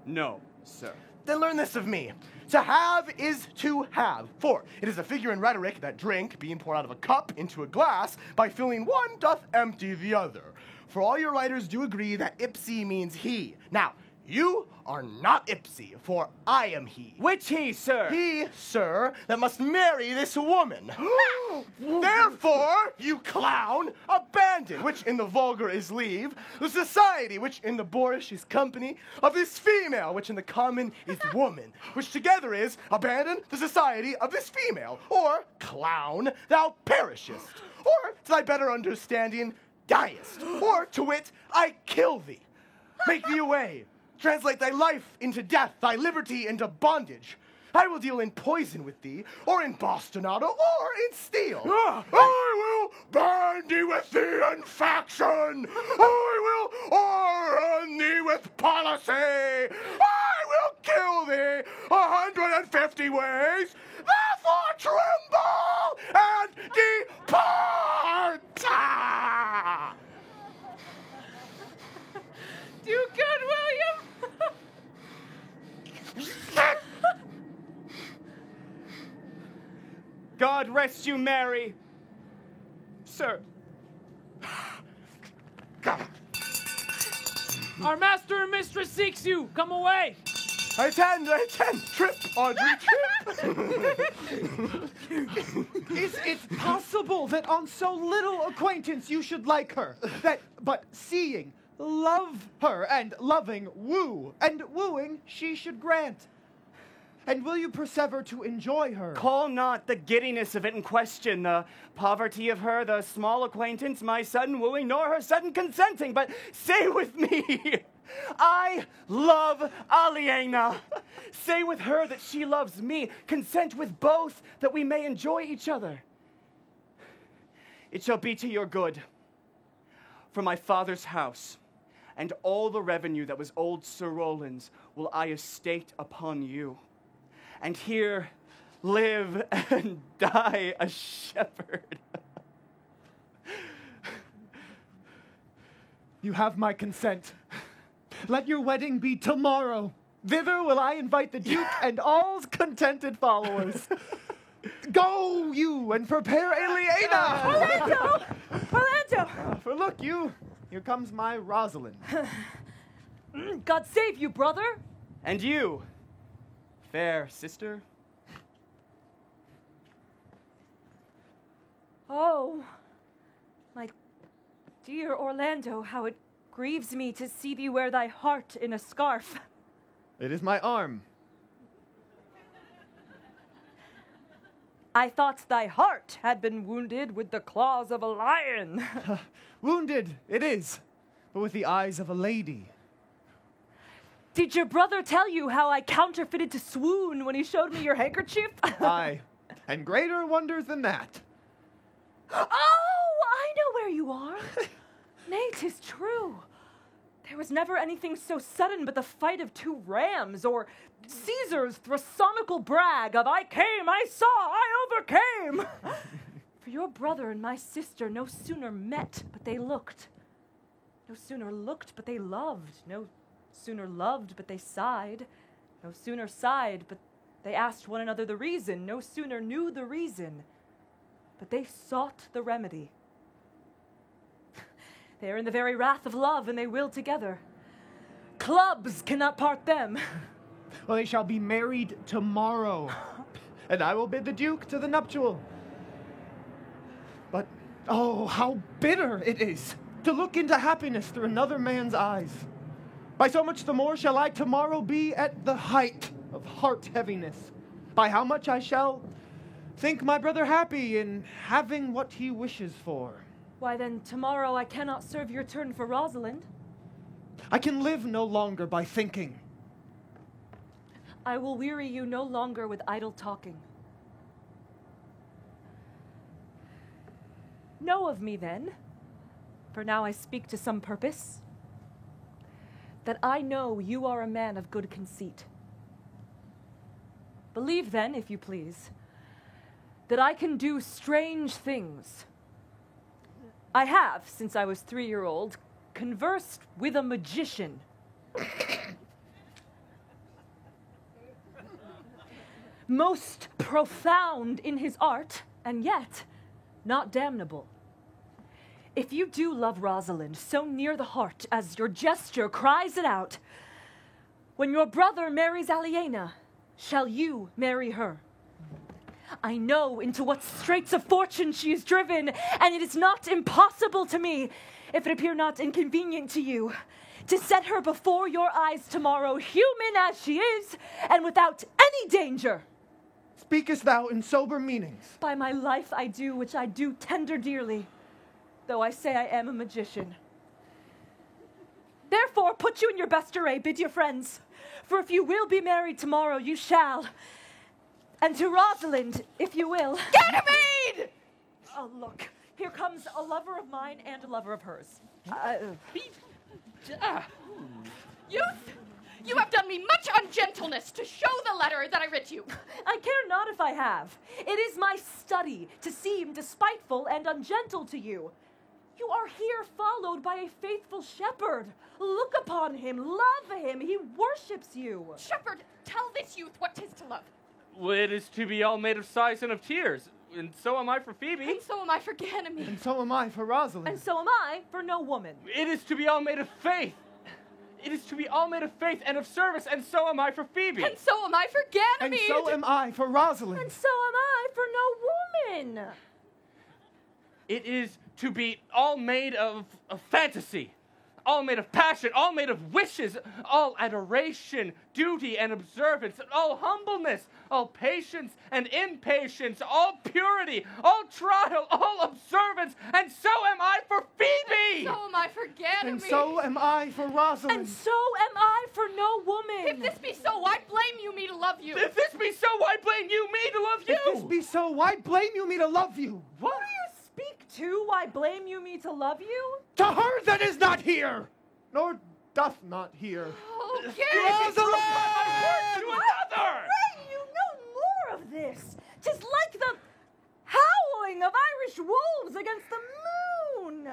No, sir. Then learn this of me. To have is to have. For it is a figure in rhetoric that drink, being poured out of a cup into a glass, by filling one doth empty the other. For all your writers do agree that ipsi means he. Now, you are not ipsi, for I am he. Which he, sir? He, sir, that must marry this woman. Therefore, you clown, abandon, which in the vulgar is leave, the society, which in the boorish is company, of this female, which in the common is woman, which together is abandon the society of this female, or clown, thou perishest, or to thy better understanding, diest, or to wit, I kill thee. Make thee away. Translate thy life into death, thy liberty into bondage. I will deal in poison with thee, or in bastinado, or in steel. I will bind thee with the infection. I will o'errun thee with policy. I will kill thee 150 ways. Therefore tremble and depart. Do good, William. God rest you, Mary. Sir. Our master and mistress seeks you. Come away. I attend. Trip, Audrey, trip. Is it possible that on so little acquaintance you should like her? But seeing, love her, and loving, woo, and wooing she should grant? And will you persever to enjoy her? Call not the giddiness of it in question, the poverty of her, the small acquaintance, my sudden wooing, nor her sudden consenting, but say with me, I love Aliena. Say with her that she loves me. Consent with both that we may enjoy each other. It shall be to your good. For my father's house and all the revenue that was old Sir Roland's will I estate upon you. And here live and die a shepherd. You have my consent. Let your wedding be tomorrow. Thither will I invite the Duke and all's contented followers. Go, you, and prepare Aliena! Orlando! For look, here comes my Rosalind. God save you, brother! And you, fair sister. Oh, my dear Orlando, how it grieves me to see thee wear thy heart in a scarf. It is my arm. I thought thy heart had been wounded with the claws of a lion. Wounded, it is, but with the eyes of a lady. Did your brother tell you how I counterfeited to swoon when he showed me your handkerchief? Aye, and greater wonders than that. Oh, I know where you are. Nay, 'tis true. There was never anything so sudden but the fight of two rams, or Caesar's thrasonical brag of I came, I saw, I overcame. For your brother and my sister no sooner met, but they looked. No sooner looked, but they loved. No sooner loved, but they sighed. No sooner sighed, but they asked one another the reason. No sooner knew the reason, but they sought the remedy. They are in the very wrath of love, and they will together. Clubs cannot part them. Well, they shall be married tomorrow, and I will bid the Duke to the nuptial. But, oh, how bitter it is to look into happiness through another man's eyes. By so much the more shall I tomorrow be at the height of heart heaviness. By how much I shall think my brother happy in having what he wishes for. Why then, tomorrow I cannot serve your turn for Rosalind. I can live no longer by thinking. I will weary you no longer with idle talking. Know of me then, for now I speak to some purpose, that I know you are a man of good conceit. Believe then, if you please, that I can do strange things. I have, since I was 3-year-old, conversed with a magician. Most profound in his art, and yet not damnable. If you do love Rosalind so near the heart as your gesture cries it out, when your brother marries Aliena, shall you marry her? I know into what straits of fortune she is driven, and it is not impossible to me, if it appear not inconvenient to you, to set her before your eyes tomorrow, human as she is, and without any danger. Speakest thou in sober meanings? By my life I do, which I do tender dearly, though I say I am a magician. Therefore, put you in your best array, bid your friends, for if you will be married tomorrow, you shall. And to Rosalind, if you will. Ganymede! Oh, look, here comes a lover of mine and a lover of hers. Youth, you have done me much ungentleness to show the letter that I writ you. I care not if I have. It is my study to seem despiteful and ungentle to you. You are here followed by a faithful shepherd. Look upon him, love him, he worships you. Shepherd, tell this youth what 'tis to love. Well, it is to be all made of sighs and of tears, and so am I for Phoebe. And so am I for Ganymede. And so am I for Rosalind. And so am I for no woman. It is to be all made of faith, It is to be all made of faith and of service, and so am I for Phoebe. And so am I for And Ganymede. so am I for Rosalind. And so am I for no woman. It is to be all made of fantasy, all made of passion, all made of wishes, all adoration, duty, and observance, all humbleness, all patience and impatience, all purity, all trial, all observance, and so am I for Phoebe! So am I for Ganymede. And so am I for Rosalind. And so am I for no woman. If this be so, why blame you me to love you? If this be so, why blame you me to love you? If this be so, why blame you me to love you? What do you speak to? Why blame you me to love you? To her that is not here, nor doth not hear. Okay. To another! Pray you no more of this. 'Tis like the howling of Irish wolves against the moon.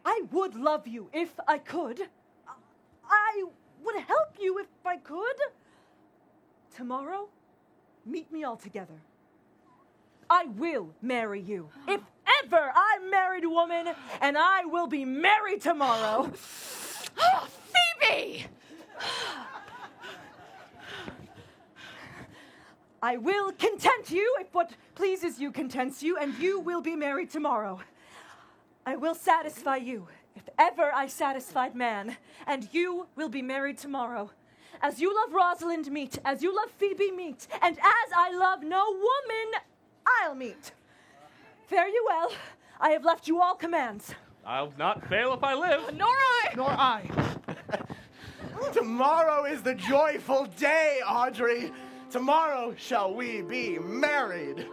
I would love you if I could. I would help you if I could. Tomorrow, meet me all together. I will marry you. If ever I'm married woman, and I will be married tomorrow. Oh, Phoebe! I will content you if what pleases you contents you, and you will be married tomorrow. I will satisfy you if ever I satisfied man, and you will be married tomorrow. As you love Rosalind meet, as you love Phoebe meet, and as I love no woman, I'll meet. Fare you well. I have left you all commands. I'll not fail if I live. Nor I! Nor I. Tomorrow is the joyful day, Audrey. Tomorrow shall we be married.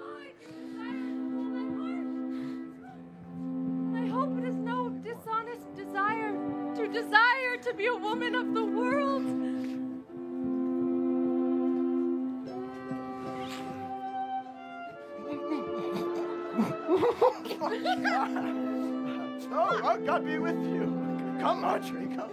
I hope it is no dishonest desire to be a woman of the world. Oh, God be with you. Come, Audrey, come.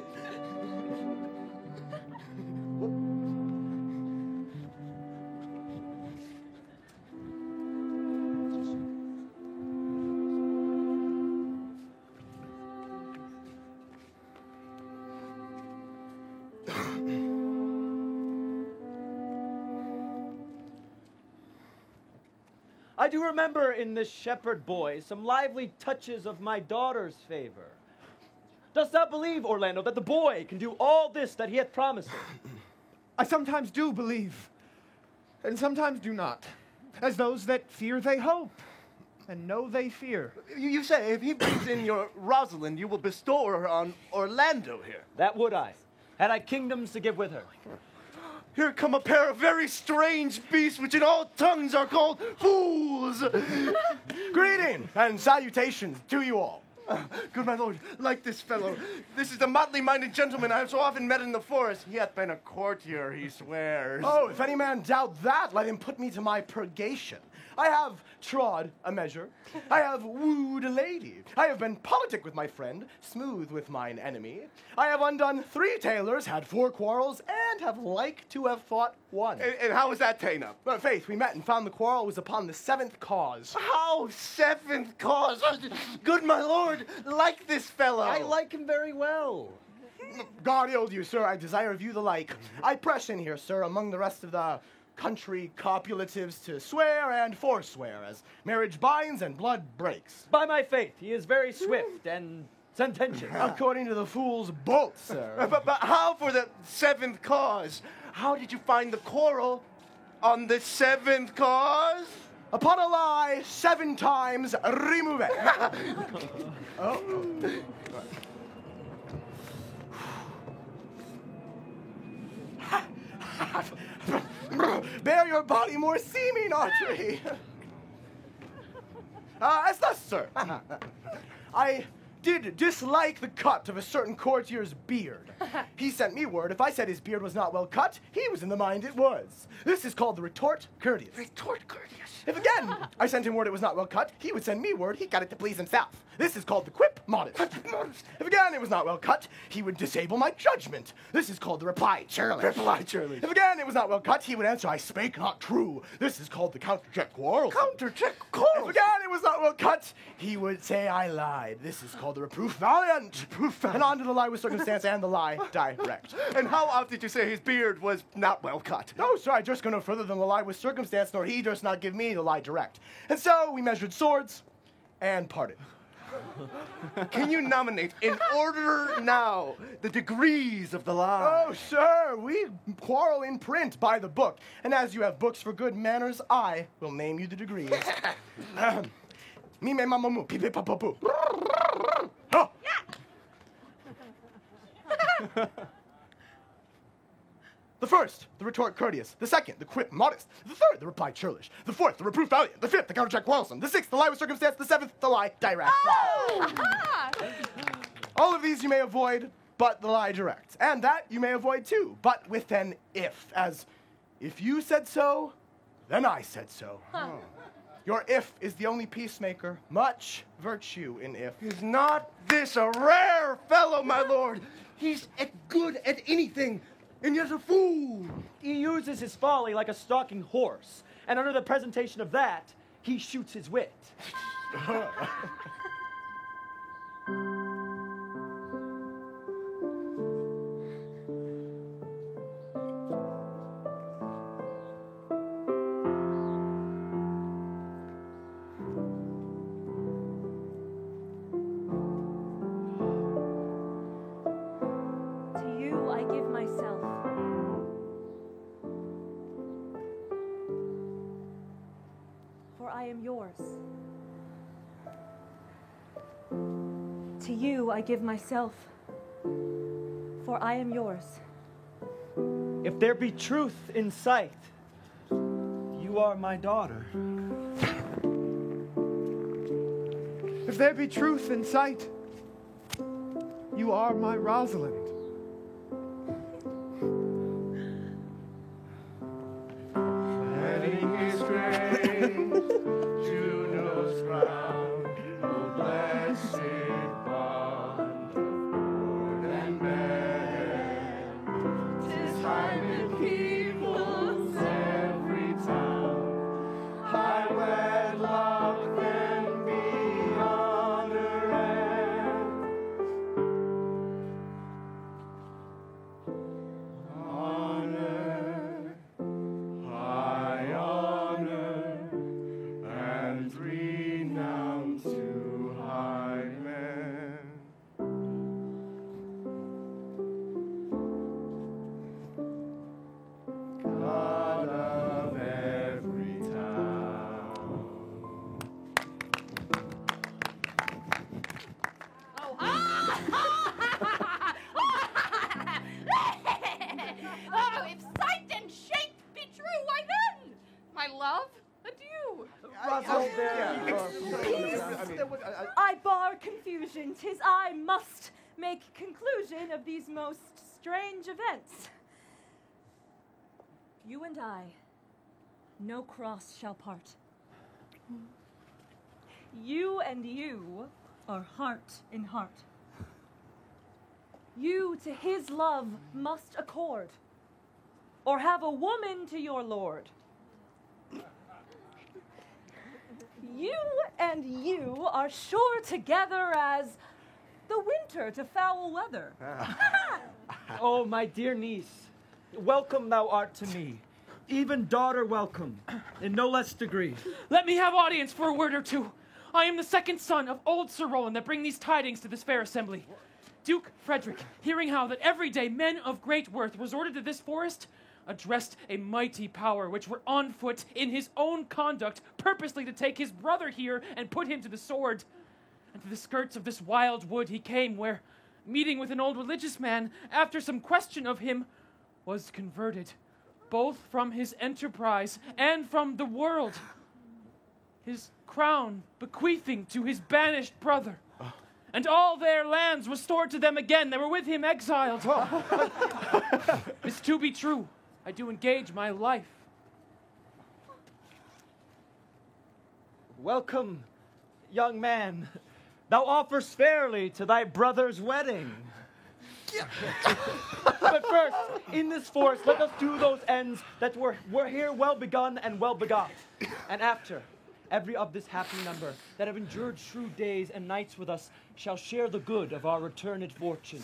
I do remember in this shepherd boy some lively touches of my daughter's favor. Dost thou believe, Orlando, that the boy can do all this that he hath promised him? I sometimes do believe, and sometimes do not. As those that fear they hope, and know they fear. You say if he brings in your Rosalind, you will bestow her on Orlando here. That would I, had I kingdoms to give with her. Here come a pair of very strange beasts, which in all tongues are called fools. Greeting and salutations to you all. Good my lord, like this fellow. This is the motley-minded gentleman I have so often met in the forest. He hath been a courtier, he swears. Oh, if any man doubt that, let him put me to my purgation. I have trod a measure. I have wooed a lady. I have been politic with my friend, smooth with mine enemy. I have undone 3 tailors, had 4 quarrels, and have like to have fought 1. And how was that ta'en up? Well, faith, we met and found the quarrel was upon the 7th cause. How 7th cause? Good my lord, like this fellow. I like him very well. God yield you, sir, I desire of you the like. I press in here, sir, among the rest of the country copulatives to swear and forswear, as marriage binds and blood breaks. By my faith, he is very swift and sententious. According to the fool's bolt, sir. But how for the 7th cause? How did you find the quarrel on the 7th cause? Upon a lie, 7 times remove it. Oh. Bear your body more seeming, Audrey. As thus, sir. I did dislike the cut of a certain courtier's beard. He sent me word if I said his beard was not well cut, he was in the mind it was. This is called the retort courteous. Retort courteous. If again I sent him word it was not well cut, he would send me word he got it to please himself. This is called the quip modest. If again it was not well cut, he would disable my judgment. This is called the reply churlish. Reply churlish. If again it was not well cut, he would answer I spake not true. This is called the countercheck quarrelsome. Countercheck If quarrelsome. again it was not well cut, he would say I lied. This is called the reproof valiant. And on to the lie with circumstance and the lie direct. And how oft did you say his beard was not well cut? No, sir, I durst go no further than the lie with circumstance, nor he durst not give me the lie direct. And so we measured swords and parted. Can you nominate, in order now, the degrees of the lie? Oh, sir, we quarrel in print by the book. And as you have books for good manners, I will name you the degrees. Me me mama moo, pee pee pa pa poo. Oh. The first, the retort courteous. The second, the quip modest. The third, the reply churlish. The fourth, the reproof valiant. The fifth, the countercheck quarrelsome. The sixth, the lie with circumstance. The seventh, the lie direct. All of these you may avoid, but the lie direct. And that you may avoid too, but with an if. As, if you said so, then I said so. Your if is the only peacemaker. Much virtue in if. Is not this a rare fellow, my lord? He's good at anything, and yet a fool. He uses his folly like a stalking horse, and under the presentation of that, he shoots his wit. To you I give myself. For I am yours. To you I give myself. For I am yours. If there be truth in sight, you are my daughter. If there be truth in sight, you are my Rosalind. Wedding is great, Juno's crown, O blessed bond of board and bed. 'Tis time in peoples every town, high wedlock then be honor honor, high honor, and renown to high men. God of every town. Oh, if sight and shape be true, why then, my love, adieu. I bar confusion. 'Tis I must make conclusion of these most strange events. You and I, no cross shall part. You and you are heart in heart. You to his love must accord, or have a woman to your lord. You and you are sure together as the winter to foul weather. Oh, my dear niece, welcome thou art to me. Even daughter welcome, in no less degree. Let me have audience for a word or two. I am the second son of old Sir Roland that bring these tidings to this fair assembly. Duke Frederick, hearing how that every day men of great worth resorted to this forest, addressed a mighty power which were on foot in his own conduct, purposely to take his brother here and put him to the sword. And to the skirts of this wild wood he came, where, meeting with an old religious man, after some question of him, was converted, both from his enterprise and from the world, his crown bequeathing to his banished brother. and all their lands restored to them again. They were with him exiled. This to be true, I do engage my life. Welcome, young man. Thou offers fairly to thy brother's wedding. But first, in this forest, let us do those ends that were here well begun and well begot. And after, every of this happy number that have endured shrewd days and nights with us shall share the good of our returned fortune.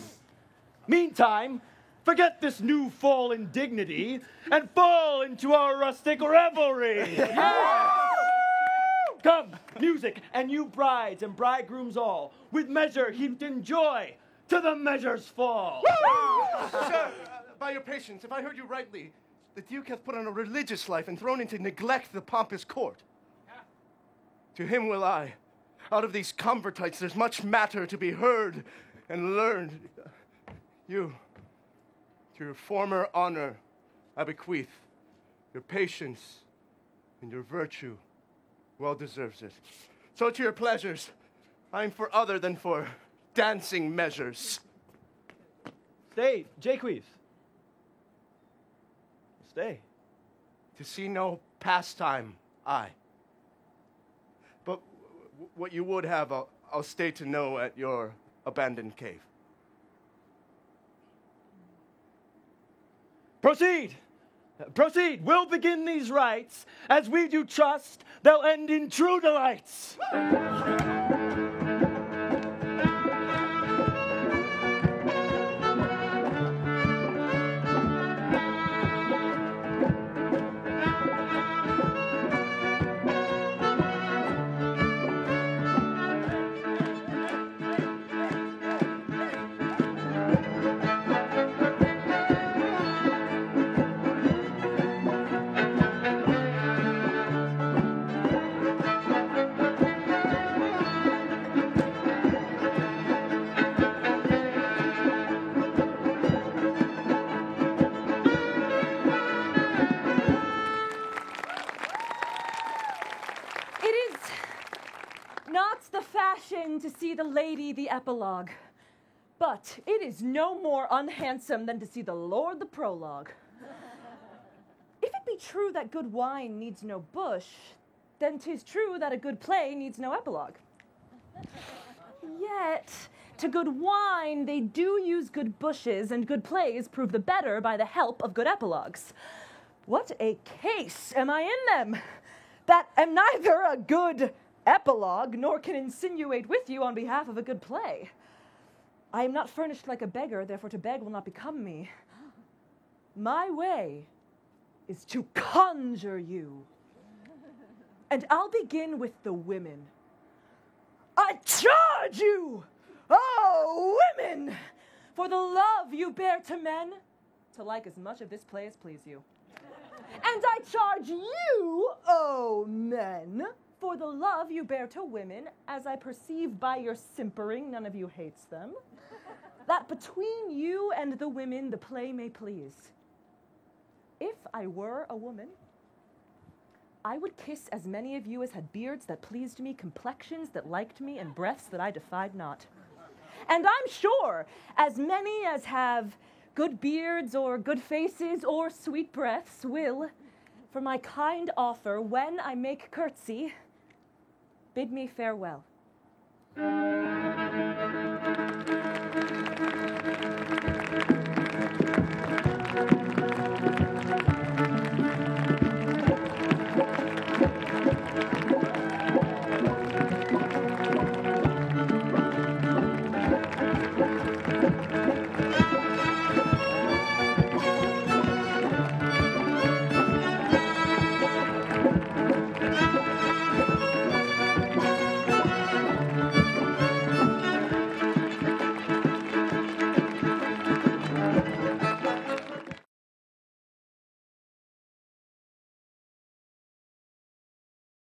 Meantime, forget this new fall in dignity and fall into our rustic revelry. Come, music, and you brides and bridegrooms all, with measure heaped in joy, to the measure's fall. Sir, by your patience, if I heard you rightly, the Duke hath put on a religious life and thrown into neglect the pompous court. To him will I. Out of these convertites there's much matter to be heard and learned. You, to your former honor, I bequeath your patience and your virtue. Well deserves it. So to your pleasures, I'm for other than for dancing measures. Stay, Jaques. Stay. To see no pastime, I. But what you would have, I'll stay to know at your abandoned cave. Proceed! Proceed! We'll begin these rites. As we do trust, they'll end in true delights. To see the lady the epilogue, but it is no more unhandsome than to see the lord the prologue. If it be true that good wine needs no bush, then 'tis true that a good play needs no epilogue. Yet, to good wine they do use good bushes, and good plays prove the better by the help of good epilogues. What a case am I in them, that am neither a good epilogue, nor can insinuate with you on behalf of a good play. I am not furnished like a beggar, therefore to beg will not become me. My way is to conjure you. And I'll begin with the women. I charge you, oh women, for the love you bear to men, to like as much of this play as please you. And I charge you, oh men, for the love you bear to women, as I perceive by your simpering none of you hates them, that between you and the women the play may please. If I were a woman, I would kiss as many of you as had beards that pleased me, complexions that liked me, and breaths that I defied not. And I'm sure as many as have good beards or good faces or sweet breaths will, for my kind offer, when I make curtsy, bid me farewell.